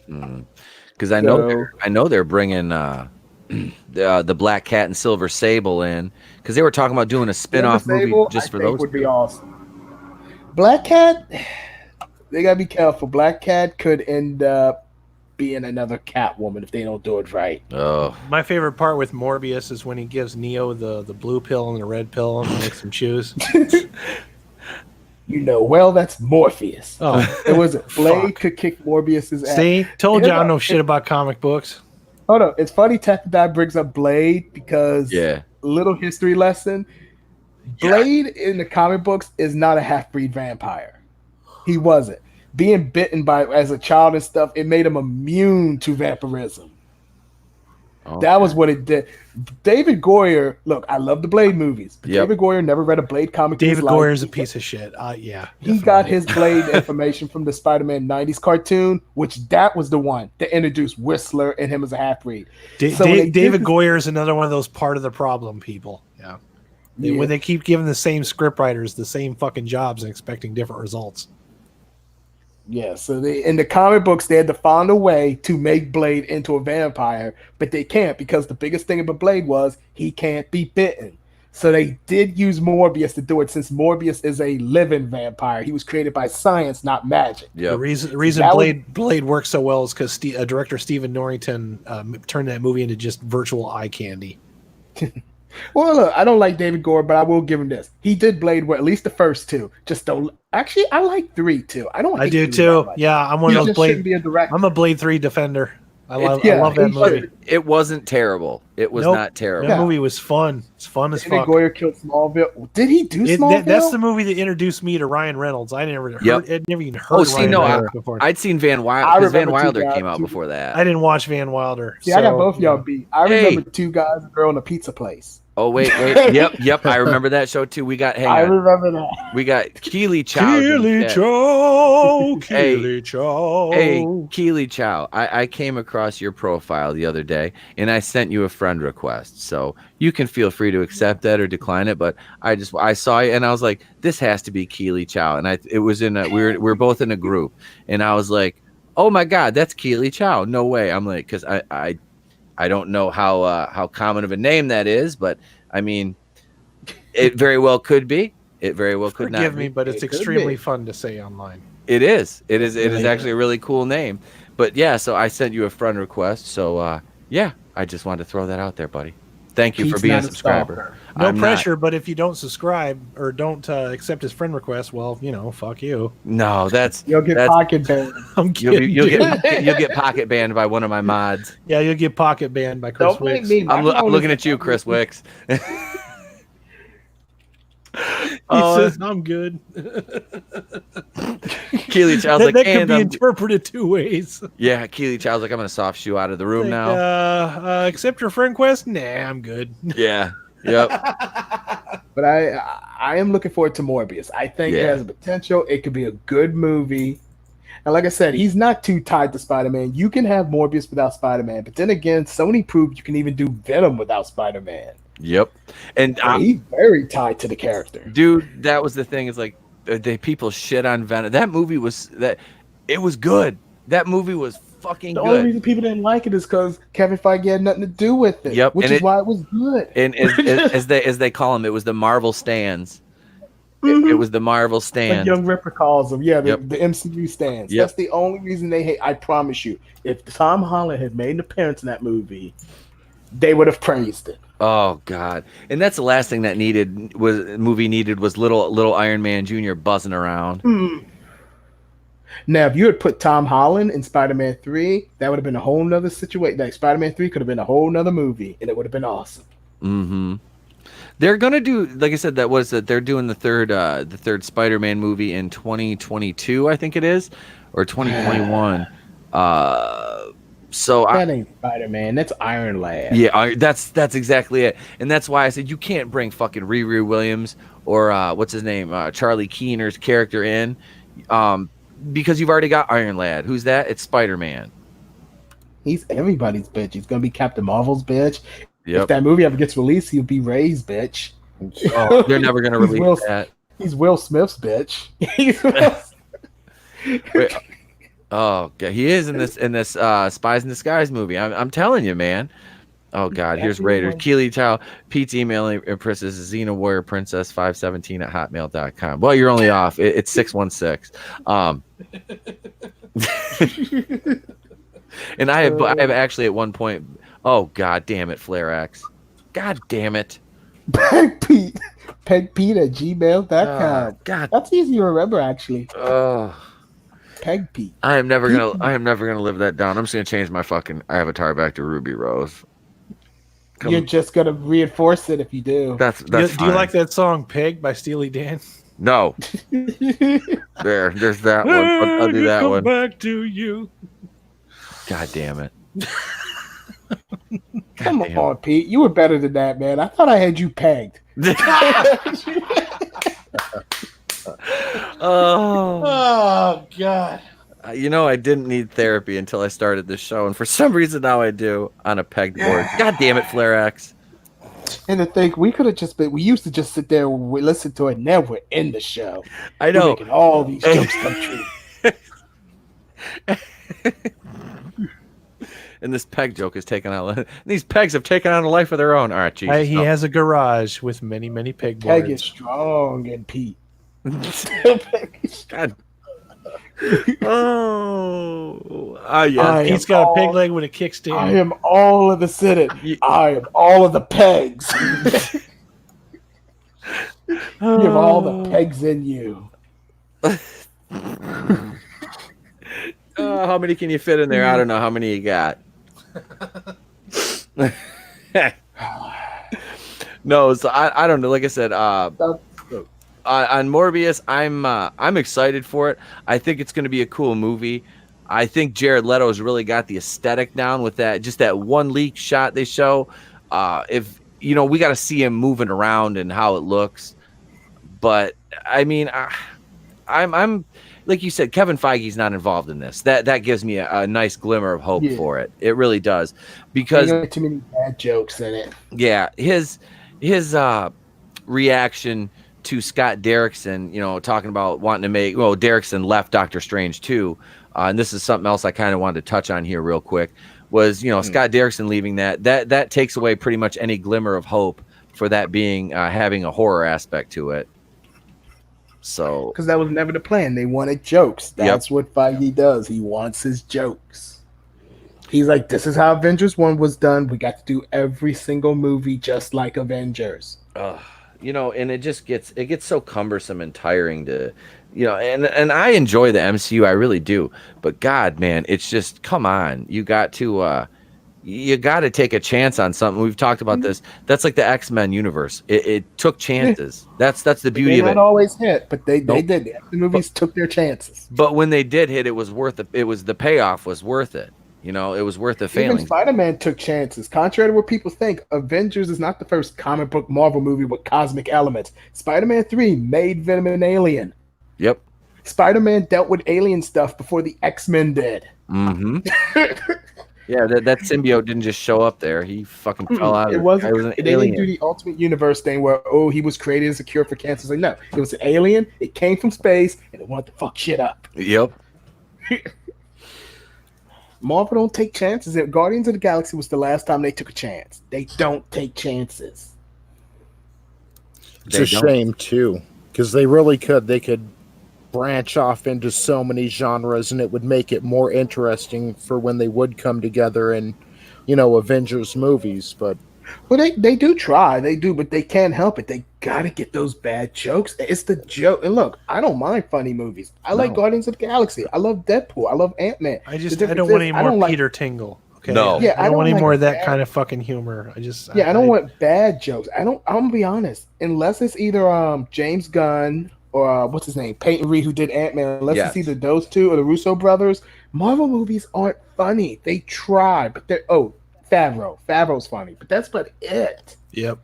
Because I know they're bringing the Black Cat and Silver Sable in, because they were talking about doing a spin-off movie just for those. Would be awesome. Black Cat, they gotta be careful. Black Cat could end up being another Catwoman if they don't do it right. Oh, My favorite part with Morbius is when he gives Neo the blue pill and the red pill and makes him choose. You know, well, that's Morpheus. Oh, It was Blade Fuck. could kick Morbius's ass. see, told you I Yeah, don't know shit about comic books. Hold on, it's funny Tech brings up Blade because yeah. little history lesson. Blade in the comic books is not a half-breed vampire. He wasn't. Being bitten by as a child and stuff, it made him immune to vampirism. Okay. That was what it did. David Goyer, look, I love the Blade movies, but Yep. David Goyer never read a Blade comic. in his David life. Goyer's a piece of shit. Yeah. He got his Blade information from the Spider-Man 90s cartoon, which that was the one that introduced Whistler and him as a half-breed. So when they did David this- Goyer is another one of those part of the problem people. Yeah. Yeah. When they keep giving the same script writers the same fucking jobs and expecting different results. Yeah, so they in the comic books they had to find a way to make Blade into a vampire, but they can't because the biggest thing about Blade was he can't be bitten. So they did use Morbius to do it since Morbius is a living vampire. He was created by science, not magic. The Yep. reason That Blade works so well is because director Stephen Norrington turned that movie into just virtual eye candy. Well, look, I don't like David Gore, but I will give him this. He did Blade well, at least the first two. Just don't. Actually, I like 3 too. I don't. I hate do 3 too. that much. Yeah, I'm one He of those just shouldn't Blade. be a director. I'm a Blade 3 defender. I love yeah, that he movie. should. It wasn't terrible. It was Nope. not terrible. That Yeah. movie was fun. It's fun as David fuck. Goyer killed Smallville. Did he do Smallville? That's the movie that introduced me to Ryan Reynolds. I never heard. I'd never even heard. Oh, see, Ryan no, Reynolds before. I'd seen Van I Wilder because Van remember two Wilder guys- came out two- before that. I didn't watch Van Wilder. See, I got so, both y'all beat. I Hey. remember 2 guys, a girl, in a pizza place. Oh wait. Yep. I remember that show too. We got I remember that. We got Keely Chow. Keely Yeah. Chow. Hey. Keely Chow. Hey, Keely Chow, I came across your profile the other day and I sent you a friend request. So you can feel free to accept that or decline it. But I saw it and I was like, this has to be Keely Chow. And it was we were both in a group and I was like, oh my God, that's Keely Chow. No way. I'm like, because I don't know how common of a name that is, but I mean, it very well could be. It very well could not. Forgive me, be. but it's It could extremely be. fun to say online. It is. It is actually a really cool name. But yeah, so I sent you a friend request. So yeah, I just wanted to throw that out there, buddy. Thank you for Pete's being a not subscriber. stalker. No I'm not. pressure, but if you don't subscribe or don't accept his friend request, well, fuck you. No, that's You'll get pocket banned. I'm you'll kidding. you'll get pocket banned by one of my mods. Yeah, you'll get pocket banned by Chris Don't blame Wicks. me. I'm looking at you, Chris Wicks. He says I'm good. Keely Chow's that like, that could and be I'm, interpreted 2 ways. yeah, Keely Chow's like, I'm gonna soft shoe out of the room Like, now. accept your friend request? Nah, I'm good. Yeah, yep. But I am looking forward to Morbius. I think it Yeah. has a potential. It could be a good movie. And like I said, he's not too tied to Spider-Man. You can have Morbius without Spider-Man. But then again, Sony proved you can even do Venom without Spider-Man. Yep. And He's very tied to the character. dude, that was the thing. Is like the people shit on Venom. That movie was it was good. That movie was fucking The only good. reason people didn't like it is because Kevin Feige had nothing to do with it. Yep, Which and is why it was good. And as they call them, it was the Marvel stands. It was the Marvel Like stand. Young Ripper calls them. Yeah, Yep. the MCU stands. Yep. That's the only reason they hate. I promise you, if Tom Holland had made an appearance in that movie, they would have praised it. Oh God! And that's the last thing that movie needed was little Iron Man Jr. buzzing around. Now, if you had put Tom Holland in Spider-Man 3, that would have been a whole nother situation. Like Spider-Man 3 could have been a whole nother movie, and it would have been awesome. Mm-hmm. They're gonna do, like I said, they're doing the third Spider-Man movie in 2022, I think it is, or 2021. So That ain't Spider-Man. That's Iron Lad. yeah, that's exactly it, and that's why I said you can't bring fucking Riri Williams or what's his name, Charlie Keener's character in, because you've already got Iron Lad. Who's that? It's Spider-Man. He's everybody's bitch. He's gonna be Captain Marvel's bitch. If Yep. that movie ever gets released, he'll be Ray's bitch. Oh, they're never gonna He's release Will- that. He's Will Smith's bitch. Wait, oh, God, he is in this Spies in Disguise movie. I'm telling you, man. Oh God, here's Actually, Raiders. one- Keely Chow, Pete's emailing Princess Xena Warrior Princess 517@hotmail.com. Well, you're only off. It's 616. And I have actually at one point. Oh god damn it, Flare-X. God damn it. Peg Pete at gmail.com. God. That's easy to remember, actually. Peg Pete. I am never gonna live that down. I'm just gonna change my fucking avatar back to Ruby Rose. You're just gonna reinforce it if you do. That's Do you fine. like that song "Peg" by Steely Dan? No. There's that one. I'll do that one. Back to you. God damn it. Come on, Pete. You were better than that, man. I thought I had you pegged. Oh God. I didn't need therapy until I started this show, and for some reason now I do on a pegboard. God damn it, Flare-X. And to think, we used to just sit there and we listen to it, and now we're in the show. I know. We're making all these jokes come true. And this peg joke is taking on. These pegs have taken on a life of their own. All right, Jesus. He has a garage with many pegboards. Peg is strong and Pete. God. Yeah. He's got a peg leg with a kickstand. I am all of the Senate. I am all of the pegs. You have all the pegs in you. How many can you fit in there? I don't know how many you got. No, so I don't know. Like I said, on Morbius, I'm excited for it. I think it's going to be a cool movie. I think Jared Leto's really got the aesthetic down with that one leak shot they show. If we got to see him moving around and how it looks. But I mean, I'm like you said, Kevin Feige's not involved in this. That gives me a nice glimmer of hope for it. It really does, because too many bad jokes in it. Yeah, his reaction to Scott Derrickson, talking about wanting to make. Well, Derrickson left Doctor Strange too, and this is something else I kind of wanted to touch on here real quick. Was Scott Derrickson leaving that takes away pretty much any glimmer of hope for that being having a horror aspect to it. So, because that was never the plan. They wanted jokes. That's what Feige does. He wants his jokes. He's like, this is how Avengers 1 was done. We got to do every single movie just like Avengers. And it just gets so cumbersome and tiring to, and I enjoy the MCU, I really do. But God, man, it's just, come on, you got to take a chance on something. We've talked about this. That's like the X-Men universe. It took chances. That's the beauty of it. They not always hit, but they did. The movies took their chances. But when they did hit, it was worth it. It was the payoff was worth it. It was worth the failing. Even Spider-Man took chances. Contrary to what people think, Avengers is not the first comic book Marvel movie with cosmic elements. Spider-Man 3 made Venom an alien. Yep. Spider-Man dealt with alien stuff before the X-Men did. Mm-hmm. Yeah, that symbiote didn't just show up there. He fucking fell out. They didn't do the Ultimate Universe thing where, he was created as a cure for cancer. Like, no, it was an alien. It came from space, and it wanted to fuck shit up. Yep. Marvel don't take chances. Guardians of the Galaxy was the last time they took a chance. They don't take chances. It's a shame, too, because they really could. They could branch off into so many genres, and it would make it more interesting for when they would come together in, Avengers movies. But they do try. They do, but they can't help it. They got to get those bad jokes. It's the joke. And look, I don't mind funny movies. I like Guardians of the Galaxy. I love Deadpool. I love Ant-Man. I don't want any more Peter Tingle. Okay. No. Yeah, I don't want any more of that kind of fucking humor. I don't want bad jokes. I'm gonna be honest. Unless it's either James Gunn or what's his name, Peyton Reed, who did Ant-Man. Unless it's either those two or the Russo brothers, Marvel movies aren't funny. They try, but they're Favreau's funny, but that's about it. Yep.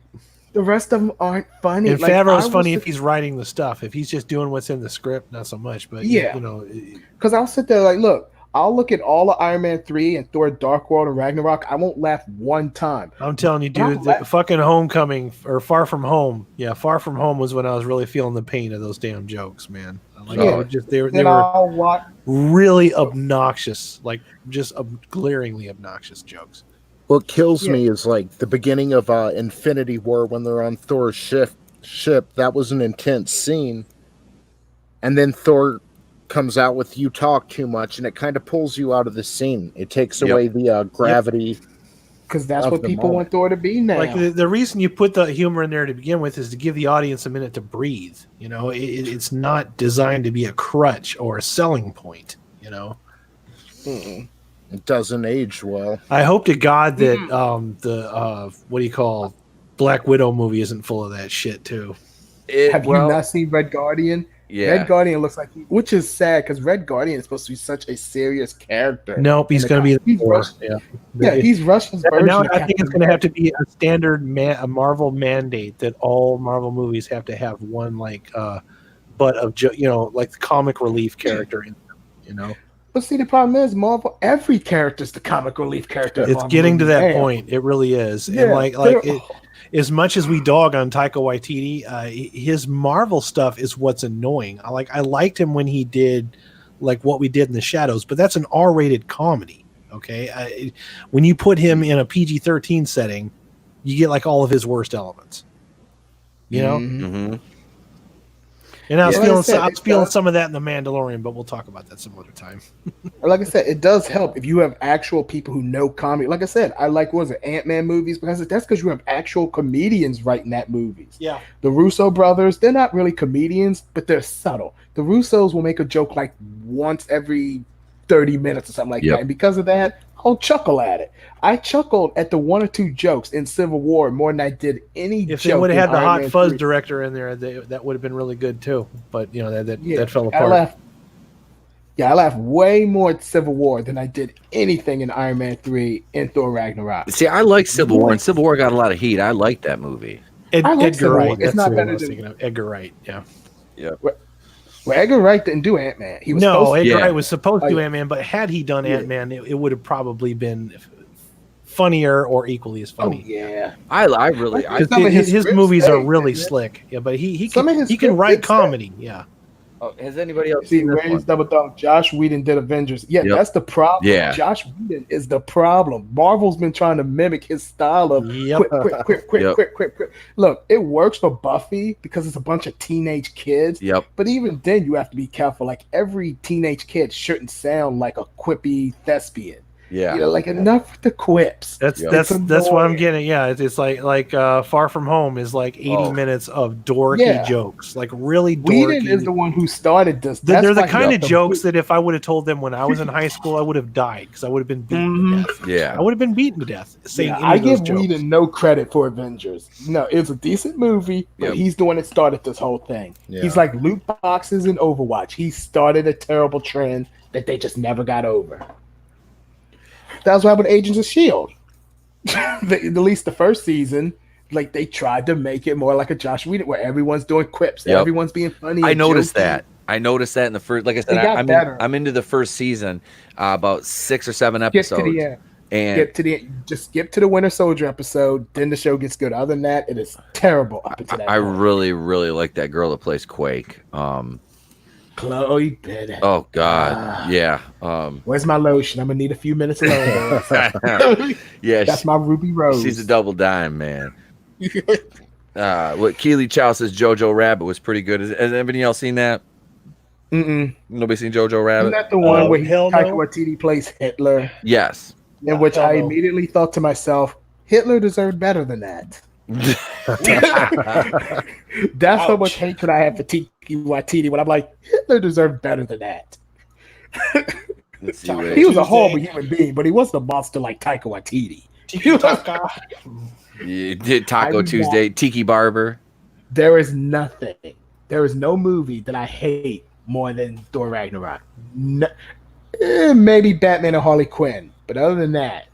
The rest of them aren't funny. And Favreau's funny if he's writing the stuff. If he's just doing what's in the script, not so much. But because I'll sit there like, look, I'll look at all of Iron Man 3 and Thor: Dark World and Ragnarok. I won't laugh one time. I'm telling you, dude, the fucking Homecoming or Far From Home. Yeah, Far From Home was when I was really feeling the pain of those damn jokes, man. Like they were really obnoxious, like just glaringly obnoxious jokes. What kills me is like the beginning of Infinity War when they're on Thor's ship. That was an intense scene. And then Thor comes out with "You talk too much," and it kind of pulls you out of the scene. It takes away the gravity. Because that's of what the people want moment. Thor to be now. Like the reason you put the humor in there to begin with is to give the audience a minute to breathe. You know, it's not designed to be a crutch or a selling point. You know, It doesn't age well. I hope to God that the what do you call Black Widow movie isn't full of that shit too. Have you not seen Red Guardian? Yeah. Red Guardian looks like, which is sad because Red Guardian is supposed to be such a serious character. Nope, he's going to be the Thor. Yeah, he's Russia's version. Now of I think it's Captain going to have to America. be a standard a Marvel mandate that all Marvel movies have to have one like butt of like the comic relief character in them, you know. But see, the problem is Marvel. Every character's the comic relief character. It's getting to that point. It really is. Yeah, And like as much as we dog on Taika Waititi, his Marvel stuff is what's annoying. I liked him when he did like What We Did in the Shadows, but that's an R-rated comedy. Okay, when you put him in a PG-13 setting, you get like all of his worst elements. You know. Mm-hmm. And I was Yeah. feeling some of that in The Mandalorian, but we'll talk about that some other time. Like I said, it does help if you have actual people who know comedy. Like I said, I like Ant-Man movies because that's because you have actual comedians writing that movies. Yeah. The Russo brothers, they're not really comedians, but they're subtle. The Russos will make a joke like once every 30 minutes or something like that. And because of that, I'll chuckle at it. I chuckled at the one or two jokes in Civil War more than I did any If joke they would have had in the Iron Hot Man Fuzz 3. director in there, that would have been really good too. But that fell apart. I laughed way more at Civil War than I did anything in Iron Man 3 and Thor Ragnarok. See, I like Civil War, and Civil War got a lot of heat. I like that movie. I like Edgar Civil War. Wright. It's That's not the one better I was than- thinking of. Edgar Wright. Yeah. Well, Edgar Wright didn't do Ant-Man. He was No, supposed to. Edgar Wright was supposed to do Oh, yeah. Ant-Man, but had he done Ant-Man, it would have probably been funnier or equally as Oh funny. yeah. I really. Because Some of his his movies scripts, are really yeah. slick. Yeah, but he Some of can his he can scripts write did comedy. Yeah. Has anybody else See, seen this Ray's one? double dog. Josh Whedon did Avengers. Yeah, Yep. that's the problem. Yeah. Josh Whedon is the problem. Marvel's been trying to mimic his style of Yep. quick. Look, it works for Buffy because it's a bunch of teenage kids. Yep. But even then, you have to be careful. Like every teenage kid shouldn't sound like a quippy thespian. Yeah. You know, like enough with the quips. That's Yep. that's It's that's what I'm annoying. getting. Yeah, it's like Far From Home is like 80 minutes of dorky Yeah. jokes, like really dorky. Whedon is the one who started this. They're That's the why kind he of got the jokes boot. that if I would have told them when I was in high school, I would have died because I would have been beaten to death. Yeah. I would have been beaten to death saying Yeah, any I of those give jokes. Whedon no credit for Avengers. No, it's a decent movie, but Yep. he's the one that started this whole thing. Yeah. He's like loot boxes in Overwatch. He started a terrible trend that they just never got over. That's why with Agents of S.H.I.E.L.D. At least the first season, like they tried to make it more like a Josh Whedon where everyone's doing quips. Yep. Everyone's being funny. I and noticed jokey. that. I noticed that in the first. Like I said, It got better. I'm into the first season, about 6 or 7 Skip episodes. to the end. And Just skip to the Winter Soldier episode, then the show gets good. Other than that, it is terrible up until that I point. really, really like that girl that plays Quake. Chloe Bennett. Oh God, yeah. Where's my lotion? I'm gonna need a few minutes alone. Yeah, That's my Ruby Rose. she's a double dime, man. What Keely Chow says, Jojo Rabbit was pretty good. Has anybody else seen that? Mm-mm. Nobody seen Jojo Isn't Rabbit? that the one where hell Taika no. Waititi plays Hitler? Yes. In which I hell no. immediately thought to myself, Hitler deserved better than that. That's how much hatred I have for Taika Waititi when I'm like, Hitler deserved better than that. Let's see what He was a horrible human being, but he wasn't a monster like Taika Waititi. you did Taco I'm Tuesday, Tiki Barber. There is nothing. There is no movie that I hate more than Thor Ragnarok. No, maybe Batman and Harley Quinn, but other than that,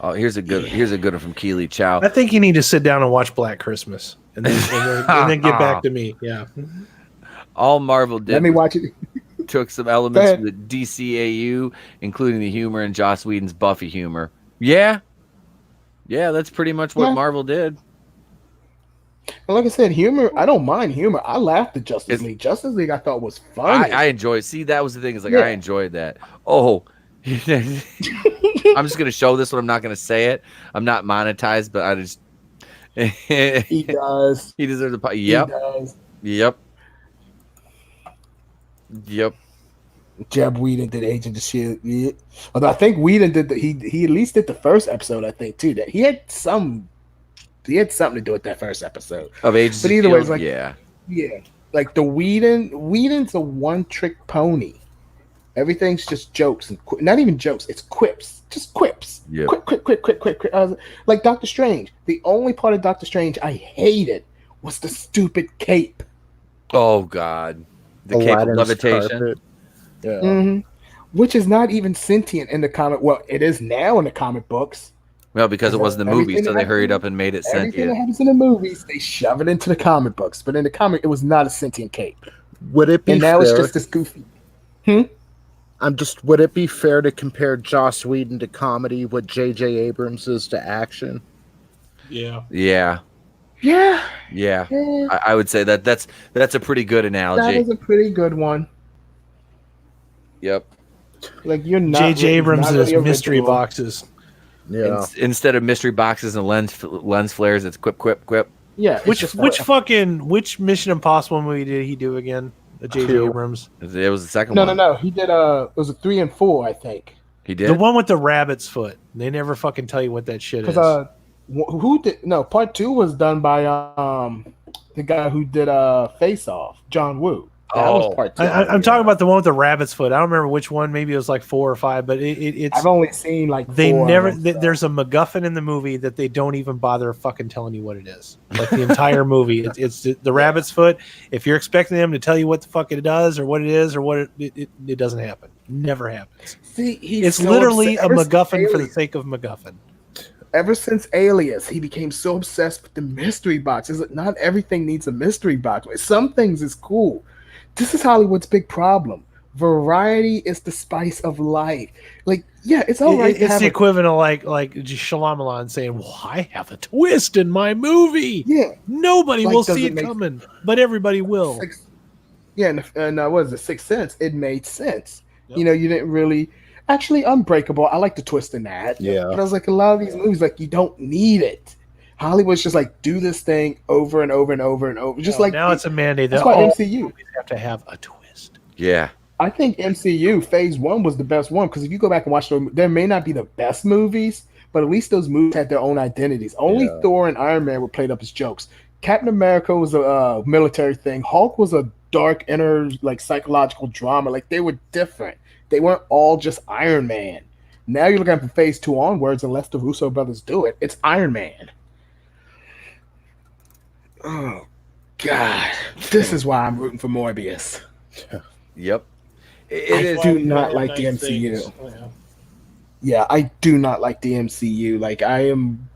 Oh, here's a good one from Keely Chow. I think you need to sit down and watch Black Christmas and then get back to me. Yeah. All Marvel did let me watch it. took some elements ahead. from the DCAU, including the humor and Joss Whedon's Buffy humor. Yeah, that's pretty much what Yeah. Marvel did. Well, like I said, humor. I don't mind humor. I laughed at Justice League. Justice League, I thought was funny. I enjoy it. See, that was the thing. Is like Yeah. I enjoyed that. Oh, I'm just gonna show this one. I'm not gonna say it. I'm not monetized, but I just He does. he deserves a He Yep, does. yep. Yep. Jeb Whedon did Agent of Shield. Yeah. Although I think Whedon did he at least did the first episode. I think too that he had something to do with that first episode. Of Agents But of either way, S.H.I.E.L.D., it's like like the Whedon's a one-trick pony. Everything's just jokes and not even jokes. It's quips, just quips. Yeah. Quick. Like Doctor Strange. The only part of Doctor Strange I hated was the stupid cape. Oh God, the cape of Aladdin's levitation. carpet. Yeah. Mm-hmm. Which is not even sentient in the comic. Well, it is now in the comic books. Well, because it wasn't the movie, Everything so that they hurried happens- up and made it Everything that sentient. happens in the movies, they shove it into the comic books. But in the comic, it was not a sentient cape. Would it be And now fair? it's just this goofy. Would it be fair to compare Joss Whedon to comedy what J.J. Abrams is to action? Yeah. Yeah, Yeah. yeah. I would say that's a pretty good That analogy. is a pretty good one. Yep. Like you're not J.J. Abrams not is really mystery original. boxes. Yeah. Instead of mystery boxes and lens flares, it's quip. Yeah. it's Which just which Mission Impossible movie did he do again? J.J. Two. Abrams. It was the second No. one. He did it was a 3 and 4, I think. He did. The one with the rabbit's foot. They never fucking tell you what that shit is. Because who did part 2 was done by the guy who did Face Off, John Woo. That was part 2. I'm talking about the one with the rabbit's foot. I don't remember which one. Maybe it was like 4 or 5, but it's. I've only seen like They 4 of never. them, so. There's a MacGuffin in the movie that they don't even bother fucking telling you what it is. Like the entire movie, it's the rabbit's foot. If you're expecting them to tell you what the fuck it does or what it is or what it doesn't happen. Never happens. See, he's It's so literally a obsessed- MacGuffin for the sake of MacGuffin. Ever since Alias, he became so obsessed with the mystery box. Is not everything needs a mystery box. Some things is cool. This is Hollywood's big problem. Variety is the spice of life. Like, yeah, it's all right. to It's have the a- equivalent of like Shyamalan saying, "Well, I have a twist in my movie. yeah, Nobody Like, will does see it it make- coming, but everybody will." and what is it? Sixth Sense. It made sense. Yep. You know, you didn't really actually Unbreakable. I like the twist in that. Yeah. But I was like, a lot of these movies, like, you don't need it. Hollywood's just like do this thing over and over and over and over. Just No, like now it's a mandate that that's why all MCU. movies have to have a twist. Yeah. I think MCU Phase 1 was the best one because if you go back and watch them, there may not be the best movies, but at least those movies had their own identities. Only Yeah. Thor and Iron Man were played up as jokes. Captain America was a military thing. Hulk was a dark inner like psychological drama. Like they were different. They weren't all just Iron Man. Now you're looking at from Phase 2 onwards, unless the Russo brothers do it, it's Iron Man. Oh God, this is why I'm rooting for Morbius. Yep. It I is. do not like the MCU. Yeah, I do not like the MCU. Like I'm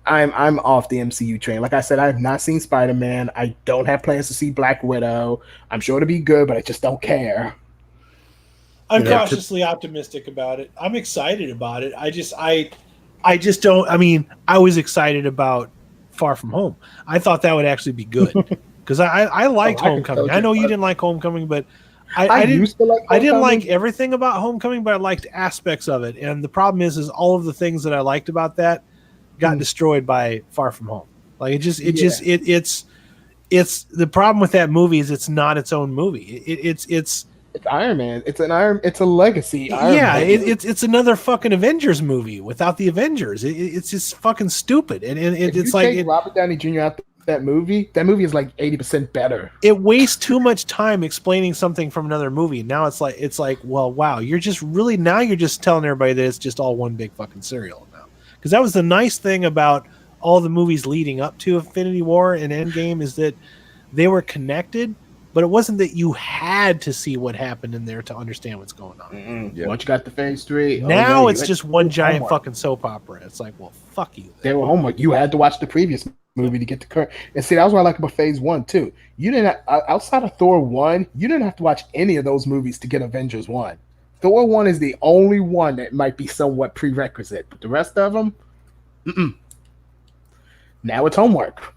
off the MCU train. Like I said, I have not seen Spider-Man. I don't have plans to see Black Widow. I'm sure it'll be good, but I just don't care. I'm Yeah. cautiously optimistic about it. I'm excited about it. I just don't. I mean, I was excited about Far From Home. I thought that would actually be good because I liked Oh, I can Homecoming. tell I know you you that. didn't like Homecoming, but I didn't. used to like. I didn't like Homecoming. everything about Homecoming, but I liked aspects of it. And the problem is all of the things that I liked about that got destroyed by Far From Home. Like it's the problem with that movie is it's not its own movie. It's Iron Man. It's a legacy. Iron Man. it's another fucking Avengers movie without the Avengers. It's just fucking stupid. And If it's you like take Robert Downey Jr. out that movie is like 80% better. it wastes too much time explaining something from another movie. Now it's like, well, wow, you're just telling everybody that it's just all one big fucking serial now. Because that was the nice thing about all the movies leading up to Infinity War and Endgame is that they were connected, but it wasn't that you had to see what happened in there to understand what's going on. Yep. Once you got the Phase 3, Now okay, it's you just had- one giant homework. fucking soap opera. It's like, well, fuck you. They were homework. You had to watch the previous movie to get the current. And see, that was what I like about Phase 1 too. You didn't outside of Thor 1, you didn't have to watch any of those movies to get Avengers 1. Thor 1 is the only one that might be somewhat prerequisite, but the rest of them, now it's homework.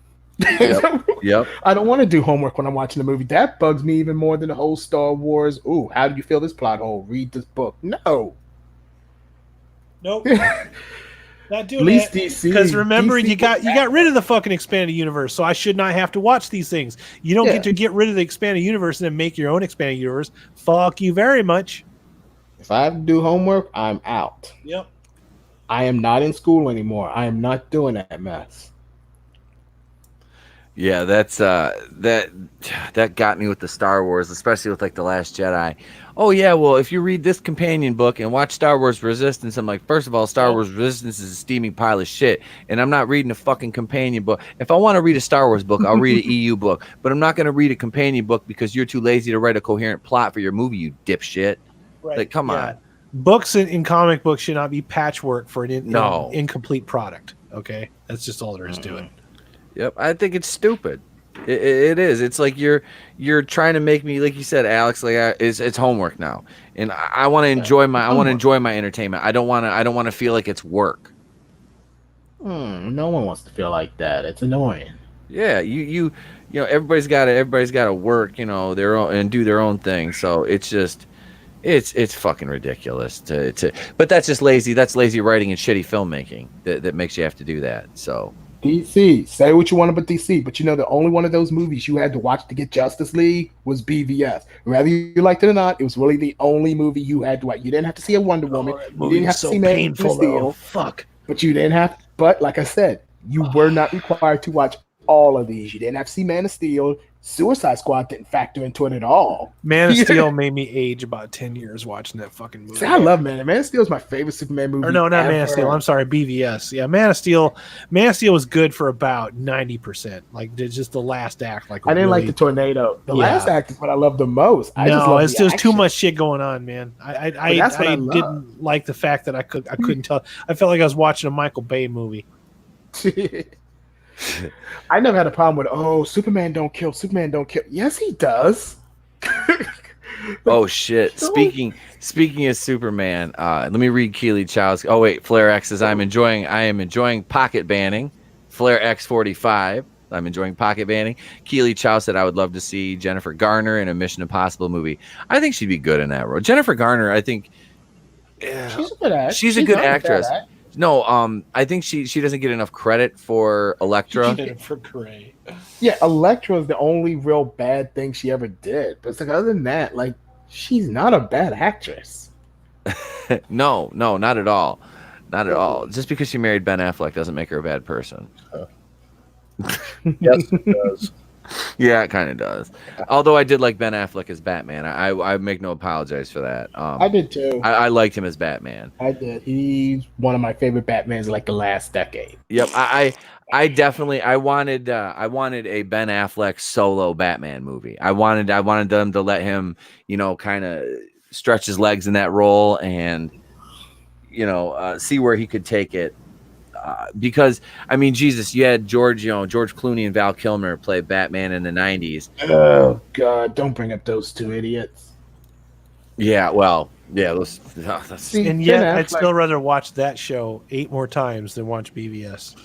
Yep. I don't want to do homework when I'm watching a movie. That bugs me even more than the whole Star Wars. Ooh, how do you feel this plot hole? Read this book. No. Nope. Not doing At least that. DC. Because remember, DC you got rid of the fucking expanded universe, so I should not have to watch these things. You don't get to get rid of the expanded universe and then make your own expanded universe. Fuck you very much. If I have to do homework, I'm out. Yep. I am not in school anymore. I am not doing that mess. Yeah, that's that got me with the Star Wars, especially with like The Last Jedi. Oh yeah, well, if you read this companion book and watch Star Wars Resistance, I'm like, first of all, Star Wars Resistance is a steaming pile of shit, and I'm not reading a fucking companion book. If I want to read a Star Wars book, I'll read an EU book, but I'm not going to read a companion book because you're too lazy to write a coherent plot for your movie, you dipshit. Right. Like, come on. Books in comic books should not be patchwork for an No. incomplete product. Okay, that's just all there is to it. Yep, I think it's stupid. It is. It's like you're trying to make me, like you said, Alex. Like it's homework now, and I want to enjoy my entertainment. I don't want to feel like it's work. No one wants to feel like that. It's annoying. Yeah, you know, everybody's got to work, you know, their own and do their own thing. So it's just it's fucking ridiculous to. But that's just lazy. That's lazy writing and shitty filmmaking that makes you have to do that. So. DC, say what you want about DC, but you know the only one of those movies you had to watch to get Justice League was BVS. Whether you liked it or not, it was really the only movie you had to watch. You didn't have to see a Wonder Woman. You didn't have to see Man of Steel. Fuck. But you didn't have. But like I said, you were not required to watch all of these. You didn't have to see Man of Steel. Suicide Squad didn't factor into it at all. Man of Steel made me age about 10 years watching that fucking movie. See, I love Man of Steel is my favorite Superman movie. Or no, not ever. Man of Steel. I'm sorry, BVS. Yeah, Man of Steel was good for about 90%. Like just the last act. Like I didn't like the tornado. The last act is what I love the most. It's just too much shit going on, man. I didn't like the fact that I couldn't tell. I felt like I was watching a Michael Bay movie. I never had a problem with Superman don't kill. Yes, he does. Oh shit! Speaking of Superman, let me read Keely Chow's. Oh wait, Flare X says I am enjoying pocket banning. Flare X45. I'm enjoying pocket banning. Keely Chow said I would love to see Jennifer Garner in a Mission Impossible movie. I think she'd be good in that role. Jennifer Garner, I think she's a good actress. She's a good actress. No, I think she doesn't get enough credit for Elektra. For Gray. Yeah, Elektra is the only real bad thing she ever did. But it's like other than that, like she's not a bad actress. No, not at all. Not at all. Just because she married Ben Affleck doesn't make her a bad person. Yes, it does. Yeah, it kind of does. Although I did like Ben Affleck as Batman. I make no apologize for that. I did too. I liked him as Batman. I did. He's one of my favorite Batmans like the last decade. Yep. I definitely wanted a Ben Affleck solo Batman movie. I wanted them to let him, you know, kind of stretch his legs in that role and, you know, see where he could take it. Because I mean, Jesus, you had George Clooney and Val Kilmer play Batman in the 90s. Oh God, don't bring up those two idiots. Yeah, well, yeah, and yet I'd still rather watch that show 8 more times than watch BVS.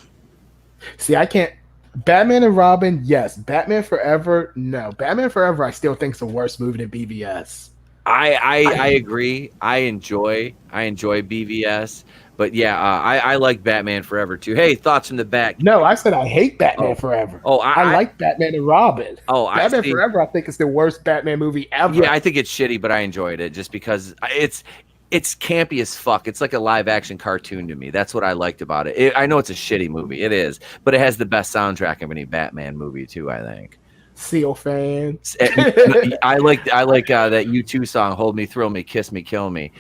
See, I can't. Batman and Robin, yes. Batman Forever, no. Batman Forever, I still think is the worst movie than BVS. I agree. I enjoy BVS. But yeah, I like Batman Forever too. Hey, thoughts from the back? No, I said I hate Batman Forever. Oh, I like Batman and Robin. Oh, Batman Forever, I think is the worst Batman movie ever. Yeah, I think it's shitty, but I enjoyed it just because it's campy as fuck. It's like a live action cartoon to me. That's what I liked about it. I know it's a shitty movie. It is, but it has the best soundtrack of any Batman movie too, I think. Seal fans. I like that U2 song, "Hold Me, Thrill Me, Kiss Me, Kill Me."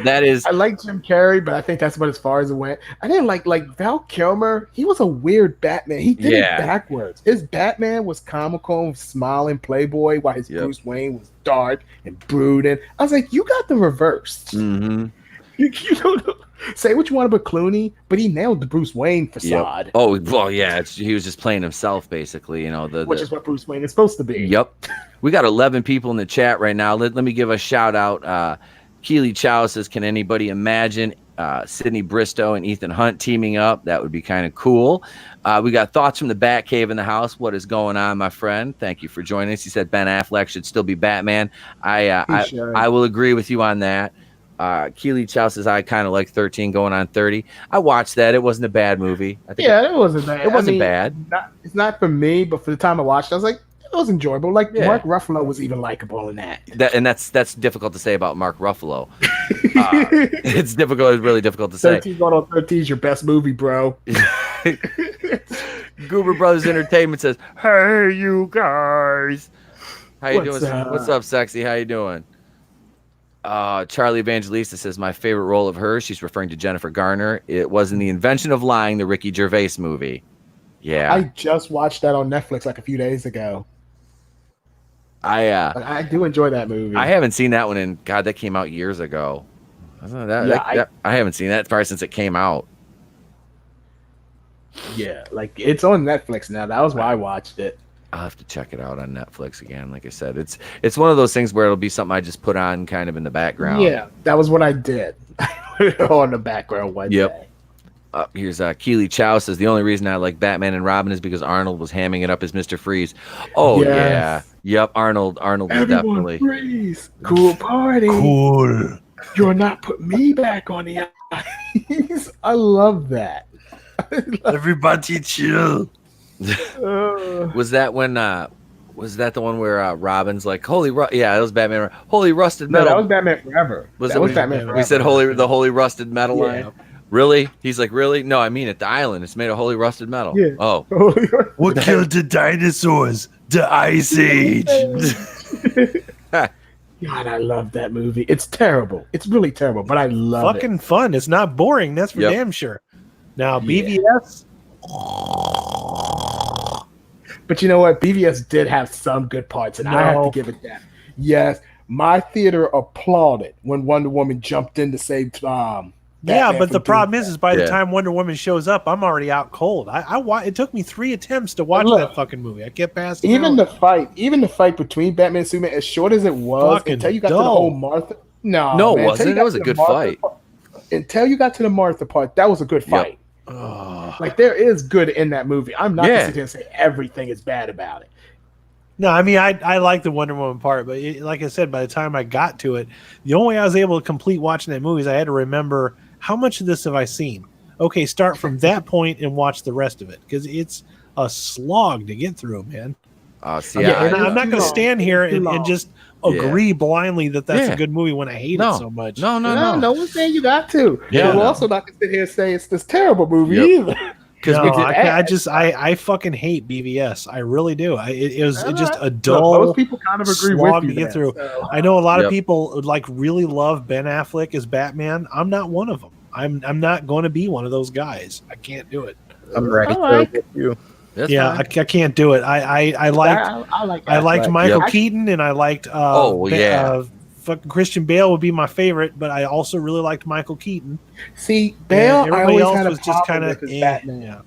That is. I like Jim Carrey, but I think that's about as far as it went. I didn't like Val Kilmer. He was a weird Batman. He did it backwards. His Batman was comical, smiling playboy, while his Bruce Wayne was dark and brooding. I was like, you got the reversed. Mm-hmm. You don't know. Say what you want about Clooney, but he nailed the Bruce Wayne facade. Yep. Oh, well, yeah. He was just playing himself, basically. You know, which is what Bruce Wayne is supposed to be. Yep. We got 11 people in the chat right now. Let me give a shout out. Keely Chow says, "Can anybody imagine Sidney Bristow and Ethan Hunt teaming up? That would be kind of cool." We got thoughts from the Batcave in the house. What is going on, my friend? Thank you for joining us. He said Ben Affleck should still be Batman. I will agree with you on that. Keely Chow says I kind of like 13 going on 30. I watched that. It wasn't a bad movie. I think Yeah, it wasn't bad. It wasn't bad. It's not for me, but for the time I watched, I was like, it was enjoyable. Like Yeah. Mark Ruffalo was even likable in that. That's difficult to say about Mark Ruffalo. It's difficult. It's really difficult to say. 13 going on 13 is your best movie, bro. Goober Brothers Entertainment says, "Hey, you guys, how you What's doing? up? What's up, sexy? How you doing?" Charlie Evangelista says, "My favorite role of hers." She's referring to Jennifer Garner. It was in The Invention of Lying, the Ricky Gervais movie. Yeah, I just watched that on Netflix like a few days ago. I do enjoy that movie. I haven't seen that one in God. That came out years ago. I haven't seen that probably since it came out. Yeah, like it's on Netflix now. That was why I watched it. I'll have to check it out on Netflix again. Like I said, it's one of those things where it'll be something I just put on kind of in the background. Yeah, that was what I did. On the background one day. Here's Keely Chow says the only reason I like Batman and Robin is because Arnold was hamming it up as Mr. Freeze. Oh Yes. yeah, yep. Arnold was Everyone definitely freeze. Cool party. Cool. You're not putting me back on the ice. I love that. Everybody chill. Was that when was that the one where Robin's like yeah, that was Batman. Holy rusted No, metal. that was Batman Forever. That was Batman Forever. We said the holy rusted metal Yeah. line. Really? He's like, really? No, I mean at the island. It's made of holy rusted metal. Yeah. Oh. What killed the dinosaurs? The Ice Age. God, I love that movie. It's terrible. It's really terrible, but I love Fucking fun. It's not boring. That's for damn sure. Now, BVS. But you know what? BVS did have some good parts, and I have to give it that. Yes, my theater applauded when Wonder Woman jumped in to save Yeah, Batman but from the problem Doomsday. is by the time Wonder Woman shows up, I'm already out cold. It took me 3 attempts to watch that fucking movie. I kept passing even out. the fight between Batman and Superman, as short as it was, Fucking until you got to the dull. whole Martha. No, No, man, it wasn't. It was a good fight. Until you got to the Martha part, that was a good fight. Like there is good in that movie. I'm not gonna sit here and say everything is bad about it. No, I mean, I like the Wonder Woman part, but like I said, by the time I got to it, the only way I was able to complete watching that movie is I had to remember how much of this have I seen. Okay, start from that point and watch the rest of it because it's a slog to get through, man. I'm not going to stand here and just agree blindly that that's a good movie when I hate it so much. No one's saying you got to. Yeah, but we're also not going to sit here and say it's this terrible movie either. I fucking hate BVS. I really do. It was just a dull. Most people kind of agree with you to get there, through. so. I know a lot of people like really love Ben Affleck as Batman. I'm not one of them. I'm not going to be one of those guys. I can't do it. I'm right there with you. I can't do it. I liked Michael Keaton and I liked fucking Christian Bale would be my favorite, but I also really liked Michael Keaton. See, Bale, everybody I always else had a was just kind of Batman. Yeah.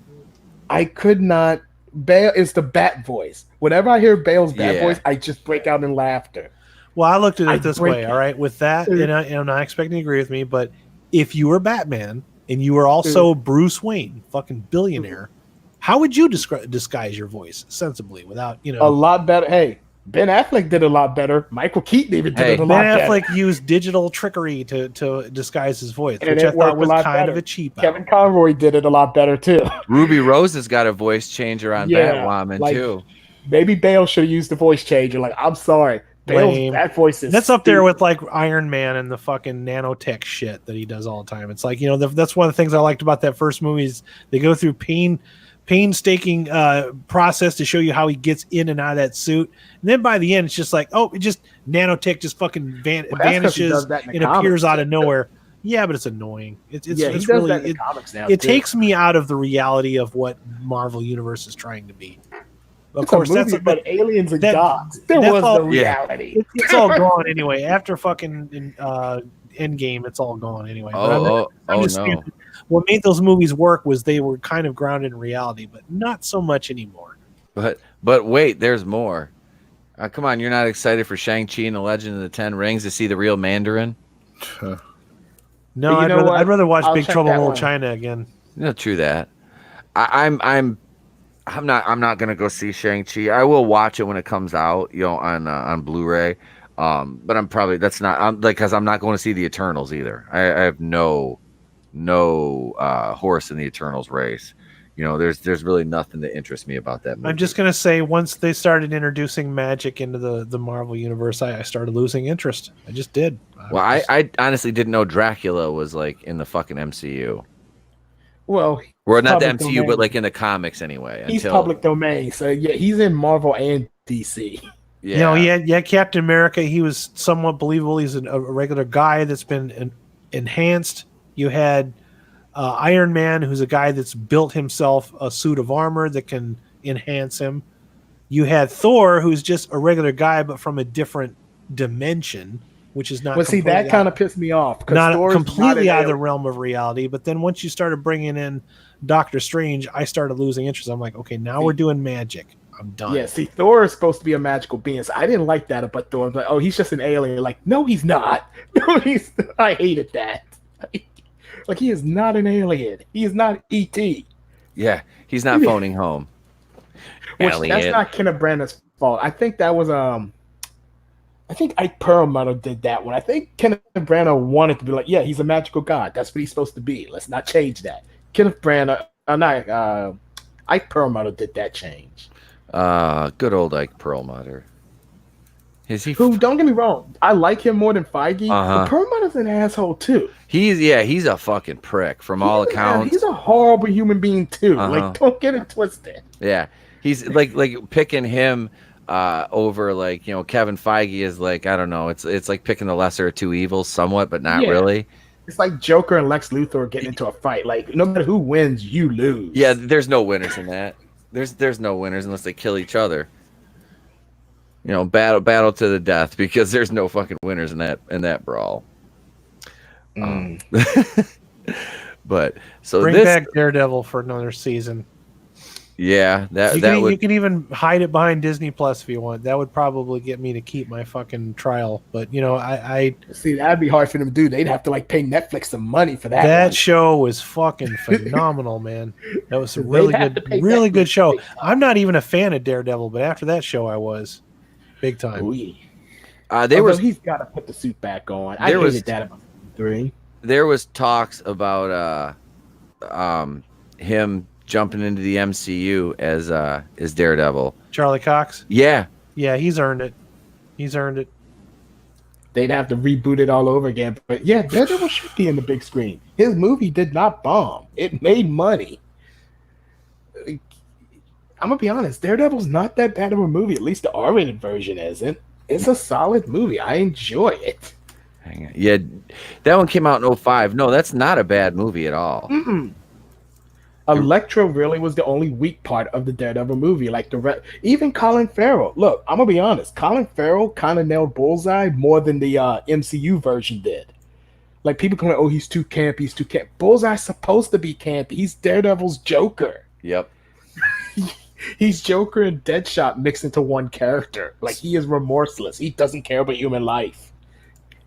I could not. Bale is the Bat voice. Whenever I hear Bale's Bat voice, I just break out in laughter. Well, I looked at it this way. All right, with that, and I'm not expecting you to agree with me, but if you were Batman and you were also Bruce Wayne, fucking billionaire, how would you disguise your voice sensibly without a lot better? Hey, Ben Affleck did a lot better. Michael Keaton even did it a lot better. Ben Affleck used digital trickery to disguise his voice, And which I thought was kind better. of a cheap. Kevin Conroy did it a lot better too. Ruby Rose has got a voice changer on Batwoman too. Maybe Bale should have used the voice changer. Like, I'm sorry, Bale's that voice is. That's up there with like Iron Man and the fucking nanotech shit that he does all the time. It's like, that's one of the things I liked about that first movie is they go through painstaking process to show you how he gets in and out of that suit, and then by the end it's just like, it just nanotech just fucking vanishes and appears out of nowhere. Yeah, but it's annoying. It's really that in the comics now, it takes me out of the reality of what Marvel Universe is trying to be. Of course, that's about aliens and gods. There was no reality. It's all gone anyway. After fucking Endgame, it's all gone anyway. No. What made those movies work was they were kind of grounded in reality, but not so much anymore. But wait, there's more. Come on, you're not excited for Shang-Chi and the Legend of the Ten Rings to see the real Mandarin? No, I'd rather watch Big Trouble in Little China again. No, true that. I'm not gonna go see Shang-Chi. I will watch it when it comes out, on Blu-ray. But I'm probably because I'm not going to see the Eternals either. I have no horse in the Eternals race. There's really nothing that interests me about that movie. I'm just gonna say, once they started introducing magic into the Marvel universe, I started losing interest. I just did. Well, I honestly didn't know Dracula was like in the fucking MCU. Well, Not the MCU, domain. but like in the comics anyway. He's public domain, so yeah, he's in Marvel and DC. Yeah. Yeah, Captain America, he was somewhat believable. He's a regular guy that's been enhanced. You had Iron Man, who's a guy that's built himself a suit of armor that can enhance him. You had Thor, who's just a regular guy, but from a different dimension, which is not. Well, see, that kind of pissed me off. Not completely out of the realm of reality. But then once you started bringing in Doctor Strange, I started losing interest. I'm like, okay, now we're doing magic. I'm done. Yeah, see, Thor is supposed to be a magical being. So I didn't like that about Thor. I was like, oh, he's just an alien. Like, no, he's not. No, I hated that. Like, he is not an alien. He is not E.T. Yeah, he's not phoning home. Which, that's not Kenneth Branagh's fault. I think that was I think Ike Perlmutter did that one. I think Kenneth Branagh wanted to be like, yeah, he's a magical god. That's what he's supposed to be. Let's not change that. Kenneth Branagh, Ike Perlmutter did that change. Good old Ike Perlmutter. Is he? Who? Don't get me wrong. I like him more than Feige. But Perlmutter's an asshole too. He's a fucking prick from all accounts. He's a horrible human being too. Like, don't get it twisted. Yeah, he's like picking him over Kevin Feige is like, I don't know. It's like picking the lesser of two evils somewhat, but not really. It's like Joker and Lex Luthor getting into a fight. Like, no matter who wins, you lose. Yeah, there's no winners in that. There's no winners unless they kill each other. Battle to the death, because there's no fucking winners in that brawl. But so bring back Daredevil for another season. Yeah, you can even hide it behind Disney Plus if you want. That would probably get me to keep my fucking trial. But I see, that'd be hard for them to do. They'd have to pay Netflix some money for that. That show was fucking phenomenal, man. That was a really good show. I'm not even a fan of Daredevil, but after that show, I was big time. He's got to put the suit back on. I hated that about 3. There was talks about him jumping into the MCU as Daredevil. Charlie Cox? Yeah, he's earned it. They'd have to reboot it all over again. But yeah, Daredevil should be in the big screen. His movie did not bomb. It made money. I'm gonna be honest, Daredevil's not that bad of a movie. At least the R-rated version isn't. It's a solid movie. I enjoy it. Hang on. Yeah, that one came out in 2005. No, that's not a bad movie at all. Elektra really was the only weak part of the Daredevil movie. Like even Colin Farrell. Look, I'm gonna be honest. Colin Farrell kind of nailed Bullseye more than the MCU version did. Like, people come like, oh, he's too camp. Bullseye's supposed to be camp. He's Daredevil's Joker. Yep. He's Joker and Deadshot mixed into one character. Like, he is remorseless. He doesn't care about human life.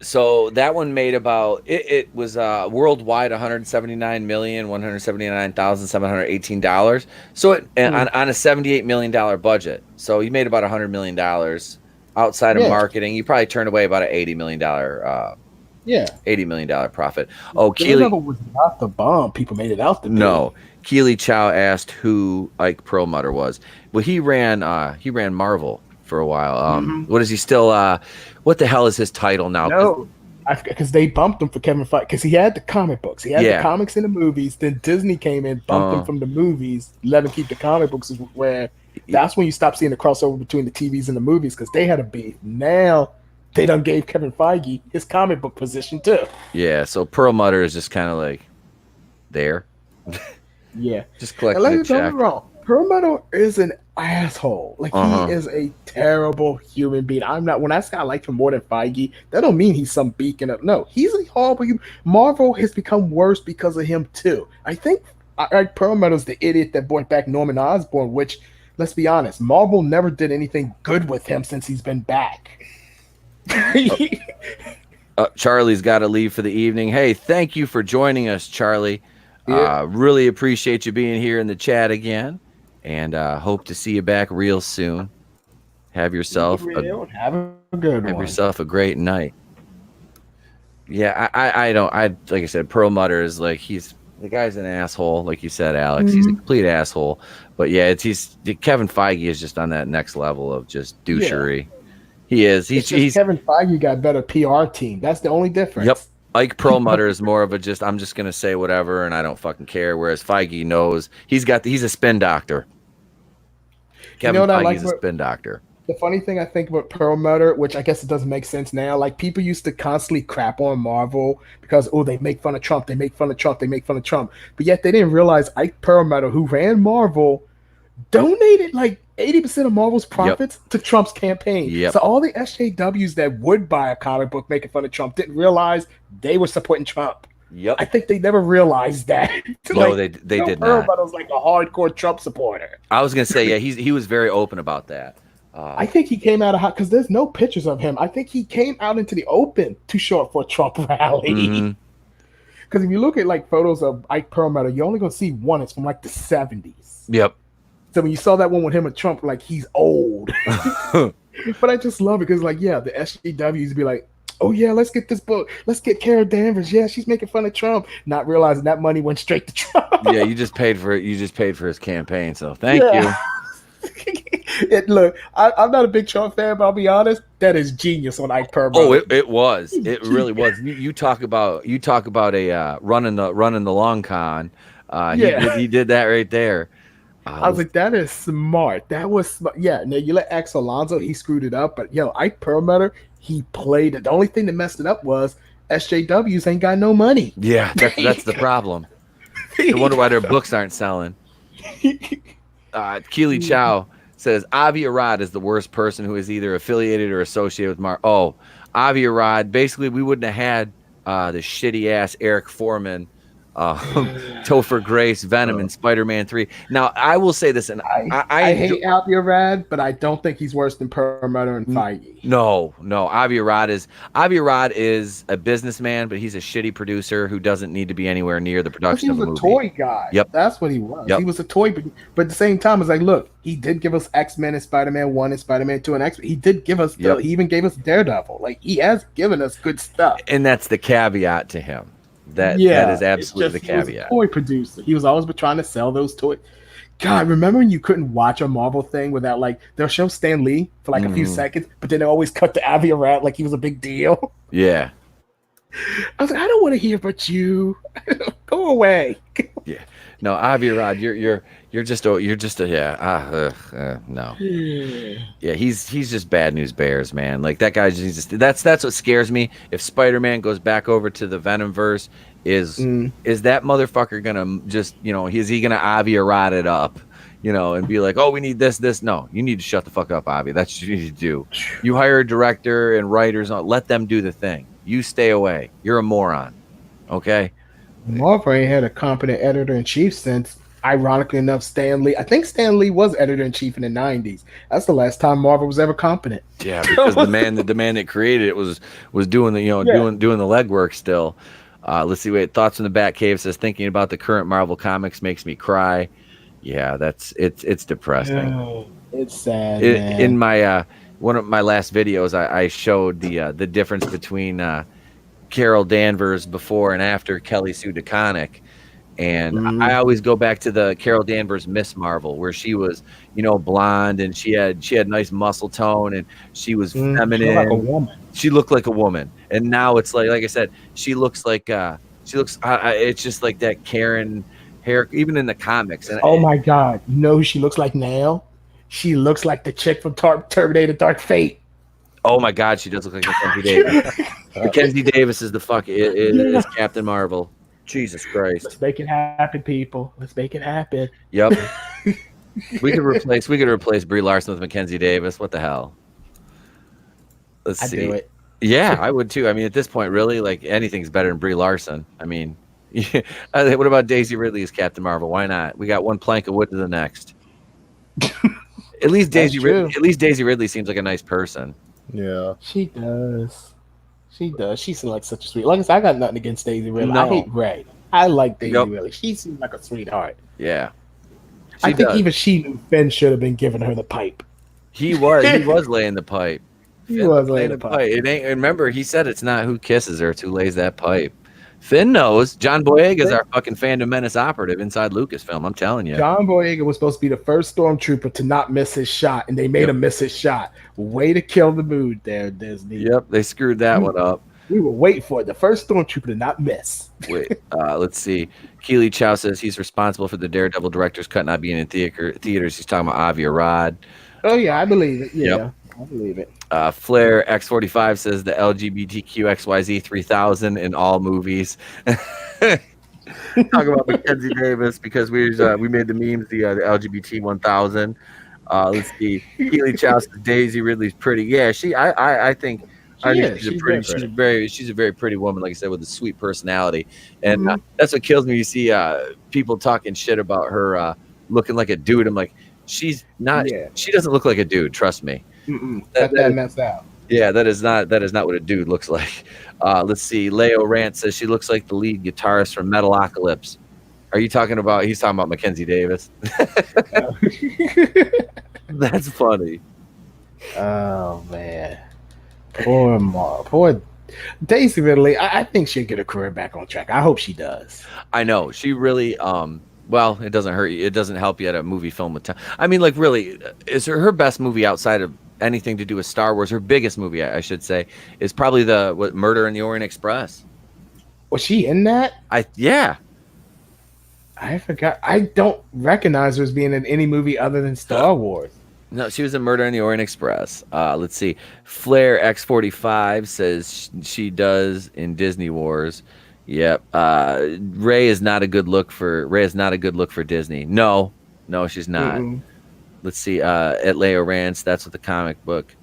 So that one made about it was worldwide $179,179,718. So on a $78 million budget. So he made about $100 million outside of marketing. You probably turned away about an $80 million $80 million profit. Oh, Keely was not the bomb people made it out to be. No. Keely Chow asked who Ike Perlmutter was. Well, he ran Marvel for a while. What is he still? What the hell is his title now? No, because they bumped him for Kevin Feige because he had the comic books. He had the comics and the movies. Then Disney came in, bumped him from the movies, let him keep the comic books. That's when you stop seeing the crossover between the TVs and the movies, because they had a beef. Now they done gave Kevin Feige his comic book position too. Yeah, so Perlmutter is just kind of like there. Yeah, just collecting a check. Don't be wrong. Perlmutter is an asshole. Like, he is a terrible human being. When I say I like him more than Feige, that don't mean he's some beacon of, no, he's a horrible human. Marvel has become worse because of him too. I think Perlmutter's the idiot that brought back Norman Osborn, which, let's be honest, Marvel never did anything good with him since he's been back. Charlie's got to leave for the evening. Hey, thank you for joining us, Charlie. Yeah. Really appreciate you being here in the chat again, and hope to see you back real soon. Have yourself Have a good have one. yourself a great night. Yeah, I don't. Like I said, Pearl Mutter is like the guy's an asshole, like you said, Alex. He's a complete asshole. But yeah, Kevin Feige is just on that next level of just douchery. He is. He's Kevin Feige got better PR team. That's the only difference. Yep. Ike Perlmutter is more of a I'm just gonna say whatever and I don't fucking care. Whereas Feige knows he's a spin doctor. Kevin Feige's a spin doctor. The funny thing I think about Perlmutter, which I guess it doesn't make sense now, like people used to constantly crap on Marvel because they make fun of Trump, they make fun of Trump, they make fun of Trump. But yet they didn't realize Ike Perlmutter, who ran Marvel, donated like 80% of Marvel's profits to Trump's campaign. Yep. So all the SJWs that would buy a comic book making fun of Trump didn't realize they were supporting Trump. Yep. I think they never realized that. No, they did not. Perlmutter was like a hardcore Trump supporter. I was gonna say, yeah, he was very open about that. I think he came out of because there's no pictures of him. I think he came out into the open to show up for a Trump rally. Because if you look at like photos of Ike Perlmutter, you're only gonna see one. It's from like the 70s. Yep. So when you saw that one with him and Trump, like he's old. But I just love it because like the SJWs be like, oh yeah, let's get this book. Let's get Carol Danvers. Yeah, she's making fun of Trump, not realizing that money went straight to Trump. Yeah, you just paid for it. You just paid for his campaign. So thank you. Look, I'm not a big Trump fan, but I'll be honest, that is genius on Ike Perlmutter. Oh, it was. It really was. You talk about a running the long con. He did that right there. I was like, that is smart. That was smart. Yeah. Now you let Axel Alonso, he screwed it up, but Ike Perlmutter, he played it. The only thing that messed it up was SJWs ain't got no money. Yeah, that's the problem. I wonder why their books aren't selling. Keely Chow says Avi Arad is the worst person who is either affiliated or associated with Mark. Oh, Avi Arad. Basically, we wouldn't have had the shitty ass Eric Foreman, Topher Grace, Venom, and Spider-Man 3. Now, I will say this, and I hate Avi Arad, but I don't think he's worse than Perlmutter and Feige. No. Avi Arad is a businessman, but he's a shitty producer who doesn't need to be anywhere near the production of a movie. He was a toy guy. Yep. That's what he was. Yep. He was a toy, but at the same time, it's like, look, he did give us X-Men and Spider-Man 1 and Spider-Man 2 and X-Men. He did give us, he even gave us Daredevil. Like, he has given us good stuff. And that's the caveat to him. That is absolutely the caveat. He was a toy producer. He was always trying to sell those toys. God, remember when you couldn't watch a Marvel thing without they'll show Stan Lee for a few seconds, but then they always cut to Avi Arad like he was a big deal. Yeah. I was like, I don't want to hear about you. Go away. Yeah. No, Avi Arad, you're just no. Yeah, he's just bad news bears, man. Like that guy that's what scares me. If Spider-Man goes back over to the Venomverse, is that motherfucker gonna just is he gonna Avi Arad it up? And be like, oh, we need this. No, you need to shut the fuck up, Avi. That's what you need to do. You hire a director and writers, let them do the thing. You stay away. You're a moron. Okay? Marvel ain't had a competent editor-in-chief since, ironically enough, Stan Lee. I think Stan Lee was editor-in-chief in the 90s. That's the last time Marvel was ever competent. Yeah, because the man that created it was doing the doing the legwork still. Let's see. Thoughts from the Batcave says thinking about the current Marvel comics makes me cry. Yeah, it's depressing. Oh, it's sad. Man. In my one of my last videos, I showed the difference between Carol Danvers before and after Kelly Sue DeConnick, and I always go back to the Carol Danvers Miss Marvel, where she was blonde and she had nice muscle tone and she was feminine. She looked like a woman. She looked like a woman, and now it's like I said, she looks like it's just like that Karen hair, even in the comics. And my God, you know who she looks like now? She looks like the chick from Terminator Dark Fate. Oh my God, she does look like Mackenzie Davis. Mackenzie Davis is is Captain Marvel. Jesus Christ. Let's make it happen, people. Let's make it happen. Yep. we could replace Brie Larson with Mackenzie Davis. What the hell? Let's see. Do it. Yeah, I would too. I mean, at this point, really, like anything's better than Brie Larson. I mean, what about Daisy Ridley as Captain Marvel? Why not? We got one plank of wood to the next. At least Daisy Ridley seems like a nice person. Yeah, she does. She seems like such a sweet. Like I said, I got nothing against Daisy Ridley. No. I hate Ray. I like Daisy Ridley. She seems like a sweetheart. Yeah, I think even she knew Finn should have been giving her the pipe. He was laying the pipe. He Finn was laying the pipe. It ain't. Remember, he said it's not who kisses her, it's who lays that pipe. Finn knows. John Boyega is our fucking Phantom Menace operative inside Lucasfilm. I'm telling you. John Boyega was supposed to be the first stormtrooper to not miss his shot, and they made him miss his shot. Way to kill the mood there, Disney. Yep, they screwed that one up. We were waiting for it. The first stormtrooper to not miss. Wait, let's see. Keely Chow says he's responsible for the Daredevil director's cut not being in theaters. He's talking about Avi Arad. Oh yeah, I believe it. Yeah, Yep. I believe it. Flair X45 says the LGBTQXYZ 3000 in all movies. Talk about Mackenzie Davis because we made the memes, the LGBT 1000. Let's see. Keely Chow says Daisy Ridley's pretty. Yeah, I think she's a very pretty woman, like I said, with a sweet personality. And that's what kills me. You see people talking shit about her looking like a dude. I'm like, she's not. Yeah. She doesn't look like a dude. Trust me. That messed out. Yeah, that is not what a dude looks like. Let's see. Leo Rant says she looks like the lead guitarist from Metalocalypse. Are you talking about? He's talking about Mackenzie Davis. That's funny. Oh man, poor Daisy Ridley. I think she'll get her career back on track. I hope she does. I know she really. Well, it doesn't hurt you. It doesn't help you at a movie film with time. I mean, like, really, is her best movie outside of anything to do with Star Wars? Her biggest movie, I should say, is probably Murder in the Orient Express. Was she in that? Yeah. I forgot. I don't recognize her as being in any movie other than Star Wars. No, she was in Murder in the Orient Express. Let's see. Flair X45 says she does in Disney Wars. Yep. Ray is not a good look for Disney. No, she's not. Let's see. At Leo Rance, that's what the comic book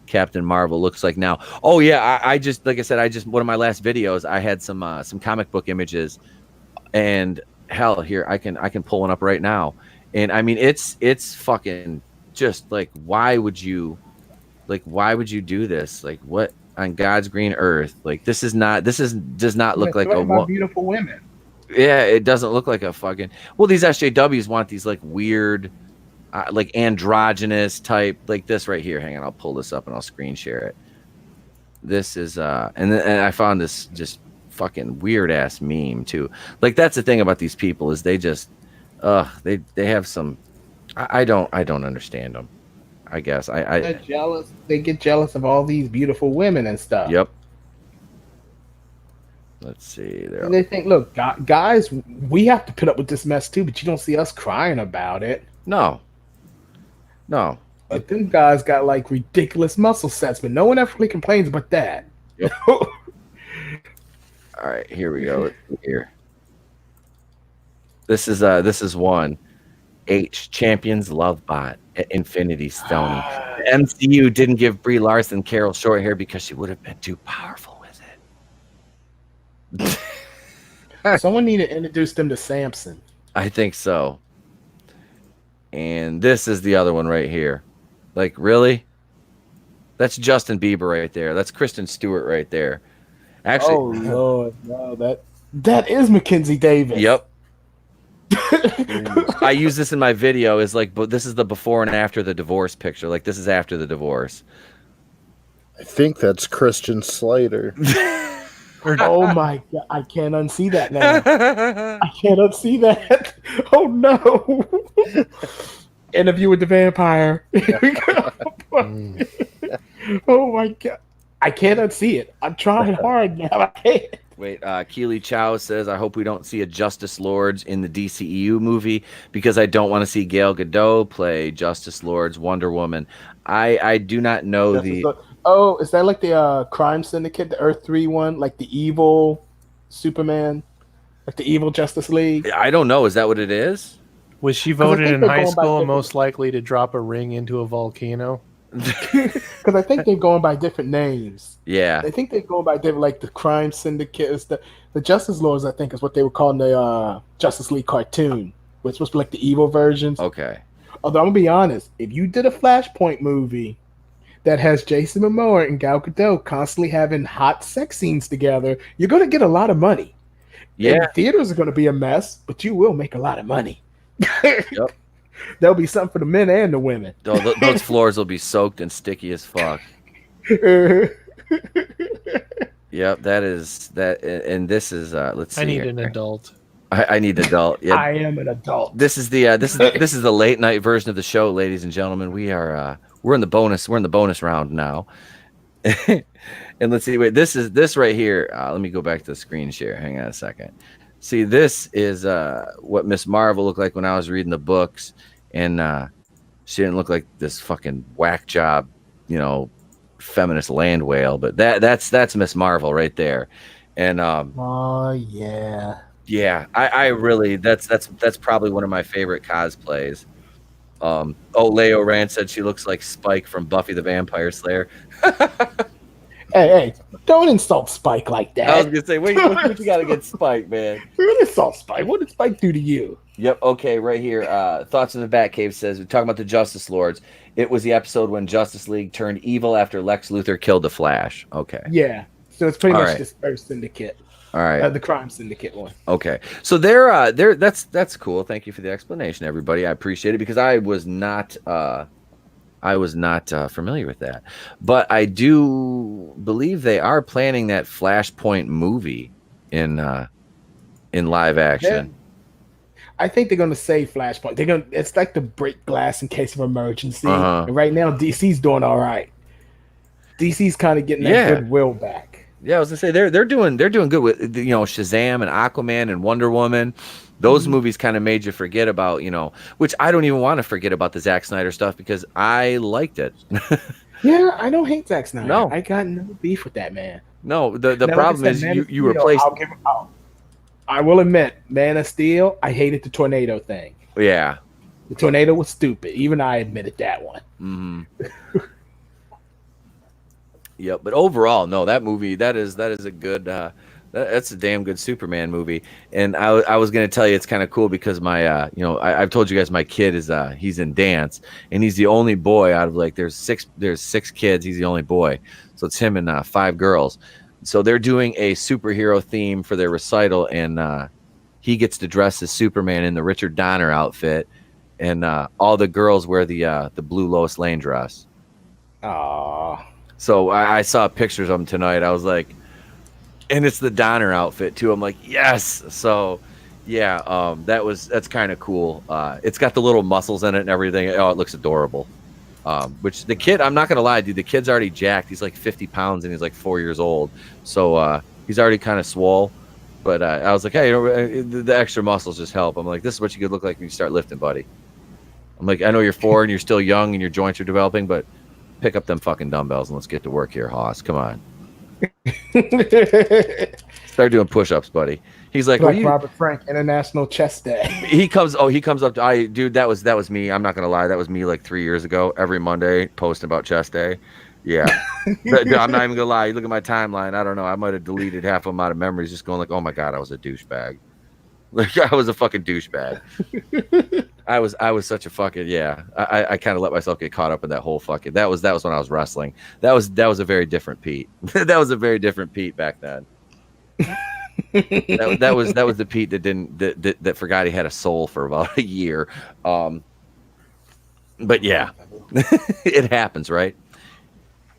Captain Marvel looks like now. Oh yeah, I just, like I said, one of my last videos, I had some comic book images, and hell, here I can pull one up right now, and I mean it's fucking just like, why would you do this? Like, what on God's green earth? Like, this does not look like a beautiful women. Yeah, it doesn't look like a fucking. Well, these SJWs want these like weird, like androgynous type, like this right here. Hang on, I'll pull this up and I'll screen share it. This is and I found this just fucking weird ass meme too. Like, that's the thing about these people, is they just they have some. I don't understand them. I guess they're jealous. They get jealous of all these beautiful women and stuff. Yep. Let's see. And they think, look, guys, we have to put up with this mess too, but you don't see us crying about it. No. But them guys got like ridiculous muscle sets, but no one ever really complains about that. Yep. All right, here we go. Here. This is one. H Champions Love Bot at Infinity Stone. The MCU didn't give Brie Larson Carol short hair because she would have been too powerful with it. Someone need to introduce them to Samson. I think so. And this is the other one right here. Like, really? That's Justin Bieber right there. That's Kristen Stewart right there. Actually, oh Lord, no, that is Mackenzie Davis. Yep. I use this in my video. Is like, but this is the before and after the divorce picture. Like, this is after the divorce. I think that's Christian Slater. Oh my God, I can't unsee that now. I can't unsee that. Oh no. Interview with the Vampire. Here we go. Oh my God, I can't unsee it. I'm trying hard now. I can't. Wait, Keely Chow says, I hope we don't see a Justice Lords in the DCEU movie because I don't want to see Gal Gadot play Justice Lords Wonder Woman. I do not know Oh, is that like the Crime Syndicate, the Earth 3 one? Like the evil Superman? Like the evil Justice League? I don't know. Is that what it is? Was she voted in high school most likely to drop a ring into a volcano? Because I think they're going by different names. Yeah, I think they're going by different, like the Crime Syndicate is the Justice Lords. I think is what they were calling the Justice League cartoon, which was like the evil versions. Okay. Although I'm gonna be honest, if you did a Flashpoint movie that has Jason Momoa and Gal Gadot constantly having hot sex scenes together, you're gonna get a lot of money. Yeah, and the theaters are gonna be a mess, but you will make a lot of money. Yep. There'll be something for the men and the women. Those floors will be soaked and sticky as fuck. Yep, that is that, and this is let's see. I need an adult. I need an adult. Yeah, I am an adult. this is the this is the late night version of the show, ladies and gentlemen. We are we're in the bonus round now. And let's see. Wait, this right here. Let me go back to the screen share. Hang on a second. See, this is what Miss Marvel looked like when I was reading the books, and she didn't look like this fucking whack job, feminist land whale. But that's Miss Marvel right there, and Oh yeah. yeah, I really that's probably one of my favorite cosplays. Leo Rand said she looks like Spike from Buffy the Vampire Slayer. Hey, don't insult Spike like that. I was gonna say, what you got against Spike, man? Don't insult Spike. What did Spike do to you? Yep. Okay, right here. Thoughts in the Batcave says we're talking about the Justice Lords. It was the episode when Justice League turned evil after Lex Luthor killed the Flash. Okay. Yeah. So it's pretty All much right. this Earth Syndicate. All right. The Crime Syndicate one. Okay. So they're that's cool. Thank you for the explanation, everybody. I appreciate it because I was not familiar with that. But I do believe they are planning that Flashpoint movie in live action. I think they're going to save Flashpoint. It's like the break glass in case of emergency. Uh-huh. And right now, DC's doing all right. DC's kind of getting that goodwill back. Yeah, I was gonna say they're doing good with Shazam and Aquaman and Wonder Woman. Those movies kind of made you forget about which I don't even want to forget about the Zack Snyder stuff because I liked it. Yeah, I don't hate Zack Snyder. No. I got no beef with that man. No, the Now, problem like I is said, you replaced. I will admit, Man of Steel, I hated the tornado thing. Yeah. The tornado was stupid. Even I admitted that one. Mm-hmm. Yep, but overall, no, that movie that is a good that's a damn good Superman movie. And I was gonna tell you it's kind of cool because my I've told you guys my kid is he's in dance and he's the only boy out of there's six kids, he's the only boy, so it's him and 5 girls. So they're doing a superhero theme for their recital, and he gets to dress as Superman in the Richard Donner outfit, and all the girls wear the blue Lois Lane dress. Aww. So I saw pictures of him tonight. I was like, and it's the Donner outfit too. I'm like, yes. So yeah, that's kind of cool. It's got the little muscles in it and everything. Oh, it looks adorable. Which the kid, I'm not gonna lie, dude, the kid's already jacked. He's like 50 pounds and he's like 4 years old. So he's already kind of swole. But I was like, hey, the extra muscles just help. I'm like, this is what you could look like when you start lifting, buddy. I'm like, I know you're 4 and you're still young and your joints are developing, but pick up them fucking dumbbells and let's get to work here, Hoss. Come on. Start doing push-ups, buddy. He's like, Robert Frank International Chest Day. He comes up to dude, that was me. I'm not gonna lie, that was me like 3 years ago. Every Monday posting about chest day. Yeah. But, I'm not even gonna lie. You look at my timeline, I don't know. I might have deleted half of them out of memories, just going like, oh my god, I was a douchebag. Like I was a fucking douchebag. I was such a fucking I kind of let myself get caught up in that whole fucking that was when I was wrestling. That was a very different Pete. That was a very different Pete back then. that was the Pete that forgot he had a soul for about a year. But yeah, it happens, right?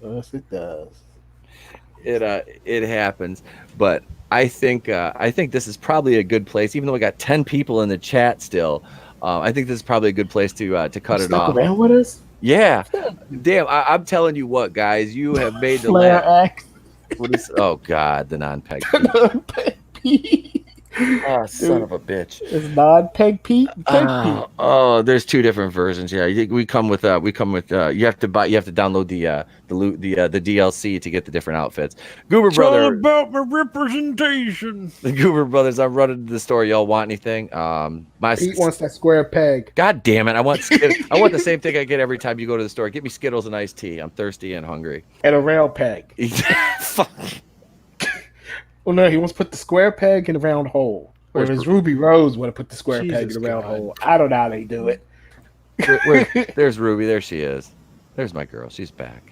Yes, it does. It happens, but I think this is probably a good place, even though we got 10 people in the chat still. I think this is probably a good place to cut it off. Around with us? Yeah, damn! I'm telling you what, guys, you have made the Flare laugh. X. What is? Oh God, the non-peg. Oh, son of a bitch! It's non-peg Pete. Oh, there's 2 different versions. Yeah, we come with. You have to download the DLC to get the different outfits. Goober Brother. All about my representation. The Goober Brothers. I'm running to the store. Y'all want anything? Pete wants that square peg. God damn it! I want the same thing I get every time you go to the store. Get me Skittles and iced tea. I'm thirsty and hungry. And a rail peg. Fuck. Well, no, he wants to put the square peg in the round hole. Or his Ruby Rose want to put the square peg in the round hole. I don't know how they do it. There's Ruby. There she is. There's my girl. She's back.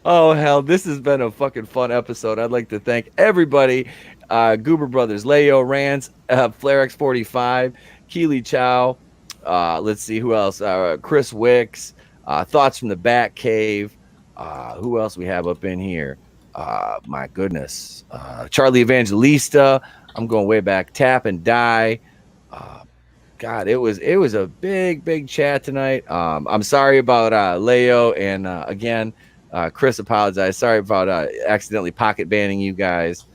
Oh, hell. This has been a fucking fun episode. I'd like to thank everybody. Goober Brothers, Leo Rance, Flare X45, Keely Chow, Let's see who else. Chris Wicks. Thoughts from the Bat Cave. Who else we have up in here? My goodness. Charlie Evangelista. I'm going way back. Tap and Die. God, it was a big chat tonight. I'm sorry about Leo, and again, Chris apologized. Sorry about accidentally pocket banning you guys.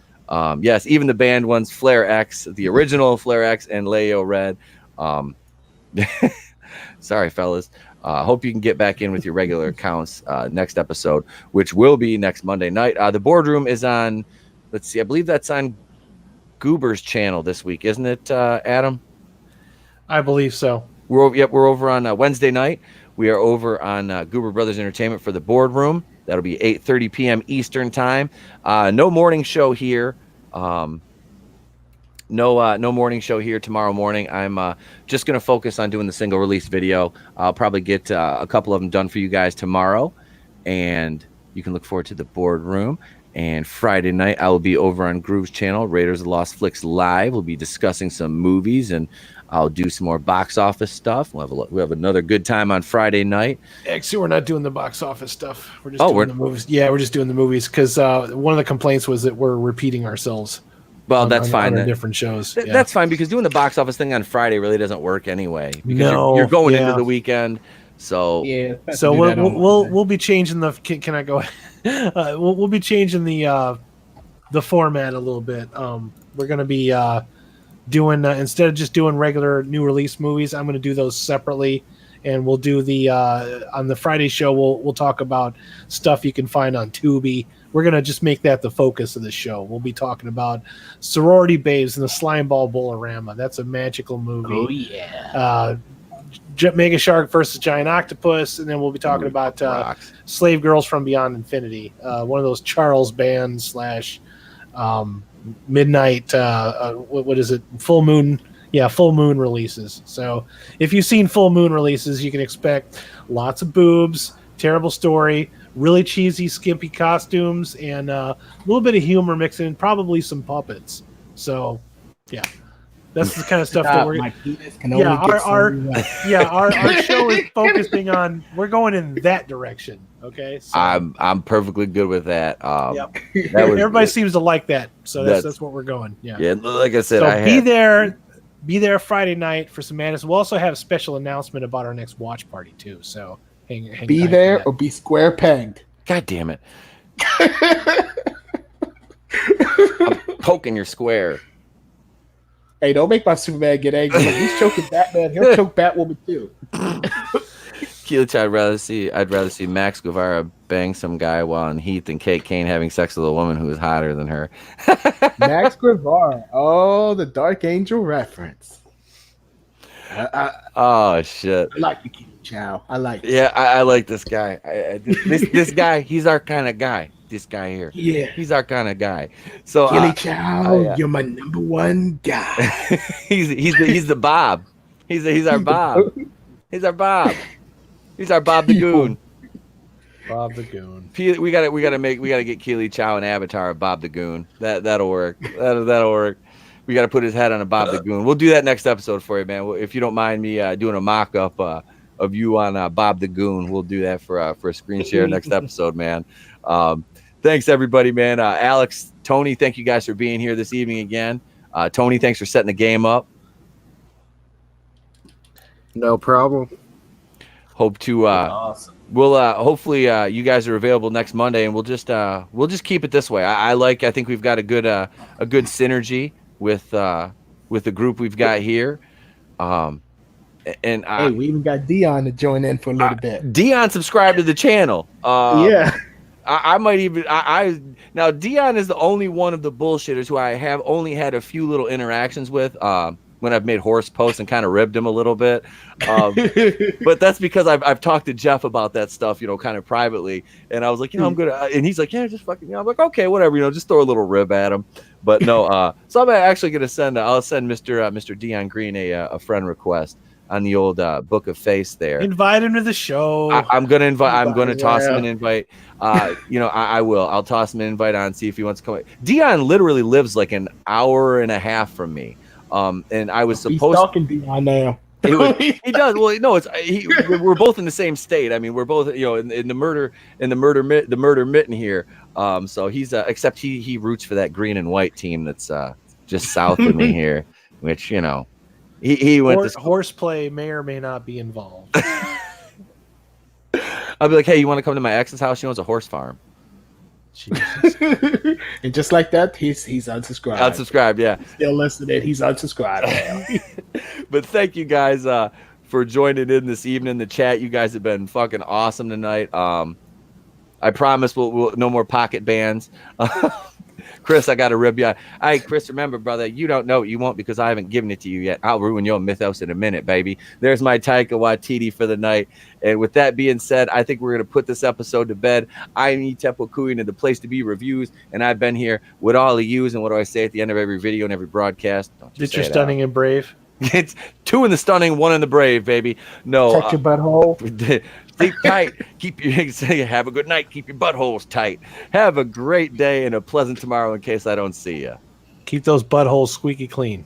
Yes, even the banned ones, Flare X, the original Flare X, and Leo Red. Sorry, fellas. Hope you can get back in with your regular accounts next episode, which will be next Monday night. The boardroom is on. Let's see. I believe that's on Goober's channel this week, isn't it, Adam? I believe so. We're over on Wednesday night. We are over on Goober Brothers Entertainment for the boardroom. That'll be 8:30 p.m. Eastern time. No morning show here. No morning show here tomorrow morning. I'm just going to focus on doing the single release video. I'll probably get a couple of them done for you guys tomorrow, and you can look forward to the boardroom. And Friday night, I will be over on Groove's channel, Raiders of the Lost Flicks Live. We'll be discussing some movies, and I'll do some more box office stuff. We'll have another good time on Friday night. Actually, we're not doing the box office stuff. We're just doing the movies. Yeah, we're just doing the movies because one of the complaints was that we're repeating ourselves. Well, that's fine. On different shows. That's fine because doing the box office thing on Friday really doesn't work anyway. Because No, you're going into the weekend. So Yeah. So we'll be changing the. Can I go? We'll be changing the format a little bit. We're gonna be doing instead of just doing regular new release movies, I'm gonna do those separately, and we'll do the on the Friday show. We'll talk about stuff you can find on Tubi. We're gonna just make that the focus of the show. We'll be talking about Sorority Babes and the Slime Ball Bolorama. That's a magical movie. Oh yeah. Mega Shark versus Giant Octopus, and then we'll be talking about Slave Girls from Beyond Infinity, one of those Charles Band / midnight. What is it? Full Moon. Yeah, Full Moon releases. So if you've seen Full Moon releases, you can expect lots of boobs, terrible story, really cheesy, skimpy costumes, and a little bit of humor mixed in, probably some puppets. So, yeah. That's the kind of stuff that we're. My penis can only get our show is focusing on. We're going in that direction. Okay, so, I'm perfectly good with that. Yep. Everybody seems to like that, so that's what we're going. Yeah. Yeah, like I said, so be there Friday night for some madness. We'll also have a special announcement about our next watch party too. So hang be there or be square pegged. God damn it! I'm poking your square. Hey, don't make my Superman get angry. Like, he's choking Batman. He'll choke Batwoman too. Keelich, I'd rather see Max Guevara bang some guy while in Heath and Kate Kane having sex with a woman who is hotter than her. Max Guevara. Oh, the Dark Angel reference. Oh shit! I like you, Keely Chow. I like. Yeah, I like this guy. This guy, he's our kind of guy. This guy here. Yeah, he's our kind of guy. So Keely Chow, you're my number one guy. he's the Bob. He's our Bob. He's our Bob. He's our Bob the Goon. Bob the Goon. We gotta get Keely Chow an avatar of Bob the Goon. That'll work. That'll work. We gotta put his head on a Bob the Goon. We'll do that next episode for you, man. If you don't mind me doing a mock up of you on Bob the Goon, we'll do that for a screen share next episode, man. Thanks everybody, man. Alex, Tony, thank you guys for being here this evening again. Tony, thanks for setting the game up. No problem. Hope to Awesome. we'll hopefully you guys are available next Monday, and we'll just keep it this way. I think we've got a good synergy with the group we've got here. And hey, we even got Dion to join in for a little bit. Dion subscribed to the channel. Yeah. I might even now Dion is the only one of the bullshitters who I have only had a few little interactions with when I've made horse posts and kind of ribbed him a little bit. But that's because I've talked to Jeff about that stuff, kind of privately. And I was like, I'm good. And he's like, yeah, just fucking, I'm like, okay, whatever, just throw a little rib at him. But no, so I'm actually going to I'll send Mr. Dion Green a friend request on the old Book of Face there. Invite him to the show. I'm going to toss him an invite. I will. I'll toss him an invite on, see if he wants to come. Dion literally lives like an hour and a half from me. And I was supposed talking Dion now. He does. Well, no, we're both in the same state. I mean, we're both, in the murder mitten here. So he's except he roots for that green and white team that's just south of me here, which he went to horseplay may or may not be involved. I'll be like, hey, you want to come to my ex's house? She owns a horse farm. And just like that, he's unsubscribed. Unsubscribed, yeah. Still listening. He's unsubscribed. But thank you guys for joining in this evening. The chat, you guys have been fucking awesome tonight. I promise we'll no more pocket bands. Chris, I got to rib you. Hey, Chris, remember, brother, you don't know it. You won't because I haven't given it to you yet. I'll ruin your mythos in a minute, baby. There's my Taika Waititi for the night. And with that being said, I think we're going to put this episode to bed. I'm Tepo Kuyin and the place to be reviews. And I've been here with all of yous. And what do I say at the end of every video and every broadcast? That you're stunning and brave. It's 2 in the stunning, 1 in the brave, baby. No. Touch your butthole. Sleep tight. Keep your have a good night. Keep your buttholes tight. Have a great day and a pleasant tomorrow in case I don't see you. Keep those buttholes squeaky clean.